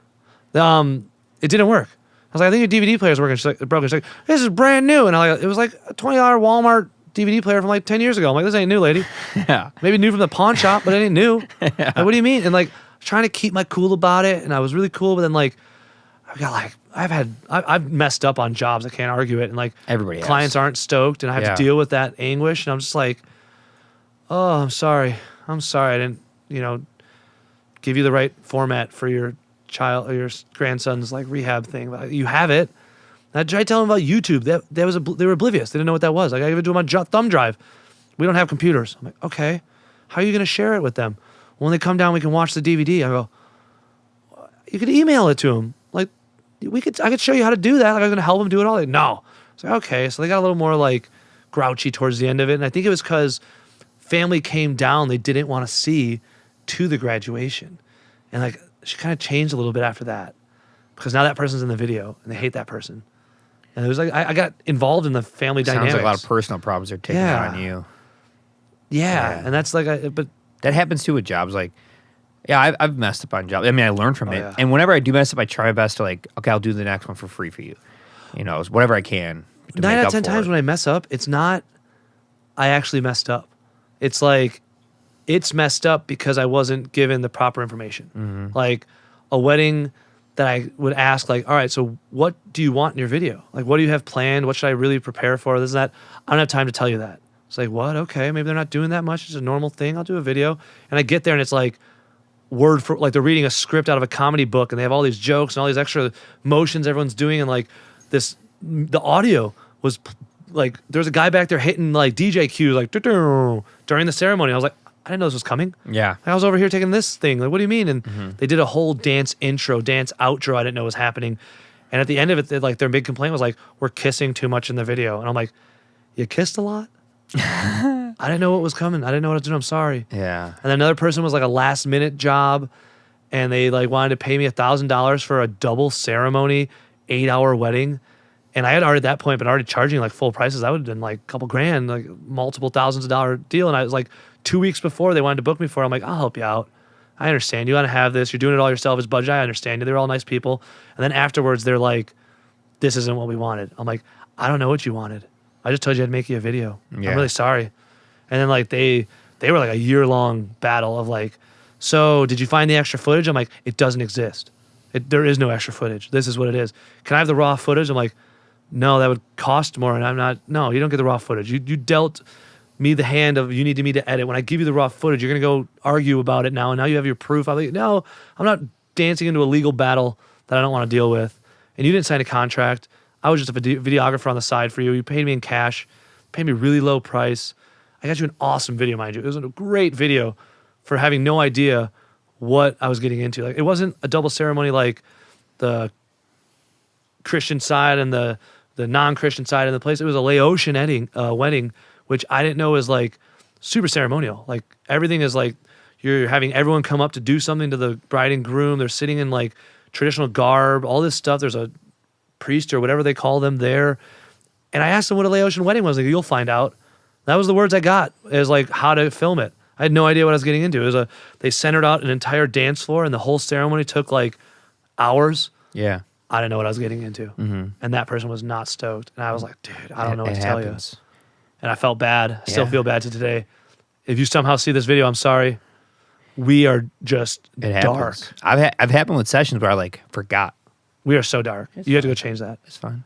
It didn't work. I was like, I think your DVD player's working. She's like, broken. She's like, this is brand new. And it was like a $20 Walmart DVD player from like 10 years ago. I'm like, this ain't new, lady. Yeah. Maybe new from the pawn shop, but it ain't new. Like, what do you mean? And like, trying to keep my cool about it, and I was really cool. But then like, I've messed up on jobs. I can't argue it. And like, Everybody has. clients aren't stoked, and I have Yeah. to deal with that anguish. And I'm just like, oh, I'm sorry. I didn't, give you the right format for your child or your grandson's like rehab thing. But you have it. And I tried telling them about YouTube. They were oblivious. They didn't know what that was. Like I give it to them on thumb drive. We don't have computers. I'm like, okay, how are you going to share it with them? When they come down, we can watch the DVD. I go, you could email it to them. Like I could show you how to do that. Like I was going to help them do it all. Like, no. It's like, okay. So they got a little more like grouchy towards the end of it. And I think it was because family came down. They didn't want to see to the graduation. And like, she kind of changed a little bit after that because now that person's in the video and they hate that person. And it was like, I got involved in the family dynamics. Sounds like a lot of personal problems are taking out on you. Yeah. And that's like, but That happens too with jobs. Like, yeah, I've messed up on jobs. I mean, I learned from it. yeah. And whenever I do mess up, I try my best to like, okay, I'll do the next one for free for you. Whatever I can. to 9 make out up of 10 for times it. when I mess up, it's not I actually messed up. It's like, it's messed up because I wasn't given the proper information. Like a wedding that I would ask, like, all right, so what do you want in your video? Like, what do you have planned? What should I really prepare for? This and that. I don't have time to tell you that. It's like, what? Okay, maybe they're not doing that much. It's a normal thing. I'll do a video. And I get there and it's like word for, like they're reading a script out of a comedy book and they have all these jokes and all these extra motions everyone's doing. And like the audio was like, there's a guy back there hitting like DJ cues, like during the ceremony. I was like, I didn't know this was coming. Yeah. I was over here taking this thing. Like, what do you mean? And they did a whole dance intro, dance outro I didn't know was happening. And at the end of it, like their big complaint was like, we're kissing too much in the video. And I'm like, you kissed a lot? I didn't know what was coming. I didn't know what to do. I'm sorry. Yeah. And then another person was like a last minute job and they like wanted to pay me $1,000 for a double ceremony, 8-hour wedding. And I had already at that point been already charging like full prices. I would have done like a couple grand, like multiple thousands of dollar deal. And I was like 2 weeks before they wanted to book me for it. I'm like, I'll help you out. I understand you want to have this. You're doing it all yourself. It's budget. I understand you. They're all nice people. And then afterwards they're like, this isn't what we wanted. I'm like, I don't know what you wanted. I just told you I'd make you a video. Yeah. I'm really sorry. And then like they were like a year-long battle of like, so did you find the extra footage? I'm like, it doesn't exist. There is no extra footage. This is what it is. Can I have the raw footage? I'm like, no, that would cost more. And I'm not, no, you don't get the raw footage. You dealt me the hand of you need me to edit. When I give you the raw footage, you're going to go argue about it now. And now you have your proof. I'm like, no, I'm not dancing into a legal battle that I don't want to deal with. And you didn't sign a contract. I was just a videographer on the side for you. You paid me in cash, paid me a really low price. I got you an awesome video, mind you. It was a great video for having no idea what I was getting into. Like, it wasn't a double ceremony like the Christian side and the non-Christian side of the place. It was a Laotian wedding, which I didn't know was like super ceremonial. Like everything is like you're having everyone come up to do something to the bride and groom. They're sitting in like traditional garb, all this stuff. There's a priest or whatever they call them there. And I asked them what a Laotian wedding was. Like, you'll find out. That was the words I got is like how to film it. I had no idea what I was getting into. It was they centered out an entire dance floor and the whole ceremony took like hours. Yeah. I didn't know what I was getting into. And that person was not stoked. And I was like, dude, I don't know what to tell you. And I felt bad. I still feel bad to today. If you somehow see this video, I'm sorry. We are just dark. I've happened with sessions where I like forgot. We are so dark. You have to go change that. It's fine.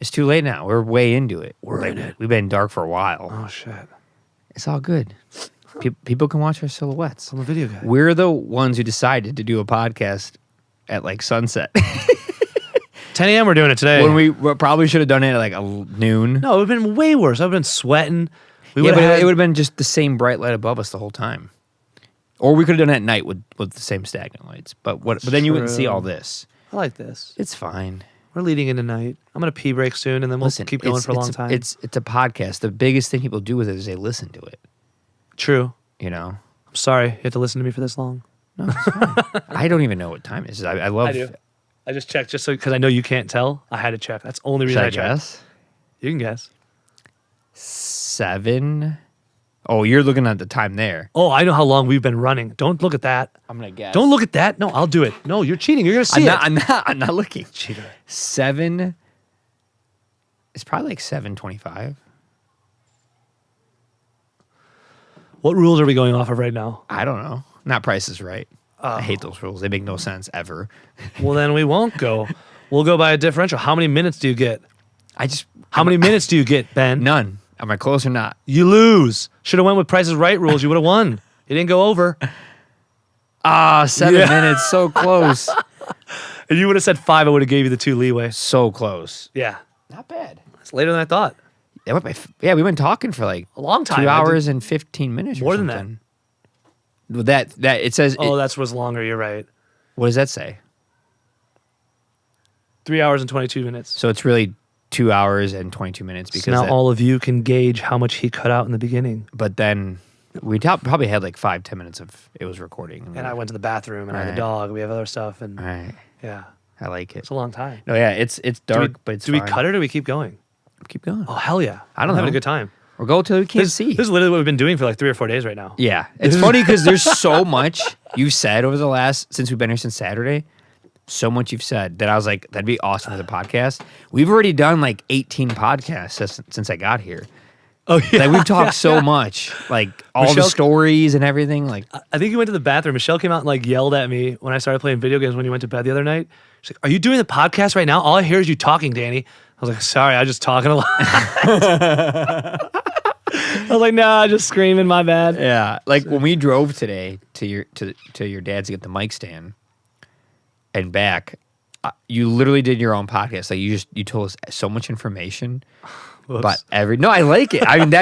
It's too late now. We're way into it. We're in it. We've been dark for a while. Oh, shit. It's all good. People can watch our silhouettes. I'm a video guy. We're the ones who decided to do a podcast at like sunset. 10 a.m. we're doing it today. When we probably should have done it at like noon. No, it would have been way worse. I've been sweating. It would have been just the same bright light above us the whole time. Or we could have done it at night with the same stagnant lights. But then you wouldn't see all this. I like this. It's fine. We're leading into night. I'm going to pee break soon, and then we'll keep going for a long time. It's a podcast. The biggest thing people do with it is they listen to it. True. You know? I'm sorry you had to listen to me for this long. No, it's fine. I don't even know what time it is. I love... I do. I just checked just so because I know you can't tell. I had to check. That's the only reason I checked. Guess? You can guess. 7. Oh, you're looking at the time there. Oh, I know how long we've been running. Don't look at that. I'm gonna guess. Don't look at that. No, I'll do it. No, you're cheating. You're gonna see it. I'm not looking. Cheater. 7. It's probably like 7:25. What rules are we going off of right now? I don't know. Not Price is Right. I hate those rules. They make no sense ever. Well, then we won't go. We'll go by a differential. How many minutes do you get? How many minutes do you get, Ben? None. Am I close or not? You lose. Should have went with Price is Right rules. You would have won. You didn't go over. 7 minutes. So close. If you would have said 5, I would have gave you the 2 leeway. So close. Yeah. Not bad. It's later than I thought. Yeah, we've been talking for like a long time. 2 hours and 15 minutes. More or than something. That it says. Oh, that was longer. You're right. What does that say? 3 hours and 22 minutes. So it's really 2 hours and 22 minutes because so now all of you can gauge how much he cut out in the beginning. But then we probably had like 5-10 minutes of it was recording. And I went to the bathroom and I had the dog. We have other stuff and yeah, I like it. It's a long time. No, yeah, it's dark, but it's do fine. we cut it or do we keep going? Keep going. Oh hell yeah! I don't know. Having a good time. Or go till we can't see. This is literally what we've been doing for like 3 or 4 days right now. Yeah, it's funny because there's so much you've said over the last since we've been here since Saturday. So much you've said that I was like, that'd be awesome for the podcast. We've already done like 18 podcasts since I got here. Oh yeah, Like we've talked so much, like all the Michelle- stories and everything. Like I think you went to the bathroom. Michelle came out and like yelled at me when I started playing video games when you went to bed the other night. She's like, "Are you doing the podcast right now? All I hear is you talking, Danny." I was like, "Sorry, I just talking a lot." I was like, "Nah, just screaming. My bad." yeah, like when we drove today to your dad's to get the mic stand and back, you literally did your own podcast. Like you told us so much information. Whoops. But no, I like it. I mean,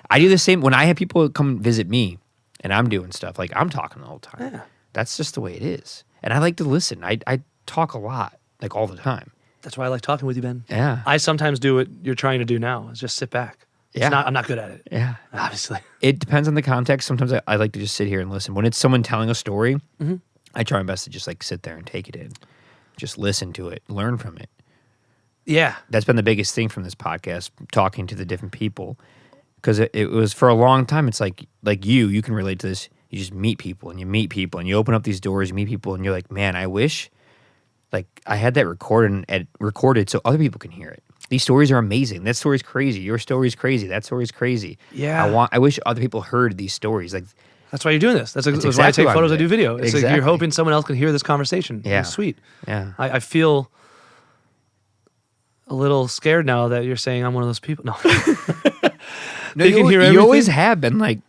I do the same when I have people come visit me and I'm doing stuff. Like I'm talking the whole time. Yeah. That's just the way it is. And I like to listen. I talk a lot, like all the time. That's why I like talking with you, Ben. Yeah. I sometimes do what you're trying to do now. Is just sit back. Yeah. I'm not good at it. Yeah. Obviously. It depends on the context. Sometimes I like to just sit here and listen. When it's someone telling a story, I try my best to just like sit there and take it in. Just listen to it, learn from it. Yeah. That's been the biggest thing from this podcast, talking to the different people. Because it was for a long time, it's like you can relate to this. You just meet people and you open up these doors, you meet people, and you're like, man, I wish like I had that recorded so other people can hear it. These stories are amazing. That story's crazy. Your story's crazy. That story's crazy. Yeah. I wish other people heard these stories. Like That's why you're doing this. That's why I exactly take why I'm photos. I doing do it. video. It's like Exactly. you're hoping someone else can hear this conversation. Yeah. It's sweet. Yeah. I feel a little scared now that you're saying I'm one of those people. No. No, They can hear you always everything? have been like,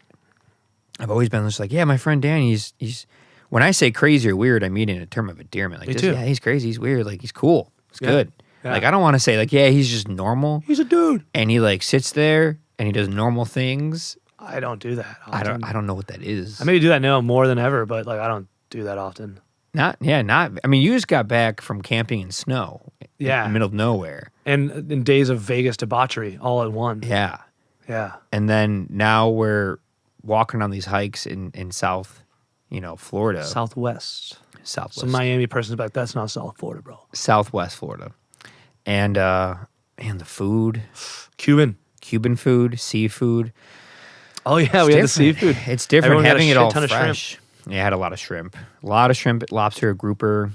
I've always been just like, yeah, my friend Danny, he's when I say crazy or weird, I mean in a term of endearment. Like, Me just, too. yeah, he's crazy, he's weird, like he's cool, he's Yeah. good. Yeah. Like I don't want to say like, yeah, he's just normal He's a dude. and he like sits there and he does normal things. I don't do that often. I don't know what that is. I maybe do that now more than ever, but like I don't do that often. not. I mean, you just got back from camping in snow, Yeah. in the middle of nowhere. And in days of Vegas debauchery all at one. Yeah, Yeah. and then now we're walking on these hikes in South, Florida, Southwest. Southwest. Some Miami person's like, that's not South Florida, bro. Southwest Florida. And the food, Cuban. Cuban food, seafood. Oh yeah, It's we had the different. seafood. It's different Everyone got a having it shit all ton of shrimp. fresh. Yeah, I had a lot of shrimp. Lobster, grouper.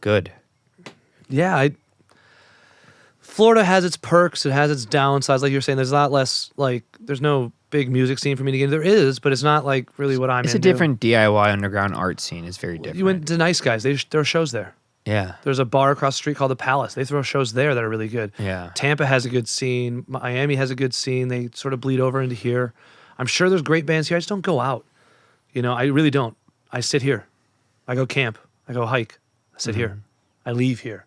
Good. Yeah, Florida has its perks. It has its downsides. Like you're saying, there's a lot less, like, there's no big music scene for me to get into. There is, but it's not, like, really what I'm It's into. a different DIY underground art scene. It's very different. You went to Nice Guys. They throw shows there. Yeah. There's a bar across the street called The Palace. They throw shows there that are really good. Yeah. Tampa has a good scene. Miami has a good scene. They sort of bleed over into here. I'm sure there's great bands here. I just don't go out. I really don't. I sit here. I go camp. I go hike. I sit here. I leave here.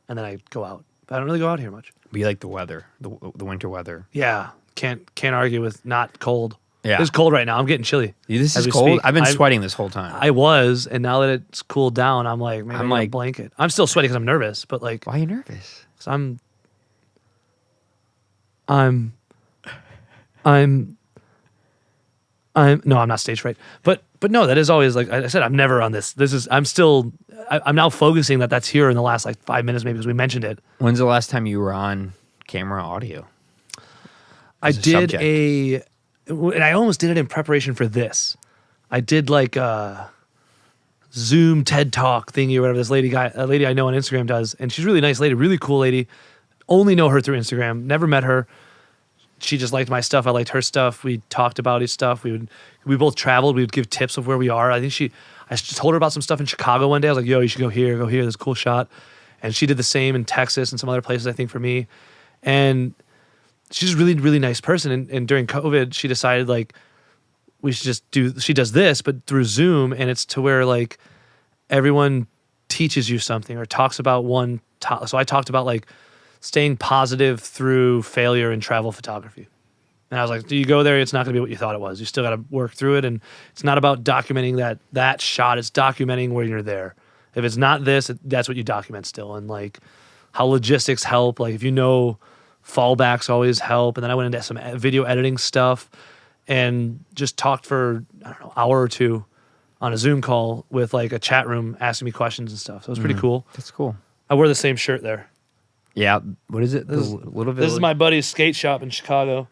And then I go out. But I don't really go out here much. We like the weather, the winter weather. Yeah. Can't argue with not cold. Yeah. It's cold right now. I'm getting chilly. This as is we cold. speak. I've been sweating this whole time. I was, and now that it's cooled down, I'm like, maybe I'm I'm like- like blanket. I'm still sweating because I'm nervous, but like, Why are you nervous? 'cause I'm no, I'm not stage fright. But no, that is always like I said, I'm never on this. I'm now focusing that's here in the last like 5 minutes maybe because we mentioned it. When's the last time you were on camera audio? I As a did subject. and I almost did it in preparation for this. I did like a Zoom TED Talk thingy or whatever a lady I know on Instagram does, and she's a really nice lady, really cool lady. Only know her through Instagram. Never met her. She just liked my stuff. I liked her stuff. We talked about his stuff. We both traveled. We would give tips of where we are. I just told her about some stuff in Chicago one day. I was like, yo, you should go here. There's a cool shot. And she did the same in Texas and some other places, I think, for me. And she's a really, really nice person. And during COVID, she decided like we should just she does this, but through Zoom. And it's to where like everyone teaches you something or talks about one topic. So I talked about like staying positive through failure in travel photography. And I was like, do you go there? It's not going to be what you thought it was. You still got to work through it. And it's not about documenting that shot. It's documenting where you're there. If it's not this, that's what you document still. And like how logistics help. Like if fallbacks always help. And then I went into some video editing stuff and just talked for, I don't know, hour or two on a Zoom call with like a chat room asking me questions and stuff. So it was pretty cool. That's cool. I wore the same shirt there. Yeah. What is it? The This is- Little Village? This is my buddy's skate shop in Chicago,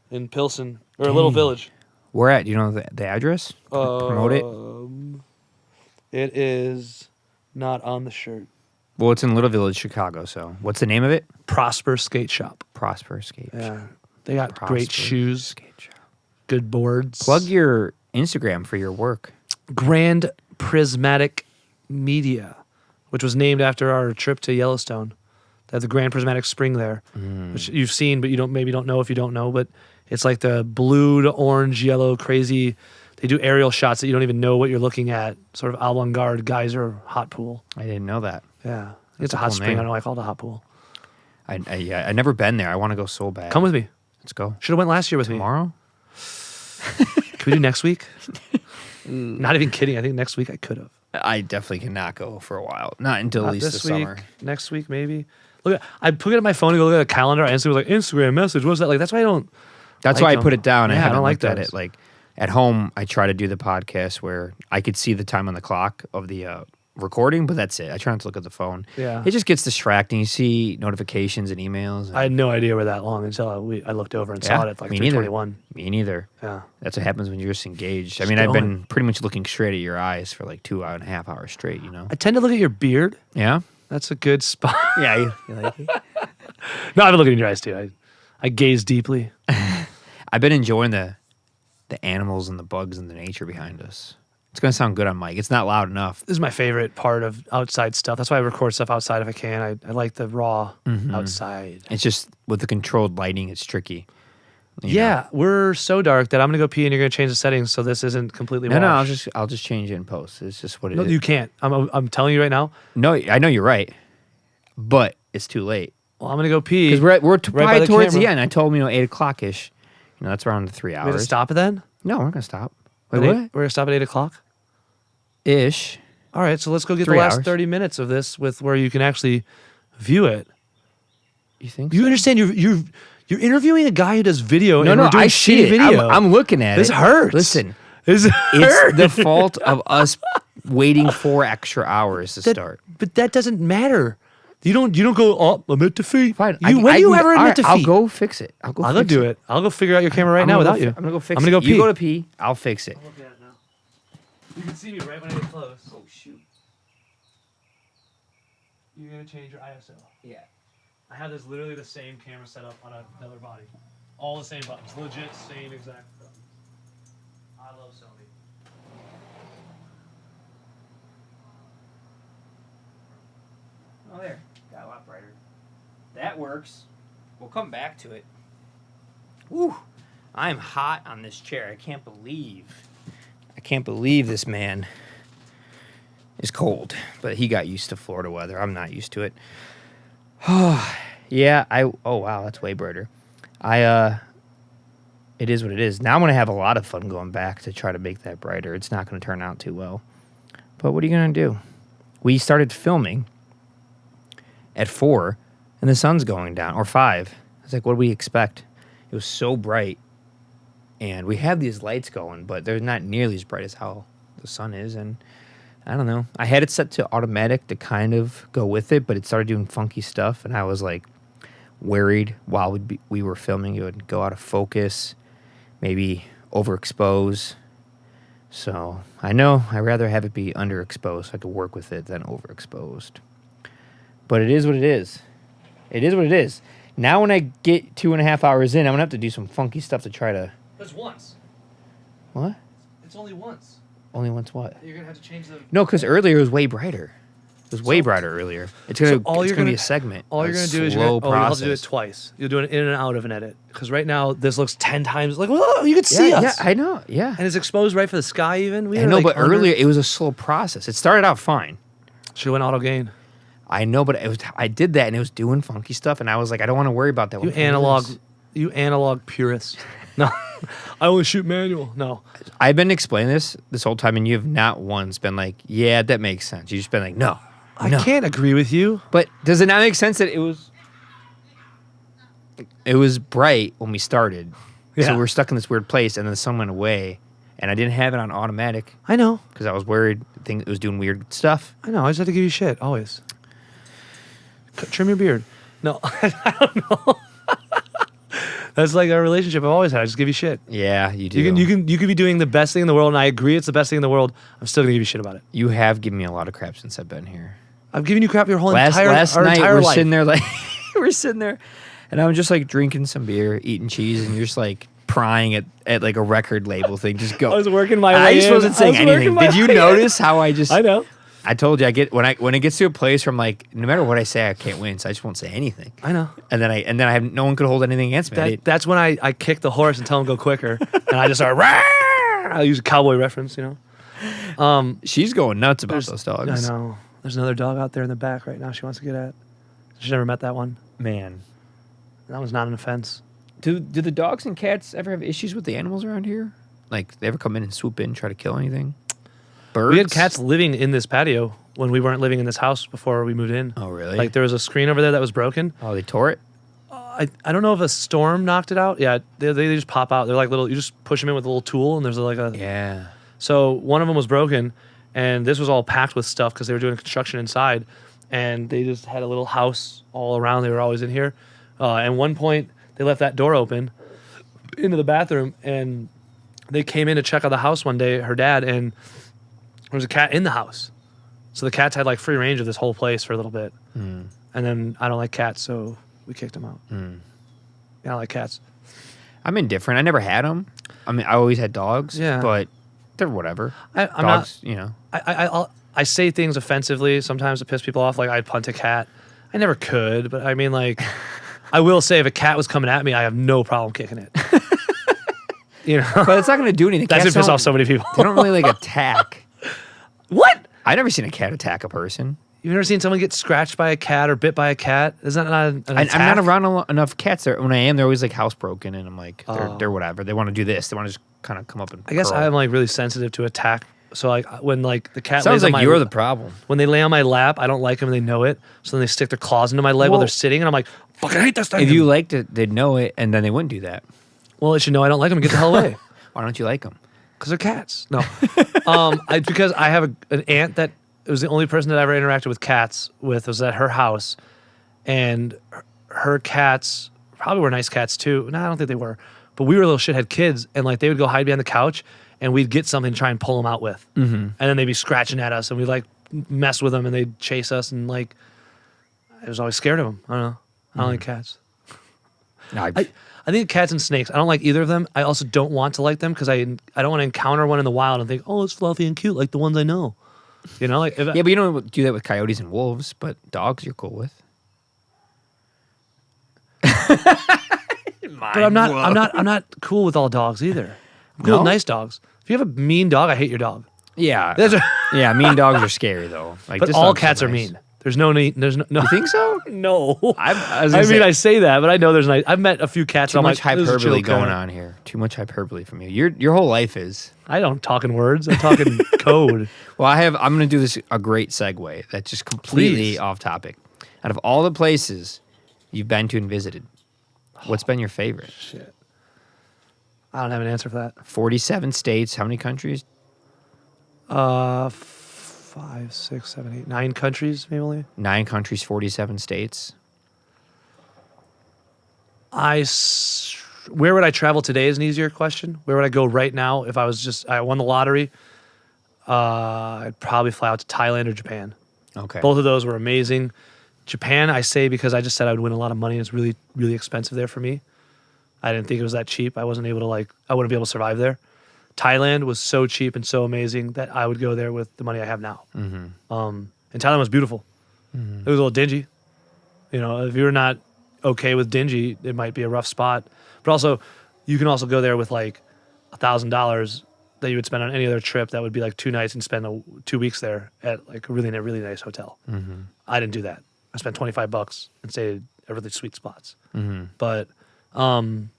in Pilsen, or a little village. Where at? Do you know the address? Promote it. It is not on the shirt. Well, it's in Little Village, Chicago. So, what's the name of it? Prosper Skate Shop. Prosper Skate. Yeah. They got great Prosper shoes, Skate Shop. good boards. Plug your Instagram for your work. Grand Prismatic Media, which was named after our trip to Yellowstone. They have the Grand Prismatic Spring there, which you've seen, but you don't know if you don't know. But it's like the blue to orange, yellow, crazy. They do aerial shots that you don't even know what you're looking at. Sort of avant-garde geyser hot pool. I didn't know that. Yeah, That's it's a a hot cool spring. name. I don't know why I call it a hot pool. I never been there. I want to go so bad. Come with me. Let's go. Should have went last year with Tomorrow? me. Can we do next week? Not even kidding. I think next week I could have. I definitely cannot go for a while. Not until Not at least this the week. summer. Next week maybe. Look, I put it on my phone to go look at the calendar. I instantly was like, Instagram message. What's that? Like, that's why I don't. That's like why I them. put it down. I Yeah, I haven't don't like looked at those. it. Like at home, I try to do the podcast where I could see the time on the clock of the recording, but that's it. I try not to look at the phone. Yeah. It just gets distracting. You see notifications and emails. And I had no idea we're that long until I looked over and saw it at like me neither. 3:21. Me neither. Yeah. That's what happens when you're just engaged. I Just mean, I've going. been pretty much looking straight at your eyes for like 2.5 hours straight, you know? I tend to look at your beard. Yeah? That's a good spot. Yeah, you like it? No, I've been looking in your eyes too. I gaze deeply. I've been enjoying the animals and the bugs and the nature behind us. It's going to sound good on mic. It's not loud enough. This is my favorite part of outside stuff. That's why I record stuff outside if I can. I like the raw outside. It's just with the controlled lighting, it's tricky. You Yeah, we're so dark that I'm gonna go pee and you're gonna change the settings so this isn't completely know? No, washed. I'll just change it in post. It's just what it is. No, you can't. I'm telling you right now. No, I know you're right, but it's too late Well, I'm gonna go pee. because we're right by probably the towards the camera. end. I told him 8 o'clock ish. You know, that's around 3 We're gonna hours. stop it then. No, we're not gonna stop. Wait, At eight- what? We're gonna stop at 8:00. Ish. All right, so let's go get 3 the last hours. 30 minutes of this with where you can actually view it. You think? You so? understand? You're interviewing a guy who does video. No, and no, we're doing I see shitty it. video. I'm looking at This it. hurts. Listen, This it's hurts. the fault of us waiting 4 extra hours to start. But that doesn't matter. You don't go. Oh, I'm at defeat. Fine. When do you ever admit defeat? I'll go fix it. I'll go do it. I'll go figure out your camera right now without you. I'm gonna go fix I'm gonna it. go pee. You go to pee. I'll fix it. Look at it now. You can see me right when I get close. Oh shoot. You're gonna change your ISO. Yeah. I have this literally the same camera set up on another body. All the same buttons. Legit same exact buttons. I love Sony. Oh, there. Got a lot brighter. That works. We'll come back to it. Woo! I'm hot on this chair. I can't believe this man is cold. But he got used to Florida weather. I'm not used to it. Yeah, oh wow, that's way brighter. It is what it is. Now I'm gonna have a lot of fun going back to try to make that brighter. It's not gonna turn out too well. But what are you gonna do? We started filming at 4 and the sun's going down, or 5. I was like, what do we expect? It was so bright. And we have these lights going, but they're not nearly as bright as how the sun is. And I don't know. I had it set to automatic to kind of go with it, but it started doing funky stuff. And I was like worried while we were filming, it would go out of focus, maybe overexpose. So I know I'd rather have it be underexposed so I could work with it than overexposed. But it is what it is. It is what it is. Now when I get 2.5 hours in, I'm going to have to do some funky stuff to try to... That's once. What? It's only once. Only once what? You're gonna have to change the. No, because earlier it was way brighter. It was way brighter earlier. It's gonna, all it's you're gonna be gonna- a segment. All a you're gonna do is slow you'll have to do it process. twice. You'll do it in and out of an edit because right now this looks 10 times like whoa, you can see Yeah, us. I know. Yeah, And it's exposed right for the sky. Even we I are, know. like, But under- earlier it was a slow process. It started out fine. should have went auto gain. I know, but it was. I did that and it was doing funky stuff, and I was like, I don't want to worry about that. You What the hell is this? analog purist. No, I only shoot manual. No, I've been explaining this whole time, and you have not once been like, yeah, that makes sense. You've just been like, no. I No. can't agree with you. But does it not make sense that it was bright when we started? Yeah. So we're stuck in this weird place, and then the sun went away, and I didn't have it on automatic I know. because I was worried it was doing weird stuff. I know. I just have to give you shit always. Trim your beard. No, I don't know. That's like our relationship I've always had. I just give you shit. Yeah, you do. You could be doing the best thing in the world, and I agree it's the best thing in the world. I'm still gonna give you shit about it. You have given me a lot of crap since I've been here. I've given you crap your whole Last entire night entire we're life. sitting there like we're sitting there. And I'm just like drinking some beer, eating cheese, and you're just like prying at like a record label thing. Just go. I was working my way I just in. wasn't saying I was working anything. my Did you way in. notice how I just? I know. I told you when it gets to a place where I'm like, no matter what I say, I can't win, so I just won't say anything. I know. And then I have no one could hold anything against me. That's when I kick the horse and tell him go quicker, and I just start. Rah! I use a cowboy reference, you know. She's going nuts about those dogs. I know. There's another dog out there in the back right now. She wants to get at. She's never met that one. Man, That was not an offense. do the dogs and cats ever have issues with the animals around here? Like they ever come in and swoop in and try to kill anything? Birds? We had cats living in this patio when we weren't living in this house before we moved in. Oh, really? Like there was a screen over there that was broken. Oh, they tore it? I don't know if a storm knocked it out. Yeah, they just pop out. They're like little. You just push them in with a little tool, and there's like a. Yeah. So one of them was broken, and this was all packed with stuff because they were doing construction inside, and they just had a little house all around. They were always in here. At one point, they left that door open into the bathroom, and they came in to check out the house one day. Her dad, and there was a cat in the house. So the cats had like free range of this whole place for a little bit. And then I don't like cats, so we kicked them out. Yeah, I don't like cats. I'm indifferent. I never had them. I mean, I always had dogs. Yeah. But they're whatever. I'm dogs, not, you know. I say things offensively sometimes to piss people off. Like I'd punt a cat. I never could, but I mean, like, I will say if a cat was coming at me, I have no problem kicking it. You know, But it's not going to do anything. that's Cats gonna piss don't- off so many people. They don't really like attack. What? I've never seen a cat attack a person. You've never seen someone get scratched by a cat or bit by a cat? Is that not an attack? I'm not around enough cats. When I am, they're always like housebroken, and I'm like, Oh. they're whatever. They want to do this. They want to just kind of come up and. I guess curl. I'm like really sensitive to attack. So like when like the cat Sounds lays on like my you're the problem. when they lay on my lap, I don't like them and they know it. So then they stick their claws into my leg while Well- they're sitting, and I'm like, fucking hate this thing. If you liked it, they'd know it, and then they wouldn't do that. well, it should know I don't like them and get the hell away. Why don't you like them? Because they're cats. No. Because I have an aunt that it was the only person that I ever interacted with cats with was at her house. And her cats probably were nice cats too. No, I don't think they were. But we were little shithead kids. And like they would go hide behind the couch and we'd get something to try and pull them out with. Mm-hmm. And then they'd be scratching at us and we'd like mess with them and they'd chase us. And like, I was always scared of them. I don't know. I don't like cats. No, I think cats and snakes. I don't like either of them. I also don't want to like them because I don't want to encounter one in the wild and think, oh, it's fluffy and cute like the ones I know. You know, like yeah, but you don't do that with coyotes and wolves. But dogs, you're cool with. but I'm not cool with all dogs either. I'm cool No? with nice dogs. If you have a mean dog, I hate your dog. Yeah, That's yeah. Mean dogs are scary though. Like, but this all dog's so cats are nice. mean. There's no need. There's no. You think so? No. I was I gonna mean, say- I say that, but I know there's nice. I've met a few cats. Too I'm much like, this is a hyperbole chill going cat. on here. Too much hyperbole from you. Your whole life is. I don't talk in words. I'm talking code. Well, I'm going to do this a great segue that's just completely Please. off topic. Out of all the places you've been to and visited, what's been your favorite? Shit. I don't have an answer for that. 47 states. How many countries? 5, 6, 7, 8, 9 countries, maybe only. 9 countries, 47 states. Where would I travel today is an easier question. Where would I go right now if I won the lottery? I'd probably fly out to Thailand or Japan. Okay. Both of those were amazing. Japan, I say because I just said I would win a lot of money. It's really, really expensive there for me. I didn't think it was that cheap. I wouldn't be able to survive there. Thailand was so cheap and so amazing that I would go there with the money I have now. Mm-hmm. And Thailand was beautiful. Mm-hmm. It was a little dingy. You know, if you're not okay with dingy, it might be a rough spot. But also, you can also go there with like $1,000 that you would spend on any other trip. That would be like 2 nights and spend 2 weeks there at like a really nice hotel. Mm-hmm. I didn't do that. I spent $25 and stayed at really sweet spots. Mm-hmm. But I think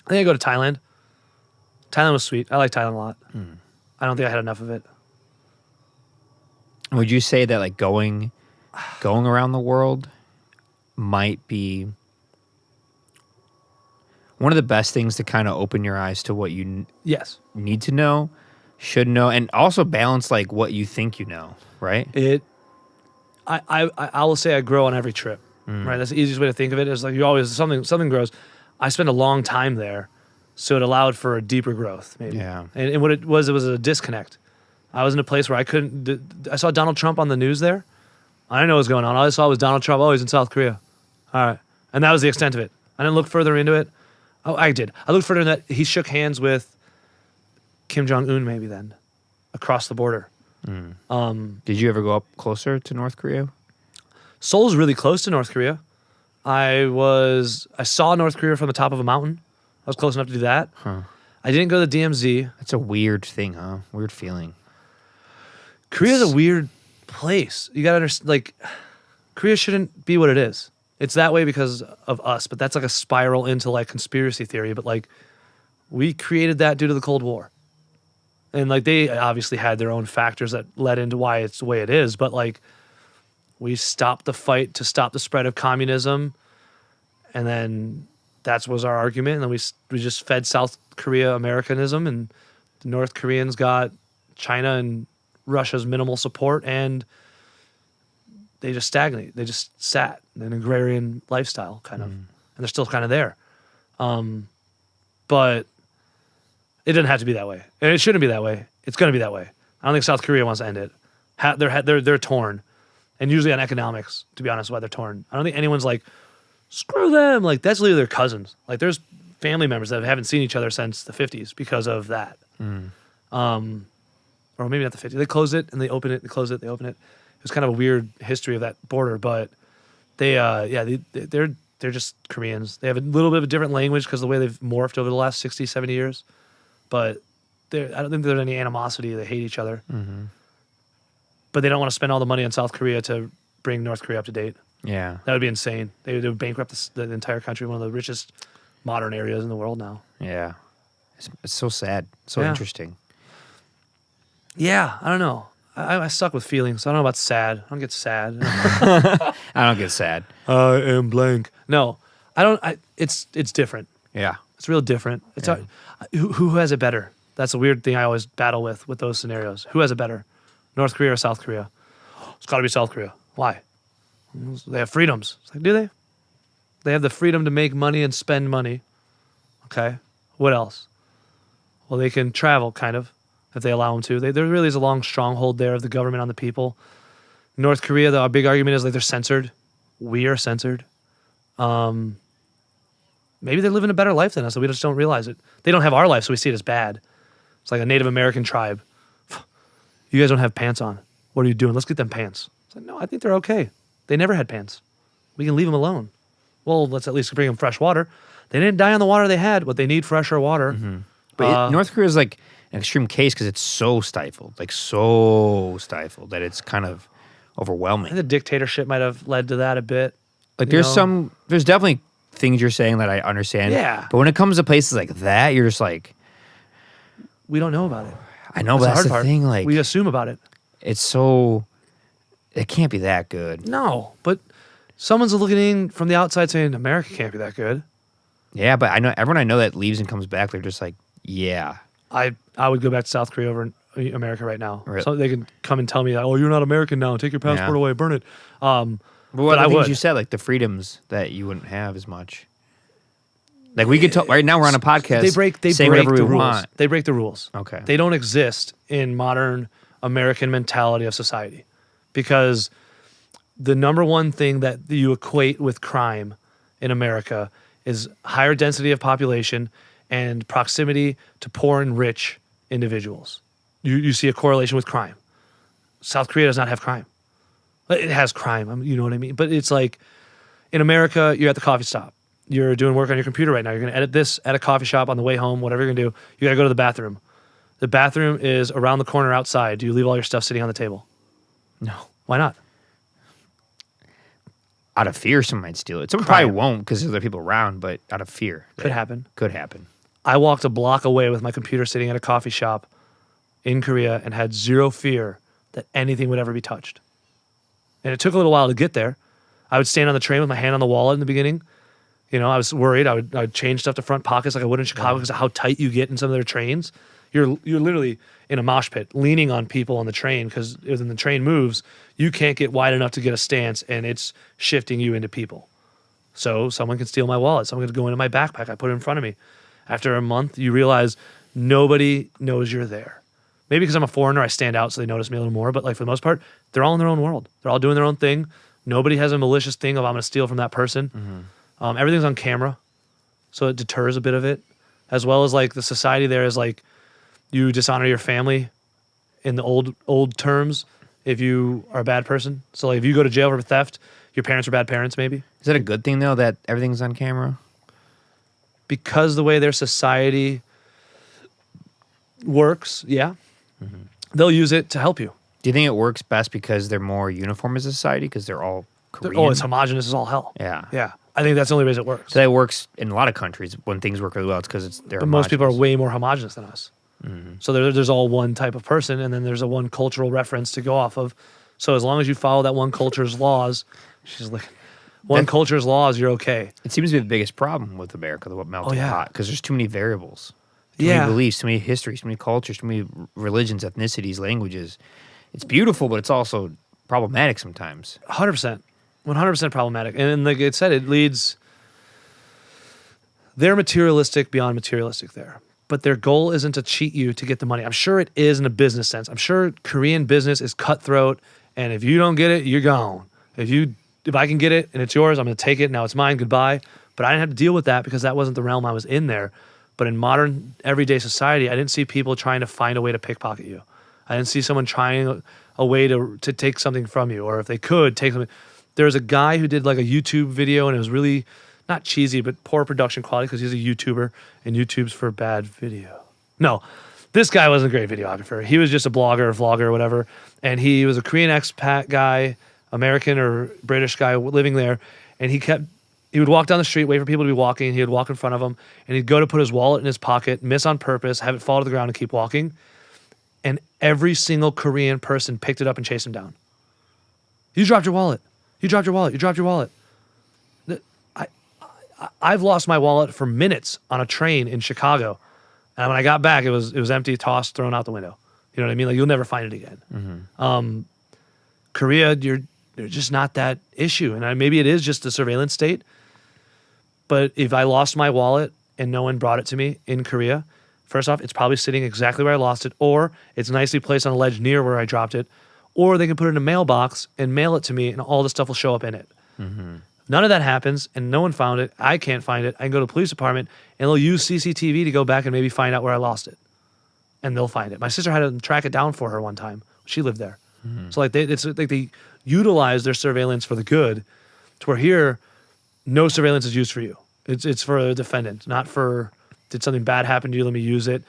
I'd go to Thailand. Thailand was sweet. I like Thailand a lot. I don't think I had enough of it. Would you say that like going around the world might be one of the best things to kind of open your eyes to what you Yes. need to know, should know, and also balance like what you think you know, right? I will say I grow on every trip. Right. That's the easiest way to think of it. Is like you always something grows. I spent a long time there, so it allowed for a deeper growth, maybe. Yeah. And what it was a disconnect. I was in a place where I couldn't. I saw Donald Trump on the news there. I didn't know what was going on. All I saw was Donald Trump. Oh, he's in South Korea. All right. And that was the extent of it. I didn't look further into it. Oh, I did. I looked further into that. He shook hands with Kim Jong-un maybe then across the border. Did you ever go up closer to North Korea? Seoul's really close to North Korea. I saw North Korea from the top of a mountain. I was close enough to do that. Huh. I didn't go to the DMZ. That's a weird thing, huh? Weird feeling. Korea's a weird place. You gotta understand, like, Korea shouldn't be what it is. It's that way because of us, but that's like a spiral into like conspiracy theory. But like, we created that due to the Cold War. And like, they obviously had their own factors that led into why it's the way it is. But like, we stopped the fight to stop the spread of communism. And then that was our argument. And then we just fed South Korea Americanism, and the North Koreans got China and Russia's minimal support, and they just stagnate. They just sat in an agrarian lifestyle, kind of. And they're still kind of there. But it doesn't have to be that way. And it shouldn't be that way. It's going to be that way. I don't think South Korea wants to end it. They're torn. And usually on economics, to be honest, why they're torn. I don't think anyone's like, screw them. Like, that's literally their cousins. Like, there's family members that haven't seen each other since the 50s because of that. Or maybe not the 50s. They close it and they open it. They close it. They open it. It was kind of a weird history of that border, but they're just Koreans. They have a little bit of a different language because of the way they've morphed over the last 60, 70 years. But I don't think there's any animosity. They hate each other. But they don't want to spend all the money on South Korea to bring North Korea up to date. Yeah. That would be insane. They would bankrupt the entire country, one of the richest modern areas in the world now. Yeah. It's so sad. So interesting. Yeah, I don't know. I suck with feelings. I don't know about sad. I don't get sad. I don't get sad. I am blank. No, I don't. It's different. Yeah. It's real different. It's who has it better? That's a weird thing I always battle with those scenarios. Who has it better? North Korea or South Korea? It's got to be South Korea. Why? They have freedoms. It's like, do they? They have the freedom to make money and spend money. Okay. What else? Well, they can travel, kind of, if they allow them to. There really is a long stronghold there of the government on the people. North Korea, our big argument is like they're censored. We are censored. Maybe they're living a better life than us, so we just don't realize it. They don't have our life, so we see it as bad. It's like a Native American tribe. You guys don't have pants on. What are you doing? Let's get them pants. It's like, no, I think they're okay. They never had pants. We can leave them alone. Well, let's at least bring them fresh water. They didn't die on the water they had, but they need fresher water. But North Korea is like an extreme case because it's so stifled, that it's kind of overwhelming. The dictatorship might have led to that a bit. Like there's definitely things you're saying that I understand. Yeah. But when it comes to places like that, you're just like, we don't know about it. I know, but that's the thing. Like, we assume about it. It can't be that good. No, but someone's looking in from the outside saying America can't be that good. Yeah, but I know everyone I know that leaves and comes back, they're just like, yeah. I would go back to South Korea over America right now. Really? So they can come and tell me, oh, you're not American now. Take your passport away, burn it. But I would. You said, like the freedoms that you wouldn't have as much. Like we could talk right now. We're on a podcast. They break whatever the we rules. want. They break the rules. Okay. They don't exist in modern American mentality of society, because the number one thing that you equate with crime in America is higher density of population and proximity to poor and rich individuals. You see a correlation with crime. South Korea does not have crime. It has crime, you know what I mean? But it's like, in America, you're at the coffee stop. You're doing work on your computer right now. You're going to edit this at a coffee shop on the way home, whatever you're going to do. You got to go to the bathroom. The bathroom is around the corner outside. Do you leave all your stuff sitting on the table? No. Why not? Out of fear, someone might steal it. Someone probably won't because there's other people around, but out of fear. Could happen. Could happen. I walked a block away with my computer sitting at a coffee shop in Korea and had zero fear that anything would ever be touched. And it took a little while to get there. I would stand on the train with my hand on the wallet in the beginning. You know, I was worried. I would change stuff to front pockets like I would in Chicago because of how tight you get in some of their trains. You're literally in a mosh pit, leaning on people on the train, because when the train moves, you can't get wide enough to get a stance, and it's shifting you into people. So someone can steal my wallet. Someone could go into my backpack. I put it in front of me. After a month, you realize nobody knows you're there. Maybe because I'm a foreigner, I stand out, so they notice me a little more. But like for the most part, they're all in their own world. They're all doing their own thing. Nobody has a malicious thing of I'm going to steal from that person. Everything's on camera, so it deters a bit of it, as well as like the society there is like you dishonor your family in the old terms if you are a bad person. So like if you go to jail for theft, your parents are bad parents maybe. Is that a good thing though that everything's on camera? Because the way their society works, yeah, they'll use it to help you. Do you think it works best because they're more uniform as a society because they're all Korean? Oh, it's homogenous as all hell. Yeah. Yeah. I think that's the only reason it works. So that works in a lot of countries when things work really well. It's because they're But most people are homogenous. way more homogenous than us. So there's all one type of person, and then there's a one cultural reference to go off of. So as long as you follow that one culture's laws, she's like, culture's laws, you're okay. It seems to be the biggest problem with America, the what melting yeah. pot, because there's too many variables. Too Yeah. many beliefs, too many histories, too many cultures, too many religions, ethnicities, languages. It's beautiful, but it's also problematic sometimes. 100%. 100% problematic. And like it said, it leads... They're materialistic beyond materialistic there. But their goal isn't to cheat you to get the money. I'm sure it is in a business sense. I'm sure Korean business is cutthroat, and if you don't get it, you're gone. If I can get it and it's yours, I'm going to take it. Now it's mine. Goodbye. But I didn't have to deal with that because that wasn't the realm I was in there. But in modern everyday society, I didn't see people trying to find a way to pickpocket you. I didn't see someone trying a way to take something from you, or if they could take something. There was a guy who did like a YouTube video, and it was really not cheesy, but poor production quality because he's a YouTuber, and YouTube's for bad video. No, this guy wasn't a great videographer. He was just a blogger, vlogger, whatever. And he was a Korean expat guy, American or British guy living there. And he would walk down the street, wait for people to be walking. He would walk in front of them, and he'd go to put his wallet in his pocket, miss on purpose, have it fall to the ground, and keep walking. And every single Korean person picked it up and chased him down. You dropped your wallet. You dropped your wallet. You dropped your wallet. I've lost my wallet for minutes on a train in Chicago, and when I got back, it was empty, tossed, thrown out the window. You know what I mean? Like you'll never find it again. Korea, you're just not that issue, and maybe it is just a surveillance state. But if I lost my wallet and no one brought it to me in Korea, first off, it's probably sitting exactly where I lost it, or it's nicely placed on a ledge near where I dropped it, or they can put it in a mailbox and mail it to me, and all the stuff will show up in it. None of that happens, and no one found it. I can't find it. I can go to the police department, and they'll use CCTV to go back and maybe find out where I lost it. And they'll find it. My sister had to track it down for her one time. She lived there. So like it's like they utilize their surveillance for the good, to where here, no surveillance is used for you. It's for a defendant, not for did something bad happen to you, let me use it.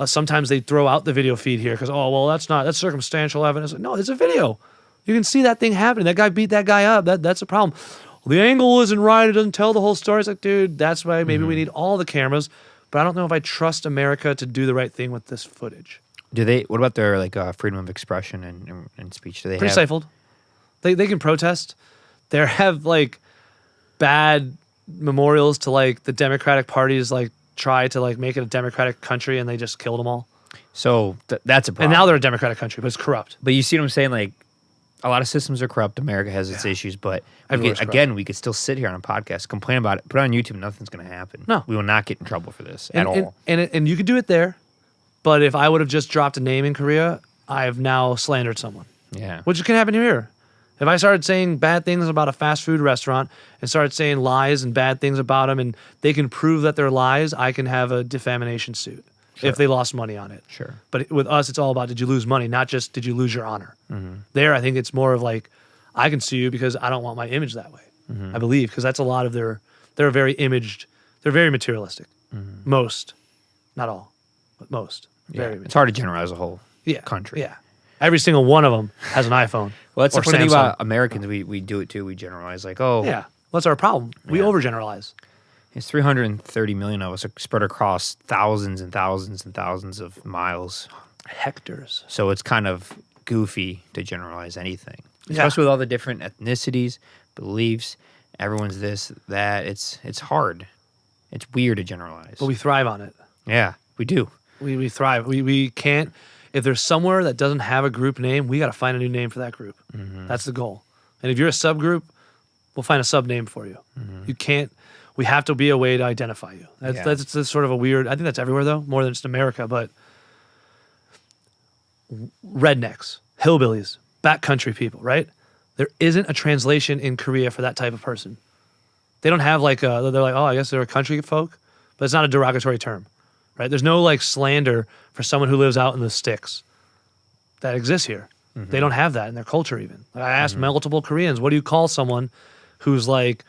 Sometimes they throw out the video feed here because, oh, well, that's circumstantial evidence. No, it's a video. You can see that thing happening. That guy beat that guy up. That's a problem. Well, the angle isn't right. It doesn't tell the whole story. It's like, dude, that's why maybe we need all the cameras. But I don't know if I trust America to do the right thing with this footage. What about their like freedom of expression and speech? Do they Pretty have? stifled. They can protest. They have like bad memorials to like the Democratic parties like try to like make it a democratic country, and they just killed them all. So that's a problem. And now they're a democratic country, but it's corrupt. But you see what I'm saying? Like, a lot of systems are corrupt. America has its issues, but we could still sit here on a podcast, complain about it, put it on YouTube, nothing's going to happen. No. We will not get in trouble for this at all. And you could do it there, but if I would have just dropped a name in Korea, I've now slandered someone. Yeah. Which can happen here. If I started saying bad things about a fast food restaurant and started saying lies and bad things about them, and they can prove that they're lies, I can have a defamation suit if they lost money on it. Sure. But with us, it's all about did you lose money, not just did you lose your honor. There, I think it's more of like, I can sue you because I don't want my image that way. I believe, because that's a lot of they're very imaged, they're very materialistic. Most, not all, but most. Yeah. It's hard to generalize a whole country. Yeah. Every single one of them has an iPhone. Well, that's the or funny thing Samsung. about Americans. We do it too. We generalize like, oh. Yeah. What's our problem? We overgeneralize. It's 330 million of us spread across thousands and thousands and thousands of miles. Hectares. So it's kind of goofy to generalize anything. Especially with all the different ethnicities, beliefs, everyone's this, that. It's hard. It's weird to generalize. But we thrive on it. Yeah, we do. We thrive. We can't, if there's somewhere that doesn't have a group name, we got to find a new name for that group. That's the goal. And if you're a subgroup, we'll find a sub name for you. You can't, we have to be a way to identify you. That's sort of a weird, I think that's everywhere though, more than just America, but rednecks, hillbillies, backcountry people, right? There isn't a translation in Korea for that type of person. They don't have like they're like, oh, I guess they're a country folk, but it's not a derogatory term, right? There's no like slander for someone who lives out in the sticks that exists here. They don't have that in their culture even. Like, I asked multiple Koreans, what do you call someone who's like,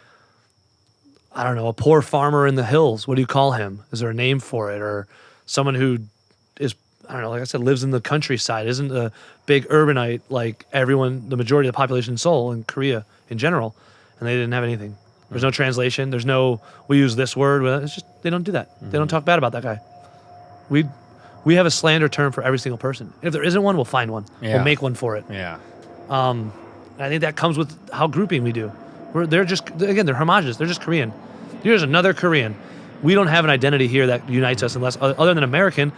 I don't know, a poor farmer in the hills? What do you call him? Is there a name for it? Or someone who is, I don't know, like I said, lives in the countryside, isn't a big urbanite like everyone, the majority of the population in Seoul and Korea in general, and they didn't have anything. There's no translation. There's no, we use this word. It's just, they don't do that. They don't talk bad about that guy. We have a slander term for every single person. If there isn't one, we'll find one. Yeah. We'll make one for it. Yeah. I think that comes with how grouping we do. They're just, again, they're homages. They're just Korean. Here's another Korean. We don't have an identity here that unites us unless other than American,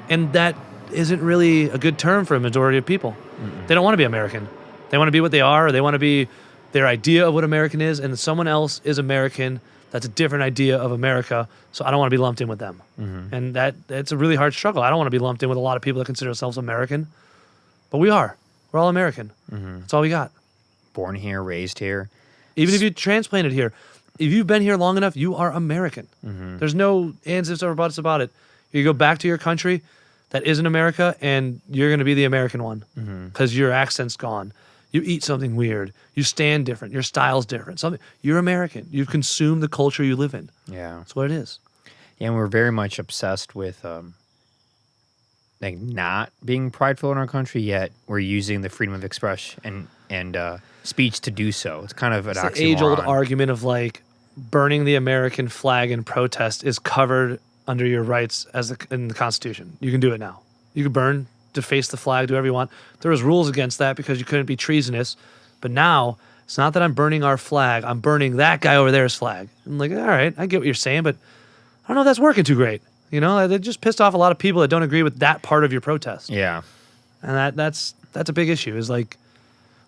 and that isn't really a good term for a majority of people. They don't want to be American. They want to be what they are, or they want to be their idea of what American is, and someone else is American that's a different idea of America, so I don't want to be lumped in with them. And it's a really hard struggle. I don't want to be lumped in with a lot of people that consider themselves American, but we are. We're all American. That's all we got. Born here, raised here. Even if you transplanted here, if you've been here long enough, you are American. There's no ands, ifs, or buts about it. You go back to your country that isn't America, and you're going to be the American one because your accent's gone. You eat something weird. You stand different. Your style's different. You're American. You've consumed the culture you live in. Yeah. That's what it is. Yeah, and we're very much obsessed with like not being prideful in our country, yet we're using the freedom of expression and speech to do so. It's kind of an oxymoron. The age-old argument of like burning the American flag in protest is covered under your rights in the Constitution. You can do it now. You can burn, deface the flag, do whatever you want. There was rules against that because you couldn't be treasonous. But now, it's not that I'm burning our flag. I'm burning that guy over there's flag. I'm like, all right, I get what you're saying, but I don't know if that's working too great. You know, they just pissed off a lot of people that don't agree with that part of your protest. Yeah. And that's a big issue, is like,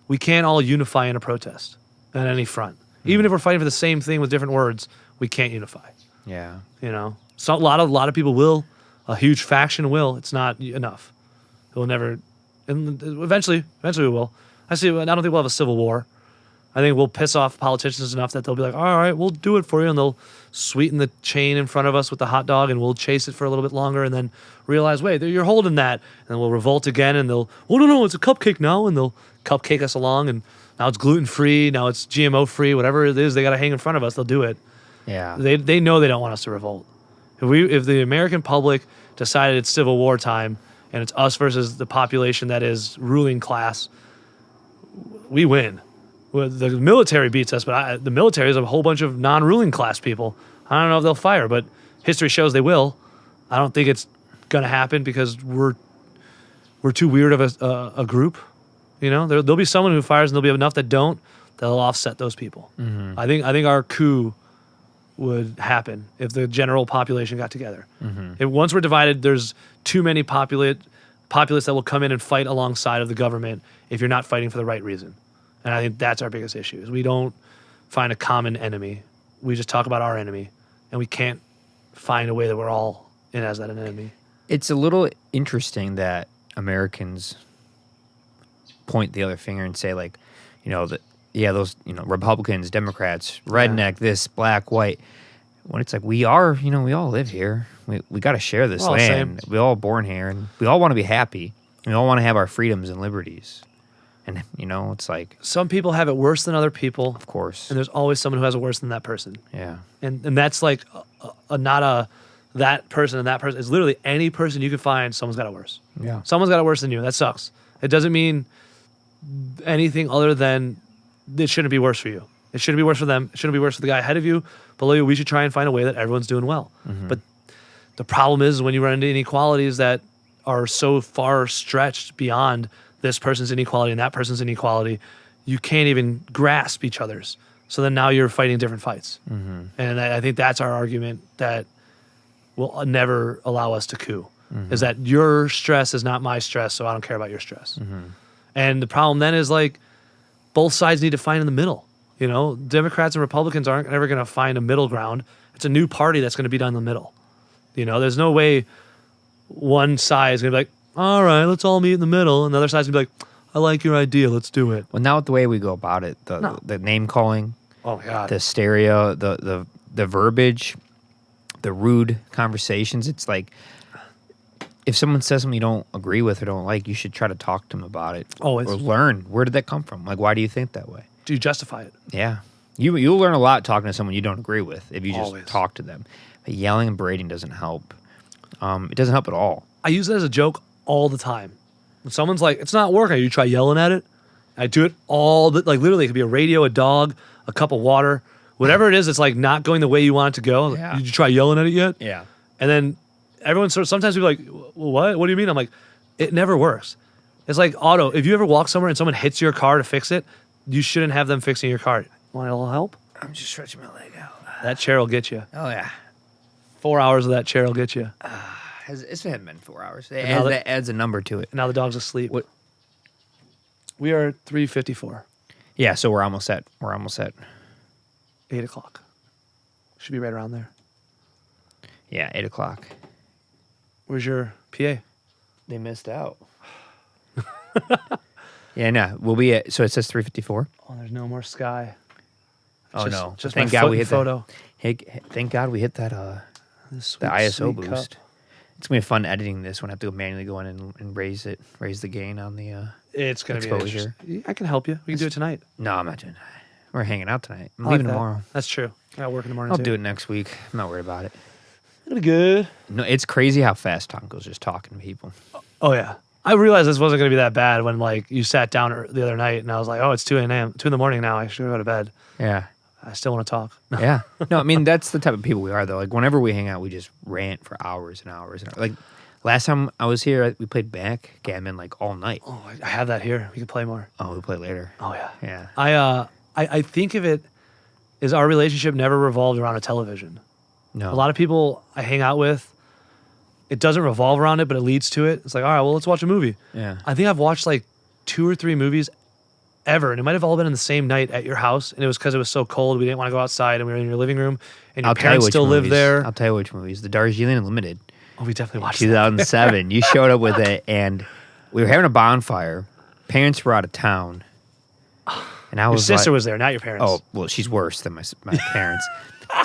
we can't all unify in a protest at any front. Even if we're fighting for the same thing with different words, we can't unify. Yeah. You know, so a lot of people will, a huge faction will. It's not enough. It will never, and eventually we will. I don't think we'll have a civil war. I think we'll piss off politicians enough that they'll be like, all right, we'll do it for you, and they'll sweeten the chain in front of us with the hot dog, and we'll chase it for a little bit longer, and then realize, wait, you're holding that, and then we'll revolt again, and they'll, oh no, it's a cupcake now, and they'll cupcake us along, and now it's gluten free, now it's GMO free, whatever it is they got to hang in front of us, they'll do it. Yeah. They know they don't want us to revolt. If the American public decided it's Civil War time and it's us versus the population that is ruling class, we win. Well, the military beats us, but the military is a whole bunch of non-ruling class people. I don't know if they'll fire, but history shows they will. I don't think it's gonna happen because we're too weird of a group. You know, there'll be someone who fires, and there'll be enough that don't. They'll offset those people. I think our coup would happen if the general population got together. If once we're divided, there's too many populace that will come in and fight alongside of the government if you're not fighting for the right reason. And I think that's our biggest issue, is we don't find a common enemy. We just talk about our enemy, and we can't find a way that we're all in as that enemy. It's a little interesting that Americans point the other finger and say, like, you know, that, yeah, those, you know, Republicans, Democrats, redneck, this, black, white. When it's like, we all live here. We got to share this land. We're all born here, and we all want to be happy. We all want to have our freedoms and liberties. And, you know, it's like, some people have it worse than other people. Of course. And there's always someone who has it worse than that person. Yeah. And that's like that person and that person. It's literally any person you can find, someone's got it worse. Yeah. Someone's got it worse than you. That sucks. It doesn't mean anything other than it shouldn't be worse for you. It shouldn't be worse for them. It shouldn't be worse for the guy ahead of you, below you. We should try and find a way that everyone's doing well. But the problem is when you run into inequalities that are so far stretched beyond this person's inequality and that person's inequality, you can't even grasp each other's. So then now you're fighting different fights. And I think that's our argument that will never allow us to coup, is that your stress is not my stress, so I don't care about your stress. And the problem then is, like, both sides need to find in the middle. You know, Democrats and Republicans aren't ever going to find a middle ground. It's a new party that's going to be down the middle. You know, there's no way one side is going to be like, all right, let's all meet in the middle. And the other side's going to be like, I like your idea, let's do it. Well, now with the way we go about it, the name calling, Oh my God. The stereo, the verbiage, the rude conversations. It's like if someone says something you don't agree with or don't like, you should try to talk to them about it. Always. Or learn, where did that come from? Like, why do you think that way? Do you justify it? Yeah. You'll learn a lot talking to someone you don't agree with if you just Always. talk to them. But yelling and berating doesn't help. It doesn't help at all. I use it as a joke all the time. When someone's like, it's not working, you try yelling at it. I do it like literally it could be a radio, a dog, a cup of water, whatever it is that's like not going the way you want it to go. Yeah. Did you try yelling at it yet? Yeah. And then everyone sometimes people are like, well, what? What do you mean? I'm like, it never works. It's like auto. If you ever walk somewhere and someone hits your car to fix it, you shouldn't have them fixing your car. Want a little help? I'm just stretching my leg out. That chair will get you. Oh, yeah. 4 hours of that chair will get you. It's hadn't been 4 hours. now That adds a number to it. Now the dog's asleep. What? We are 3:54. Yeah, so we're almost at 8 o'clock. Should be right around there. 8 o'clock. Where's your PA? They missed out. Yeah, no. We'll be at, so it says 3:54. Oh, there's no more sky. Oh, Just- no. just Thank my God foot we and hit photo. Thank God we hit that This the sweet, ISO sweet boost. cup. It's gonna be fun editing this when I have to go manually go in and raise the gain on the It's gonna exposure. be. I can help you. We can do it tonight. No, I'm not doing that. We're hanging out tonight. I'm I like leaving that. tomorrow. That's true. I got work in the morning. I'll too. do it next week. I'm not worried about it. It'll be good. No, it's crazy how fast time goes just talking to people. Oh yeah. I realized this wasn't gonna be that bad when like you sat down the other night and I was like, oh, it's 2 a.m. 2 in the morning now. I should go to bed. Yeah. I still want to talk. Yeah. No, I mean, that's the type of people we are, though. Like, whenever we hang out, we just rant for hours and hours. And hours. Like, last time I was here, we played backgammon, like, all night. Oh, I have that here. We can play more. Oh, we'll play later. Oh yeah. Yeah. I think of it as our relationship never revolved around a television. No. A lot of people I hang out with, it doesn't revolve around it, but it leads to it. It's like, all right, well, let's watch a movie. Yeah. I think I've watched like 2 or 3 movies ever, and it might have all been in the same night at your house, and it was because it was so cold we didn't want to go outside, and we were in your living room, and your parents still live there. I'll tell you which movies. The Darjeeling Unlimited, Oh, we definitely watched that. 2007. You showed up with it, and we were having a bonfire. Parents were out of town. And I Your was sister like, was there, not your parents. oh, well, she's worse than my parents.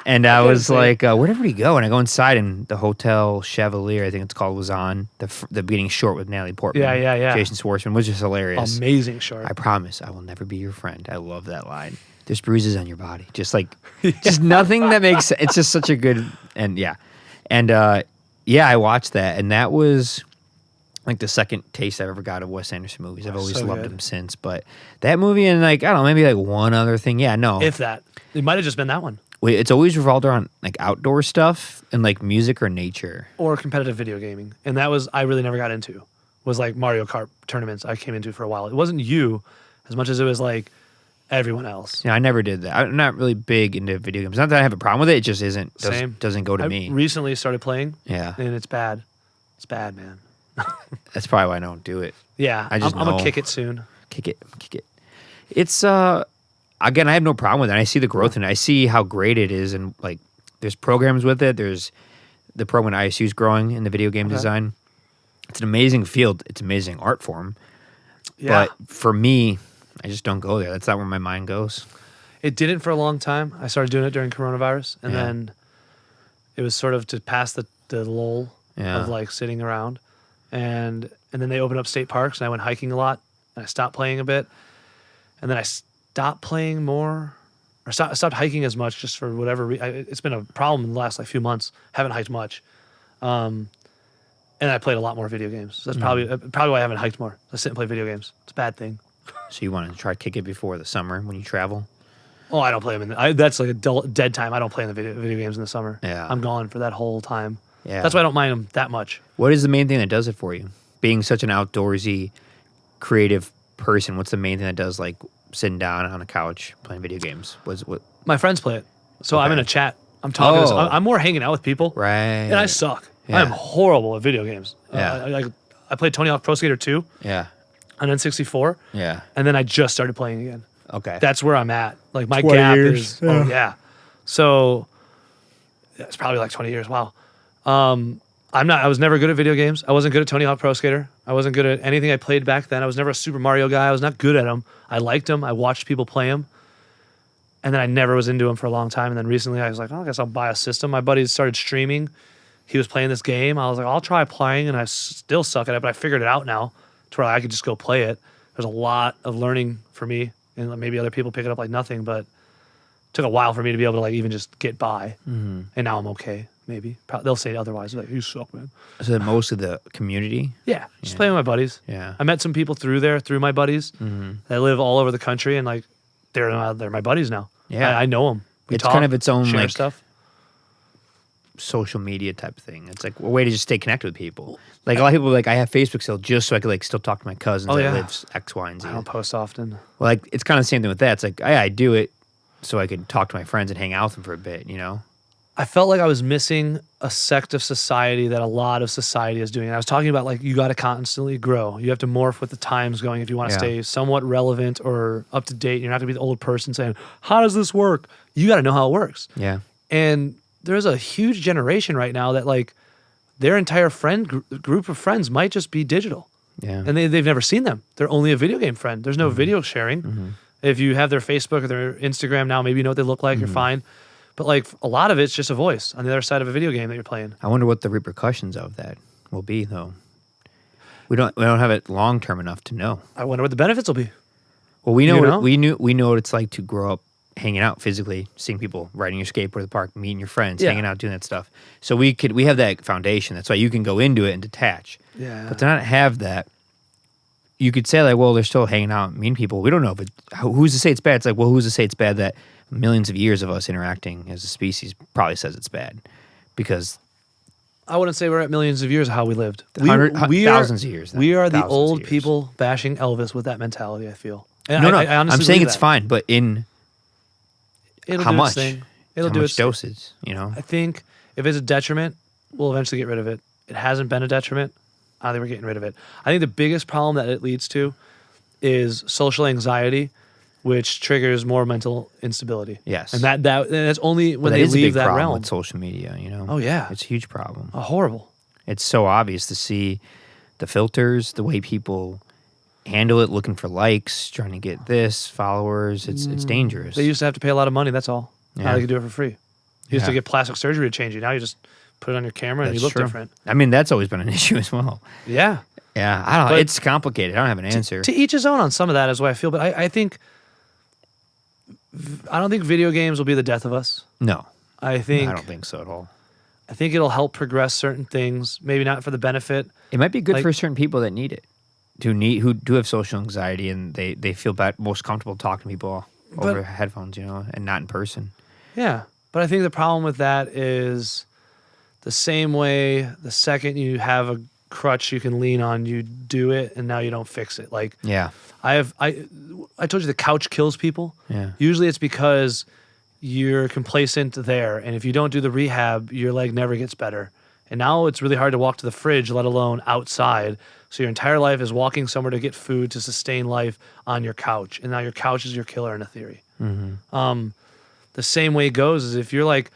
And I was like, where'd everybody go? And I go inside, and the Hotel Chevalier, I think it's called, was on. The Beating Short with Natalie Portman. Yeah. Jason Schwartzman was just hilarious. Amazing short. I promise I will never be your friend. I love that line. There's bruises on your body. Just like, just nothing that makes sense. It's just such a good, and yeah. And I watched that, and that was like the second taste I've ever got of Wes Anderson movies. I've always So loved good. him since. But that movie and like, I don't know, maybe like one other thing. Yeah, no. If that. It might have just been that one. It's always revolved around like outdoor stuff and like music or nature. Or competitive video gaming. And that was, I really never got into, was like Mario Kart tournaments I came into for a while. It wasn't you as much as it was like everyone else. Yeah, I never did that. I'm not really big into video games. Not that I have a problem with it. It just Same. doesn't go to I me. recently started playing, Yeah. and it's bad. It's bad, man. That's probably why I don't do it. Yeah, I just I'm going know. to kick it soon. Kick it. It's again, I have no problem with it. I see the growth in it. I see how great it is, and like there's programs with it. There's the program at ISU is growing in the video game design. It's an amazing field. It's an amazing art form. Yeah. But for me, I just don't go there. That's not where my mind goes. It didn't for a long time. I started doing it during coronavirus, and Yeah. then it was sort of to pass the lull Yeah. of like sitting around, and then they opened up state parks, and I went hiking a lot, and I stopped playing a bit, and then I stopped playing more, or stopped hiking as much just for whatever reason. It's been a problem in the last like few months. Haven't hiked much, and I played a lot more video games. So that's probably why I haven't hiked more. I sit and play video games. It's a bad thing. So you want to try to kick it before the summer when you travel? Oh, I don't play them that's like a dead time. I don't play in the video games in the summer. Yeah. I'm gone for that whole time. Yeah. That's why I don't mind them that much. What is the main thing that does it for you? Being such an outdoorsy, creative person, what's the main thing that does like sitting down on a couch playing video games? What? My friends play it, so I'm Okay. in a chat. I'm talking. Oh. I'm more hanging out with people, Right. and I suck. Yeah. I'm horrible at video games. Yeah. I played Tony Hawk Pro Skater 2 Yeah. on N64, Yeah. and then I just started playing again. Okay. That's where I'm at. Like my 20 gap years. is. Oh yeah. So it's probably like 20 years. Wow. I was never good at video games. I wasn't good at Tony Hawk Pro Skater. I wasn't good at anything I played back then. I was never a Super Mario guy. I was not good at them. I liked them. I watched people play them. And then I never was into them for a long time. And then recently I was like, oh, I guess I'll buy a system. My buddy started streaming. He was playing this game. I was like, I'll try playing, and I still suck at it, but I figured it out now to where I could just go play it. There's a lot of learning for me, and maybe other people pick it up like nothing, but it took a while for me to be able to like even just get by. And now I'm okay, maybe. They'll say otherwise. They're like, you suck, man. So that most of the community? Yeah, just playing with my buddies. Yeah. I met some people through my buddies. They live all over the country, and like they're my buddies now. Yeah. I know them. We It's talk, kind of its own share like stuff. social media type thing. It's like a way to just stay connected with people. Like a lot of people are like, I have Facebook still just so I could like still talk to my cousins that lives X, Y, and Z. I don't post often. Well, like it's kind of the same thing with that. It's like I do it so I could talk to my friends and hang out with them for a bit, you know? I felt like I was missing a sect of society that a lot of society is doing. And I was talking about like you got to constantly grow. You have to morph with the times going if you want to stay somewhat relevant or up to date. You're not going to be the old person saying, how does this work? You got to know how it works. Yeah. And there's a huge generation right now that like their entire group of friends might just be digital. Yeah. And they've never seen them. They're only a video game friend. There's no video sharing. If you have their Facebook or their Instagram now, maybe you know what they look like, you're fine. But like a lot of it's just a voice on the other side of a video game that you're playing. I wonder what the repercussions of that will be though. We don't have it long term enough to know. I wonder what the benefits will be. Well, we know, You know? we know what it's like to grow up hanging out physically, seeing people riding your skateboard at the park, meeting your friends, hanging out, doing that stuff. So we have that foundation. That's why you can go into it and detach. Yeah. But to not have that, you could say like, well, they're still hanging out, meeting people. We don't know, but who's to say it's bad? It's like, well, who's to say it's bad that millions of years of us interacting as a species probably says it's bad? Because I wouldn't say we're at millions of years of how we lived. Thousands of years. We are the Thousands old of years. people bashing Elvis with that mentality, I feel. And No, I honestly I'm saying believe it's that. fine, but It'll how do much? its thing. It'll How do much its thing. doses, you know? I think if it's a detriment, we'll eventually get rid of it. It hasn't been a detriment. I don't think we're getting rid of it. I think the biggest problem that it leads to is social anxiety, which triggers more mental instability. Yes. And that's only when That they is a leave big that problem realm. with social media, you know? Oh, yeah. It's a huge problem. Oh, horrible. It's so obvious to see the filters, the way people handle it, looking for likes, trying to get this, followers. It's dangerous. They used to have to pay a lot of money. That's all. Now Yeah. they can do it for free. You used to Yeah. get plastic surgery to change you. Now you just put it on your camera and That's you look true. different. I mean, that's always been an issue as well. Yeah. Yeah, I don't know. But It's complicated. I don't have an answer. To each his own on some of that is what I feel. But I think, I don't think video games will be the death of us. No, I I think don't think so at all. I think it'll help progress certain things, maybe not for the benefit. It might be good Like- for certain people that need it, who do have social anxiety and they feel most comfortable talking to people over headphones, you know, and not in person. Yeah. But I think the problem with that is the same way the second you have a crutch you can lean on, you do it and now you don't fix it. Like Yeah, I told you the couch kills people. yeah, Usually it's because you're complacent there, and if you don't do the rehab, your leg never gets better. And now it's really hard to walk to the fridge, let alone outside. So your entire life is walking somewhere to get food to sustain life on your couch, and now your couch is your killer in a theory. The same way it goes is if you're like,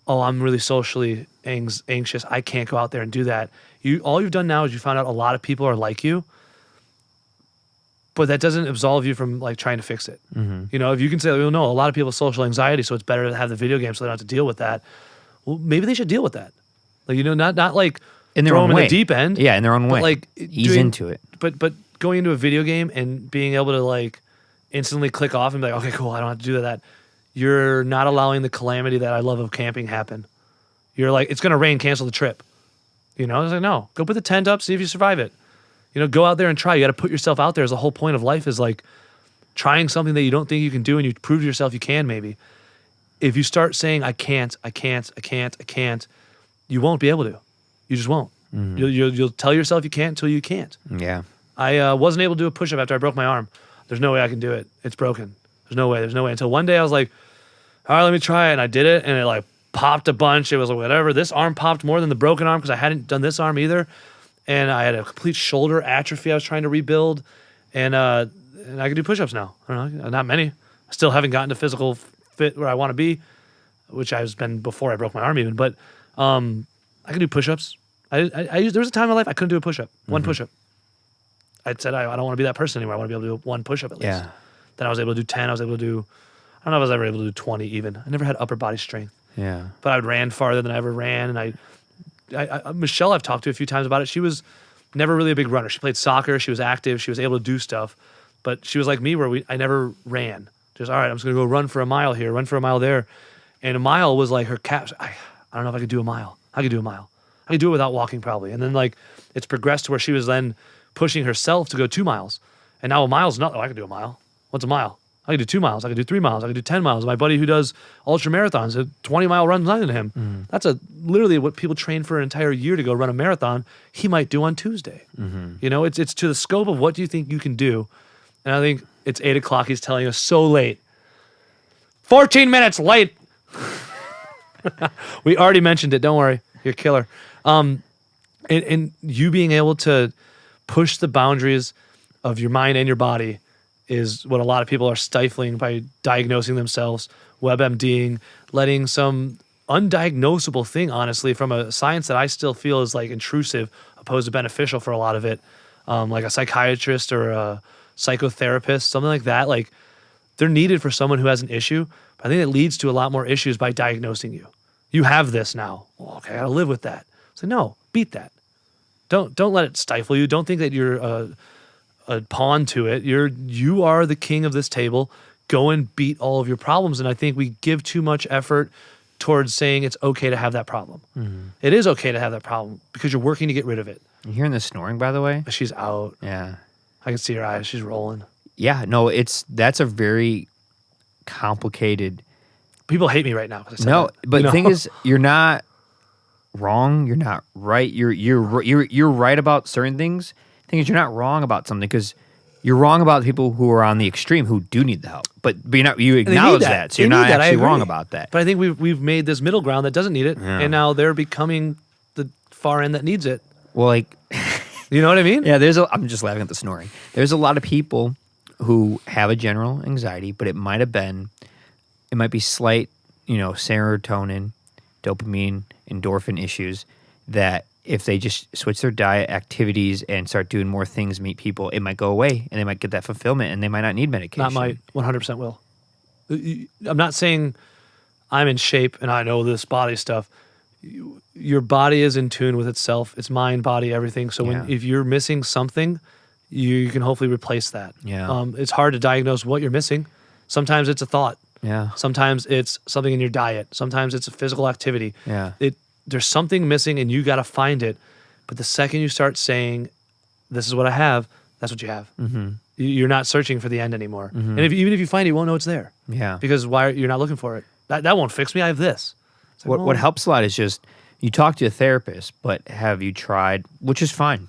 oh, I'm really socially anxious, I can't go out there and do that. All you've done now is you found out a lot of people are like you, but that doesn't absolve you from like trying to fix it. You know, if you can say, well, no, a lot of people have social anxiety, so it's better to have the video game so they don't have to deal with that. Well, maybe they should deal with that. Like, you know, not like in their throw own them way. in the deep end. Yeah, in their own but way. like Ease into it. But going into a video game and being able to like instantly click off and be like, okay, cool, I don't have to do that. You're not allowing the calamity that I love of camping happen. You're like, it's gonna rain, cancel the trip. You know, it's like, no, go put the tent up, see if you survive it. You know, go out there and try. You got to put yourself out there. As the whole point of life is like trying something that you don't think you can do, and you prove to yourself you can. Maybe if you start saying I can't, you won't be able to. You just won't. You'll tell yourself you can't until you can't. Yeah, I wasn't able to do a push-up after I broke my arm. There's no way I can do it. It's broken. There's no way. Until one day I was like, all right, let me try it. And I did it, and it like popped a bunch. It was like, whatever. This arm popped more than the broken arm because I hadn't done this arm either. And I had a complete shoulder atrophy I was trying to rebuild. And I can do push-ups now. I don't know, not many. I still haven't gotten to physical fit where I want to be, which I've been before I broke my arm even. But I can do push-ups. There was a time in my life I couldn't do a push-up. One push-up. I said, I don't want to be that person anymore. I want to be able to do one push-up at least. yeah. Then I was able to do 10. I was able to do I don't know if I was ever able to do 20 even. I never had upper body strength. Yeah. But I ran farther than I ever ran. And Michelle, I've talked to a few times about it. She was never really a big runner. She played soccer. She was active. She was able to do stuff. But she was like me where I never ran. Just, all right, I'm just going to go run for a mile here, run for a mile there. And a mile was like her cap. I don't know if I could do a mile. I could do a mile. I could do it without walking probably. And then like it's progressed to where she was then pushing herself to go 2 miles. And now a mile's not, I could do a mile. What's a mile? I could do 2 miles. I could do 3 miles. I could do 10 miles. My buddy who does ultra marathons, a 20-mile run not in him. Mm-hmm. That's literally what people train for an entire year to go run a marathon. He might do on Tuesday. Mm-hmm. You know, it's to the scope of what do you think you can do. And I think it's 8 o'clock. He's telling us so late. 14 minutes late. We already mentioned it. Don't worry. You're a killer. And you being able to push the boundaries of your mind and your body is what a lot of people are stifling by diagnosing themselves, WebMDing, letting some undiagnosable thing, honestly, from a science that I still feel is like intrusive opposed to beneficial for a lot of it, like a psychiatrist or a psychotherapist, something like that. Like they're needed for someone who has an issue. But I think it leads to a lot more issues by diagnosing you. You have this now. Well, okay, I gotta live with that. So no, beat that. Don't let it stifle you. Don't think that you're a pawn to it. You are the king of this table. Go and beat all of your problems. And I think we give too much effort towards saying it's okay to have that problem. Mm-hmm. It is okay to have that problem because you're working to get rid of it. You hearing the snoring, by the way? She's out. Yeah. I can see her eyes. She's rolling. Yeah, no, that's a very complicated. People hate me right now. No, but the thing is, you're not wrong. You're not right. You're right about certain things. The thing is, you're not wrong about something because you're wrong about people who are on the extreme who do need the help. But you acknowledge that, so you're not actually wrong about that. But I think we've made this middle ground that doesn't need it, and now they're becoming the far end that needs it. Well, like, you know what I mean? Yeah. I'm just laughing at the snoring. There's a lot of people who have a general anxiety, but it might be slight, serotonin, dopamine, endorphin issues that if they just switch their diet, activities, and start doing more things, meet people, it might go away and they might get that fulfillment and they might not need medication. Not might, 100% will. I'm not saying I'm in shape and I know this body stuff. Your body is in tune with itself. It's mind, body, everything. So if you're missing something, you can hopefully replace that. Yeah. It's hard to diagnose what you're missing. Sometimes it's a thought. Yeah. Sometimes it's something in your diet. Sometimes it's a physical activity. Yeah. There's something missing and you got to find it. But the second you start saying, this is what I have, that's what you have. Mm-hmm. You're not searching for the end anymore. Mm-hmm. And even if you find it, you won't know it's there. Yeah. Because you're not looking for it. That won't fix me. I have this. Like, what helps a lot is just you talk to a therapist, but have you tried, which is fine.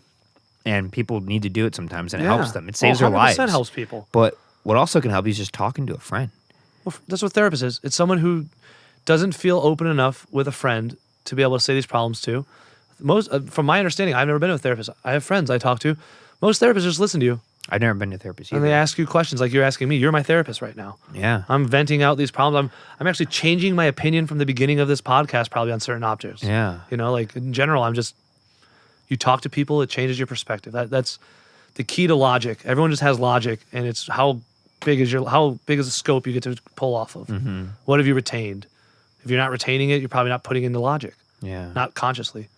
And people need to do it sometimes, and it helps them. It saves their lives. 100% helps people. But what also can help you is just talking to a friend. Well, that's what therapist is. It's someone who doesn't feel open enough with a friend to be able to say these problems to. From my understanding, I've never been to a therapist. I have friends I talk to. Most therapists just listen to you. I've never been to a therapist either. And they ask you questions like you're asking me. You're my therapist right now. Yeah. I'm venting out these problems. I'm actually changing my opinion from the beginning of this podcast probably on certain objects. Yeah. Like in general, you talk to people, it changes your perspective. That's the key to logic. Everyone just has logic, and it's how big is the scope you get to pull off of. Mm-hmm. What have you retained? If you're not retaining it, you're probably not putting into logic. Yeah. Not consciously.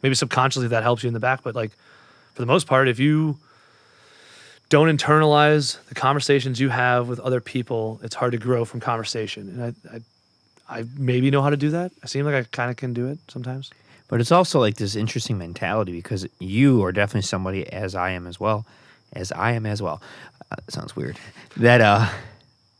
Maybe subconsciously that helps you in the back, but like for the most part, if you don't internalize the conversations you have with other people, it's hard to grow from conversation. And I maybe know how to do that. I seem like I kind of can do it sometimes. But it's also like this interesting mentality because you are definitely somebody, as I am as well. Sounds weird. That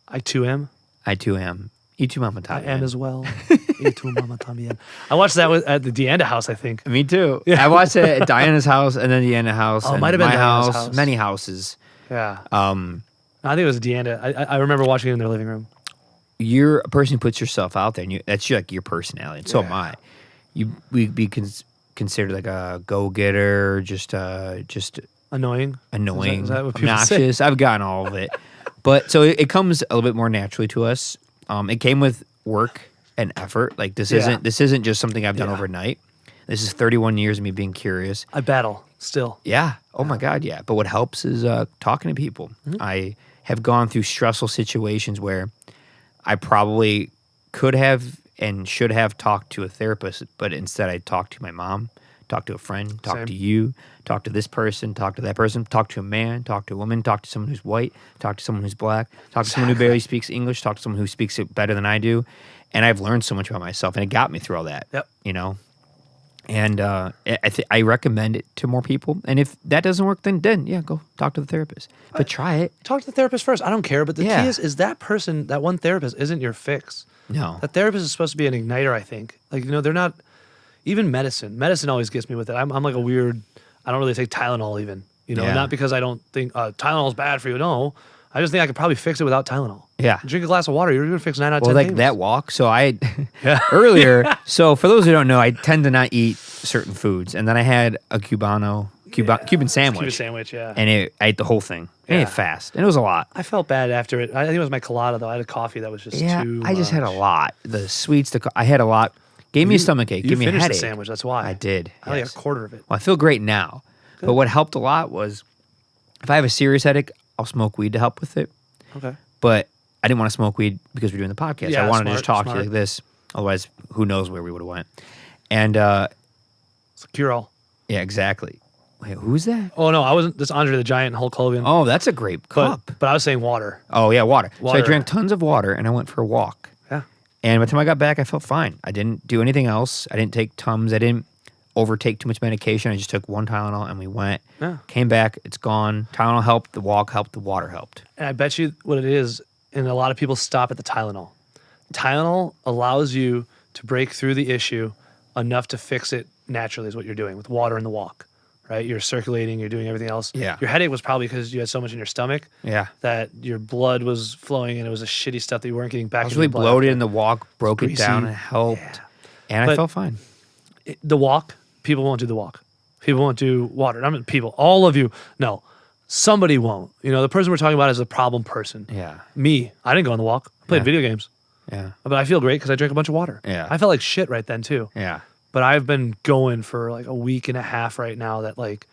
I too am. I too am. Y tu mamá también. I am as well. Y tu mamá también. I watched that at the Deanda house, I think. Me too. Yeah. I watched it at Diana's house and then Deanda house. Oh, it and might have been my Diana's house. Many houses. Yeah. I think it was Deanda. I remember watching it in their living room. You're a person who puts yourself out there, and that's like your personality, and so am I. We be considered like a go-getter, just annoying. Is that what people obnoxious. say? I've gotten all of it, but so it comes a little bit more naturally to us. It came with work and effort. Like this isn't just something I've done overnight. This is 31 years of me being curious. I battle still. Yeah. Oh my God. Yeah. But what helps is talking to people. Mm-hmm. I have gone through stressful situations where I probably could have and should have talked to a therapist, but instead I talked to my mom, talked to a friend, talked Same. to you, talked to this person, talked to that person, talked to a man, talked to a woman, talked to someone who's white, talked to someone who's black, talked to someone who barely speaks English, talked to someone who speaks it better than I do. And I've learned so much about myself, and it got me through all that. Yep. You know? And I recommend it to more people. And if that doesn't work, then yeah, go talk to the therapist. But try it. Talk to the therapist first. I don't care. But the Yeah. key is that person, that one therapist isn't your fix. No. That therapist is supposed to be an igniter, I think. Like, they're not, even medicine. Medicine always gets me with it. I'm like a weird, I don't really take Tylenol even. Yeah. Not because I don't think Tylenol is bad for you. No. I just think I could probably fix it without Tylenol. Yeah. Drink a glass of water, you're going to fix 9 out of 10 Well, like things. that walk. So I Yeah. earlier. So for those who don't know, I tend to not eat certain foods, and then I had a Cuban sandwich. Cuban sandwich, yeah. And I ate the whole thing. I ate Yeah. it fast, and it was a lot. I felt bad after it. I think it was my colada, though. I had a coffee that was just Yeah, too I just had a much. lot. The sweets, I had a lot. Gave me a stomach ache. You Gave me a finished headache. the sandwich, that's why. I did. I only ate yes. a quarter of it. Well, I feel great now. But what helped a lot was if I have a serious headache, I'll smoke weed to help with it. Okay. But I didn't want to smoke weed because we're doing the podcast. Yeah, I wanted to just smart, talk to you smart. like this. Otherwise, who knows where we would have went. And It's a cure-all. yeah, exactly. Wait, who's that? Oh, no, I wasn't. This Andre the Giant and Hulk Hogan. Oh, that's a great cup. But I was saying water. Oh, yeah, water. So Water. I drank tons of water and I went for a walk. Yeah. And by the time I got back, I felt fine. I didn't do anything else. I didn't take Tums. I didn't overtake too much medication. I just took one Tylenol and we went. Yeah. Came back. It's gone. Tylenol helped. The walk helped. The water helped. And I bet you what it is, and a lot of people stop at the Tylenol. Tylenol allows you to break through the issue enough to fix it naturally is what you're doing with water and the walk, right? You're circulating, you're doing everything else. Yeah. Your headache was probably because you had so much in your stomach Yeah. that your blood was flowing and it was a shitty stuff that you weren't getting back. I was into really your blood bloated after. and the walk broke it greasy. down and helped. Yeah. And I But- felt fine. The walk, people won't do the walk. People won't do water. I mean, people, all of you, no. Somebody won't. The person we're talking about is a problem person. Yeah. Me, I didn't go on the walk. I played Yeah. video games. Yeah. But I feel great because I drank a bunch of water. Yeah. I felt like shit right then too. Yeah. But I've been going for like a week and a half right now that like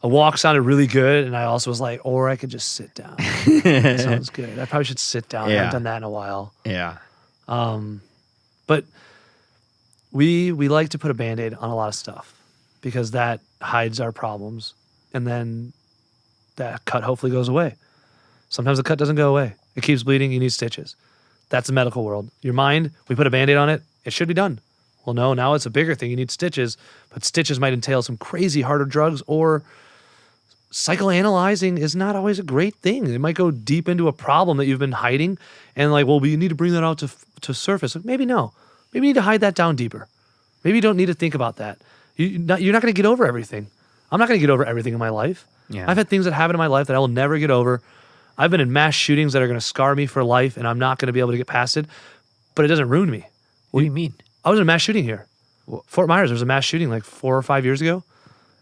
a walk sounded really good. And I also was like, or I could just sit down. That sounds good. I probably should sit down. I Yeah. haven't done that in a while. Yeah. But we like to put a Band-Aid on a lot of stuff because that hides our problems. And then that cut hopefully goes away. Sometimes the cut doesn't go away. It keeps bleeding. You need stitches. That's the medical world. Your mind, we put a Band-Aid on it. It should be done. Well, no, now it's a bigger thing. You need stitches, but stitches might entail some crazy harder drugs, or psychoanalyzing is not always a great thing. It might go deep into a problem that you've been hiding and like, well, you need to bring that out to surface. Like, maybe no. Maybe you need to hide that down deeper. Maybe you don't need to think about that. You're not going to get over everything. I'm not going to get over everything in my life. Yeah. I've had things that happen in my life that I will never get over. I've been in mass shootings that are going to scar me for life, and I'm not going to be able to get past it, but it doesn't ruin me. What do you mean? I was in a mass shooting here. Fort Myers, there was a mass shooting like 4 or 5 years ago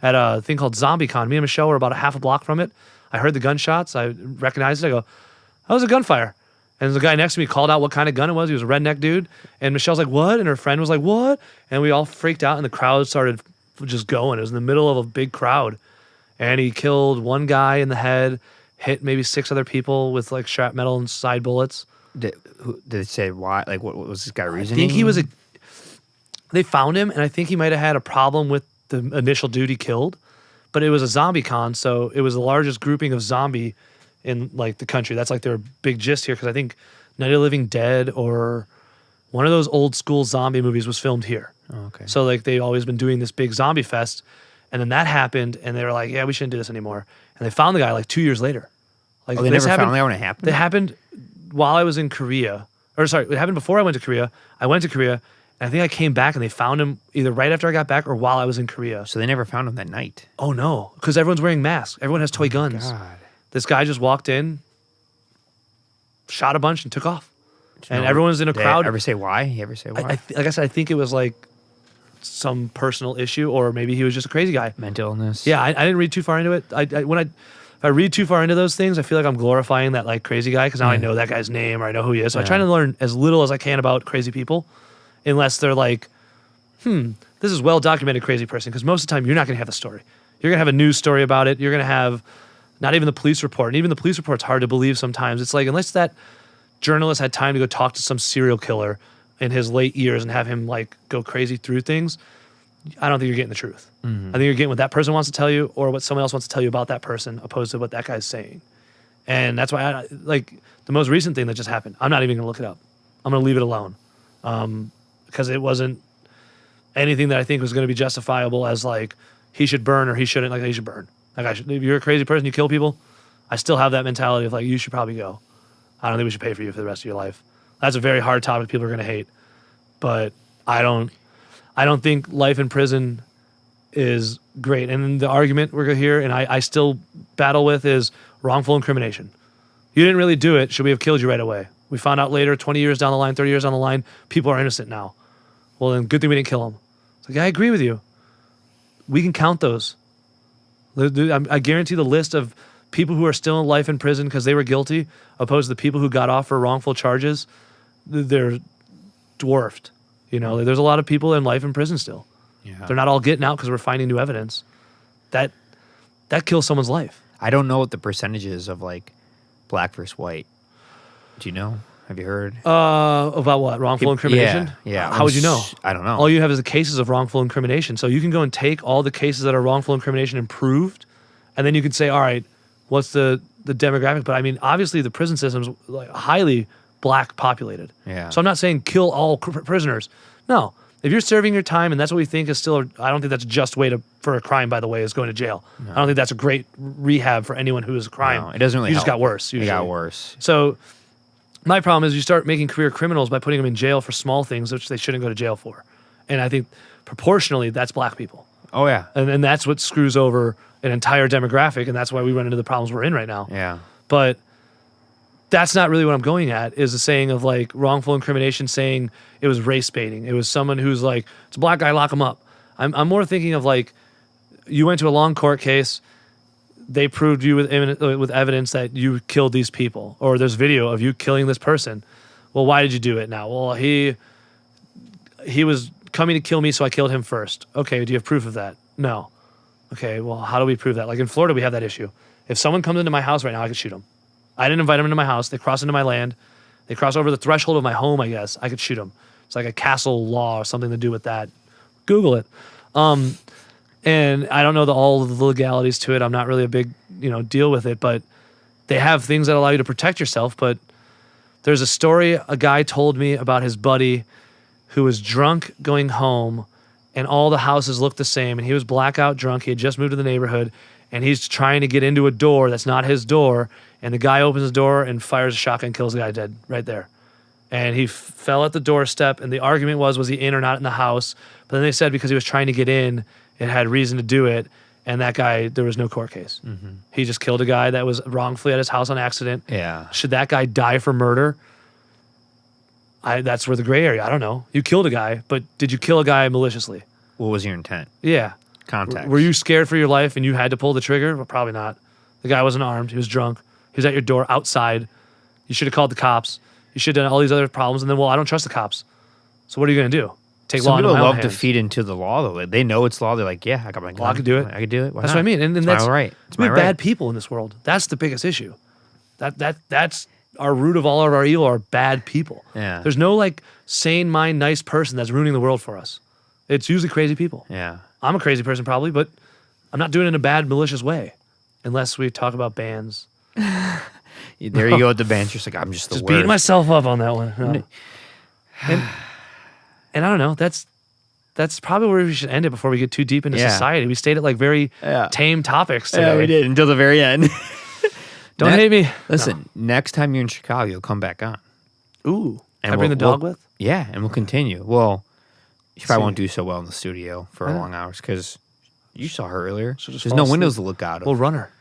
at a thing called ZombieCon. Me and Michelle were about a half a block from it. I heard the gunshots. I recognized it. I go, that was a gunfire. And the guy next to me called out what kind of gun it was. He was a redneck dude. And Michelle's like, what? And her friend was like, what? And we all freaked out, and the crowd started just going. It was in the middle of a big crowd. And he killed one guy in the head, hit maybe 6 other people with like shrapnel and side bullets. Did it say why? Like, what was this guy I reasoning? think he was they found him, and I think he might have had a problem with the initial dude he killed, but it was a zombie con, so it was the largest grouping of zombie in like the country. That's like their big gist here, because I think Night of the Living Dead or one of those old school zombie movies was filmed here. Oh, okay. So like they've always been doing this big zombie fest, and then that happened, and they were like, yeah, we shouldn't do this anymore. And they found the guy like 2 years later. Like Oh, they this never happened- found that when it happened? They happened while I was in Korea. Or sorry, it happened before I went to Korea. I went to Korea, and I think I came back and they found him either right after I got back or while I was in Korea. So they never found him that night. Oh no, because everyone's wearing masks. Everyone has toy guns. God. This guy just walked in, shot a bunch, and took off. And No- everyone's in a Did crowd. Ever say why? You ever say why? Like I said, I think it was like some personal issue, or maybe he was just a crazy guy. Mental illness. Yeah, I didn't read too far into it. If I read too far into those things, I feel like I'm glorifying that like crazy guy because now I know that guy's name or I know who he is. So I try to learn as little as I can about crazy people, unless they're like, this is well documented crazy person. Because most of the time you're not going to have a story. You're going to have a news story about it. You're going to have not even the police report, and even the police report's hard to believe sometimes. It's like unless that journalist had time to go talk to some serial killer in his late years and have him like go crazy through things, I don't think you're getting the truth. I think you're getting what that person wants to tell you or what someone else wants to tell you about that person opposed to what that guy's saying. And that's why like the most recent thing that just happened, I'm not even going to look it up. I'm going to leave it alone because it wasn't anything that I think was going to be justifiable as like he should burn or he shouldn't. Like he should burn. Like if you're a crazy person, you kill people. I still have that mentality of like you should probably go. I don't think we should pay for you for the rest of your life. That's a very hard topic people are going to hate, but I don't think life in prison is great. And the argument we're going to hear, and I still battle with, is wrongful incrimination. You didn't really do it. Should we have killed you right away? We found out later, 20 years down the line, 30 years down the line, people are innocent now. Well, then good thing we didn't kill them. It's like, I agree with you. We can count those. I guarantee the list of people who are still in life in prison because they were guilty, opposed to the people who got off for wrongful charges, they're dwarfed. You know, there's a lot of people in life in prison still. Yeah. They're not all getting out because we're finding new evidence. That kills someone's life. I don't know what the percentage is of like black versus white. Do you know? Have you heard? About what? Wrongful incrimination? Yeah. How would you know? I don't know. All you have is the cases of wrongful incrimination. So you can go and take all the cases that are wrongful incrimination and proved, and then you can say, all right, what's the demographic? But I mean, obviously the prison system's like highly black populated. Yeah. So I'm not saying kill all prisoners. No. If you're serving your time and that's what we think is still, I don't think that's a just way for a crime, by the way, is going to jail. No. I don't think that's a great rehab for anyone who is a crime. No, it doesn't really You help. just got worse. Usually. It got worse. So my problem is you start making career criminals by putting them in jail for small things, which they shouldn't go to jail for. And I think proportionally, that's black people. Oh, yeah. And that's what screws over an entire demographic, and that's why we run into the problems we're in right now. Yeah. But that's not really what I'm going at, is the saying of like wrongful incrimination, saying it was race baiting. It was someone who's like, it's a black guy, lock him up. I'm more thinking of like, you went to a long court case, they proved you with evidence that you killed these people, or there's video of you killing this person. Well, why did you do it now? Well, he was coming to kill me, so I killed him first. Okay, do you have proof of that? No. Okay, well, how do we prove that? Like in Florida, we have that issue. If someone comes into my house right now, I could shoot them. I didn't invite them into my house. They cross into my land. They cross over the threshold of my home, I guess. I could shoot them. It's like a castle law or something to do with that. Google it. And I don't know all of the legalities to it. I'm not really a big, deal with it, but they have things that allow you to protect yourself. But there's a story a guy told me about his buddy who was drunk going home, and all the houses looked the same, and he was blackout drunk. He had just moved to the neighborhood, and he's trying to get into a door that's not his door, and the guy opens the door and fires a shotgun, kills the guy dead right there. And he fell at the doorstep, and the argument was he in or not in the house? But then they said because he was trying to get in, it had reason to do it, and that guy, there was no court case. Mm-hmm. He just killed a guy that was wrongfully at his house on accident. Yeah. Should that guy die for murder? That's where the gray area, I don't know. You killed a guy, but did you kill a guy maliciously? What was your intent? Yeah. Context. Were you scared for your life and you had to pull the trigger? Well, probably not. The guy wasn't armed. He was drunk. He was at your door outside. You should have called the cops. You should have done all these other problems. And then, I don't trust the cops. So what are you going to do? Take law into my own love hands. to feed into the law, though. They know it's law. They're like, yeah, I got my gun. Well, I could do it. I could do it. Why That's not? what I mean. And that's right. We have bad people in this world. That's the biggest issue. That's our root of all of our evil are bad people. Yeah. There's no sane mind, nice person that's ruining the world for us. It's usually crazy people. Yeah. I'm a crazy person probably, but I'm not doing it in a bad, malicious way. Unless we talk about bands. There you go with the bands. You're just like, I'm just the Just worst. beating myself up on that one. No. And I don't know. That's probably where we should end it before we get too deep into society. We stayed at very tame topics today. Yeah, we did until the very end. Don't hate me. Listen, next time you're in Chicago, come back on. Ooh. And Can I bring the dog with? Yeah, and we'll continue. Well, you probably won't do so well in the studio for long hours because you saw her earlier. There's no windows to look out of. We'll run her.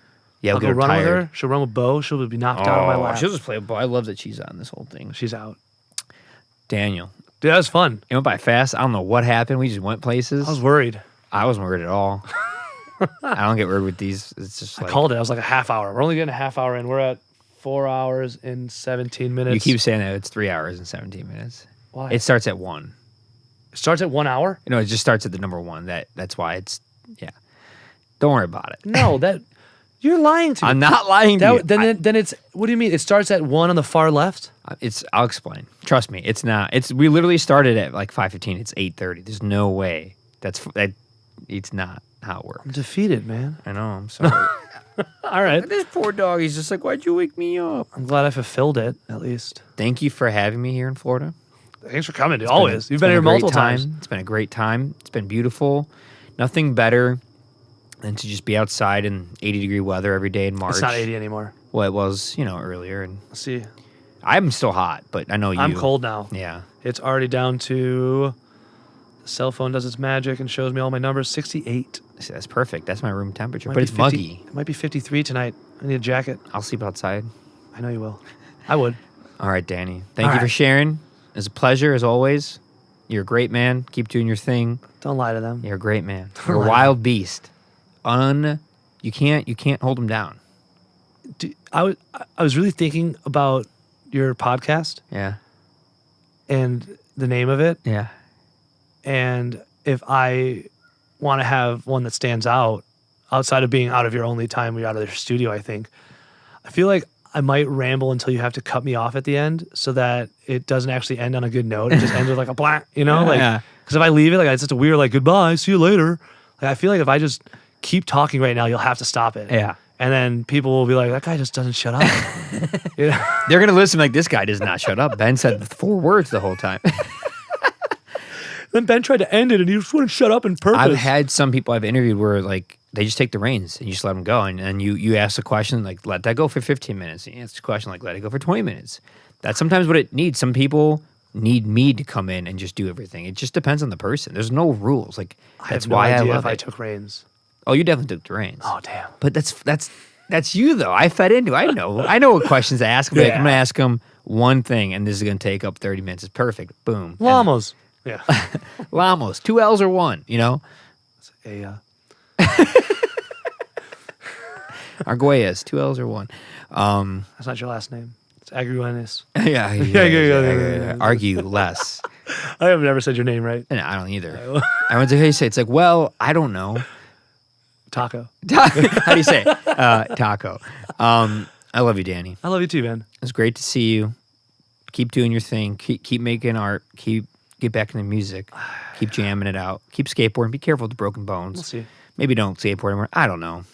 Yeah, I'll we'll go get her run with tired. her. She'll run with Bo. She'll be knocked out of my lap. She'll just play with Bo. I love that she's on this whole thing. She's out. Daniel. Dude, that was fun. It went by fast. I don't know what happened. We just went places. I was worried. I wasn't worried at all. I don't get worried with these. It's just I called it. I was like a half hour. We're only getting a half hour in. We're at 4 hours and 17 minutes. You keep saying that it's 3 hours and 17 minutes. Why? It starts at 1. It starts at 1 hour? No, it just starts at the number 1. That's why it's, yeah. Don't worry about it. No, You're lying to me. I'm not lying to you. Then it's, what do you mean? It starts at 1 on the far left? I'll explain. Trust me, it's not. We literally started at like 5:15. It's 8:30. There's no way. It's not how it works. I'm defeated, man. I know. I'm sorry. All right. This poor dog. He's just like, why'd you wake me up? I'm glad I fulfilled it, at least. Thank you for having me here in Florida. Thanks for coming, dude. Always. You've been a here great multiple time. times. It's been a great time. It's been beautiful. Nothing better than to just be outside in 80-degree weather every day in March. It's not 80 anymore. Well, it was, earlier. And Let's see. I'm still hot, but I know you. I'm cold now. Yeah. It's already down to, the cell phone does its magic and shows me all my numbers, 68. See, that's perfect. That's my room temperature. Might But be it's 50 muggy. It might be 53 tonight. I need a jacket. I'll sleep outside. I know you will. I would. All right, Danny. Thank you for sharing. It's a pleasure, as always. You're a great man. Keep doing your thing. Don't lie to them. You're a great man. You're a wild beast. You can't hold him down. I was really thinking about your podcast Yeah. and the name of it. Yeah. And if I want to have one that stands out outside of being out of your only time we're out of the studio, I feel like I might ramble until you have to cut me off at the end so that it doesn't actually end on a good note. It just ends with like a blank, Yeah. Because if I leave it, like it's just a weird, like, goodbye, see you later. Like, I feel like if I just keep talking right now, you'll have to stop it. Yeah. And then people will be like, that guy just doesn't shut up. They're going to listen like, this guy does not shut up. Ben said 4 words the whole time. Then Ben tried to end it and he just wouldn't shut up on purpose. I've had some people I've interviewed where like they just take the reins and you just let them go. And you ask a question, like, let that go for 15 minutes. You answer a question, like, let it go for 20 minutes. That's sometimes what it needs. Some people need me to come in and just do everything. It just depends on the person. There's no rules. Like, that's why I love if it. I took reins. Oh, you definitely took the reins. Oh, damn. But that's you though. I fed into it. I know what questions to ask. Like, I'm gonna ask them one thing, and this is gonna take up 30 minutes. It's perfect. Boom. Llamos. Yeah. Llamos. 2 L's or 1. Arguelles. 2 L's or 1. That's not your last name. It's Agruenes. Yeah. Argue less. I have never said your name right. And I don't either. Everyone's like, how do you say it? It's like, well, I don't know. Taco. How do you say it? Taco. I love you, Danny. I love you too, man. It's great to see you. Keep doing your thing. Keep making art. Get back into music. Keep jamming it out. Keep skateboarding. Be careful with the broken bones. We'll see. Maybe don't skateboard anymore. I don't know.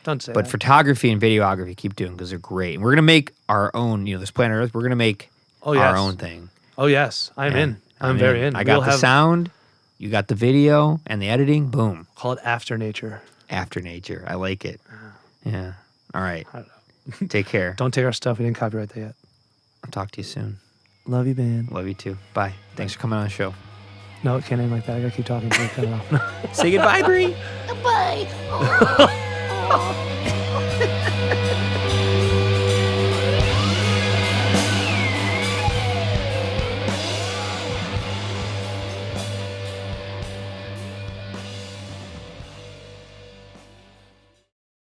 Don't say But that. photography and videography, keep doing because they're great. And we're going to make our own, this planet Earth, we're going to make our own thing. Oh, yes. I'm in. I'm very in. I got the sound. You got the video and the editing. Boom. Call it After Nature. After Nature. I like it. Yeah. All right. Take care. Don't take our stuff. We didn't copyright that yet. I'll talk to you soon. Love you, man. Love you too. Bye. Thanks for coming on the show. No, it can't end like that. I gotta keep talking until you cut it off. Say goodbye, Bree. Goodbye.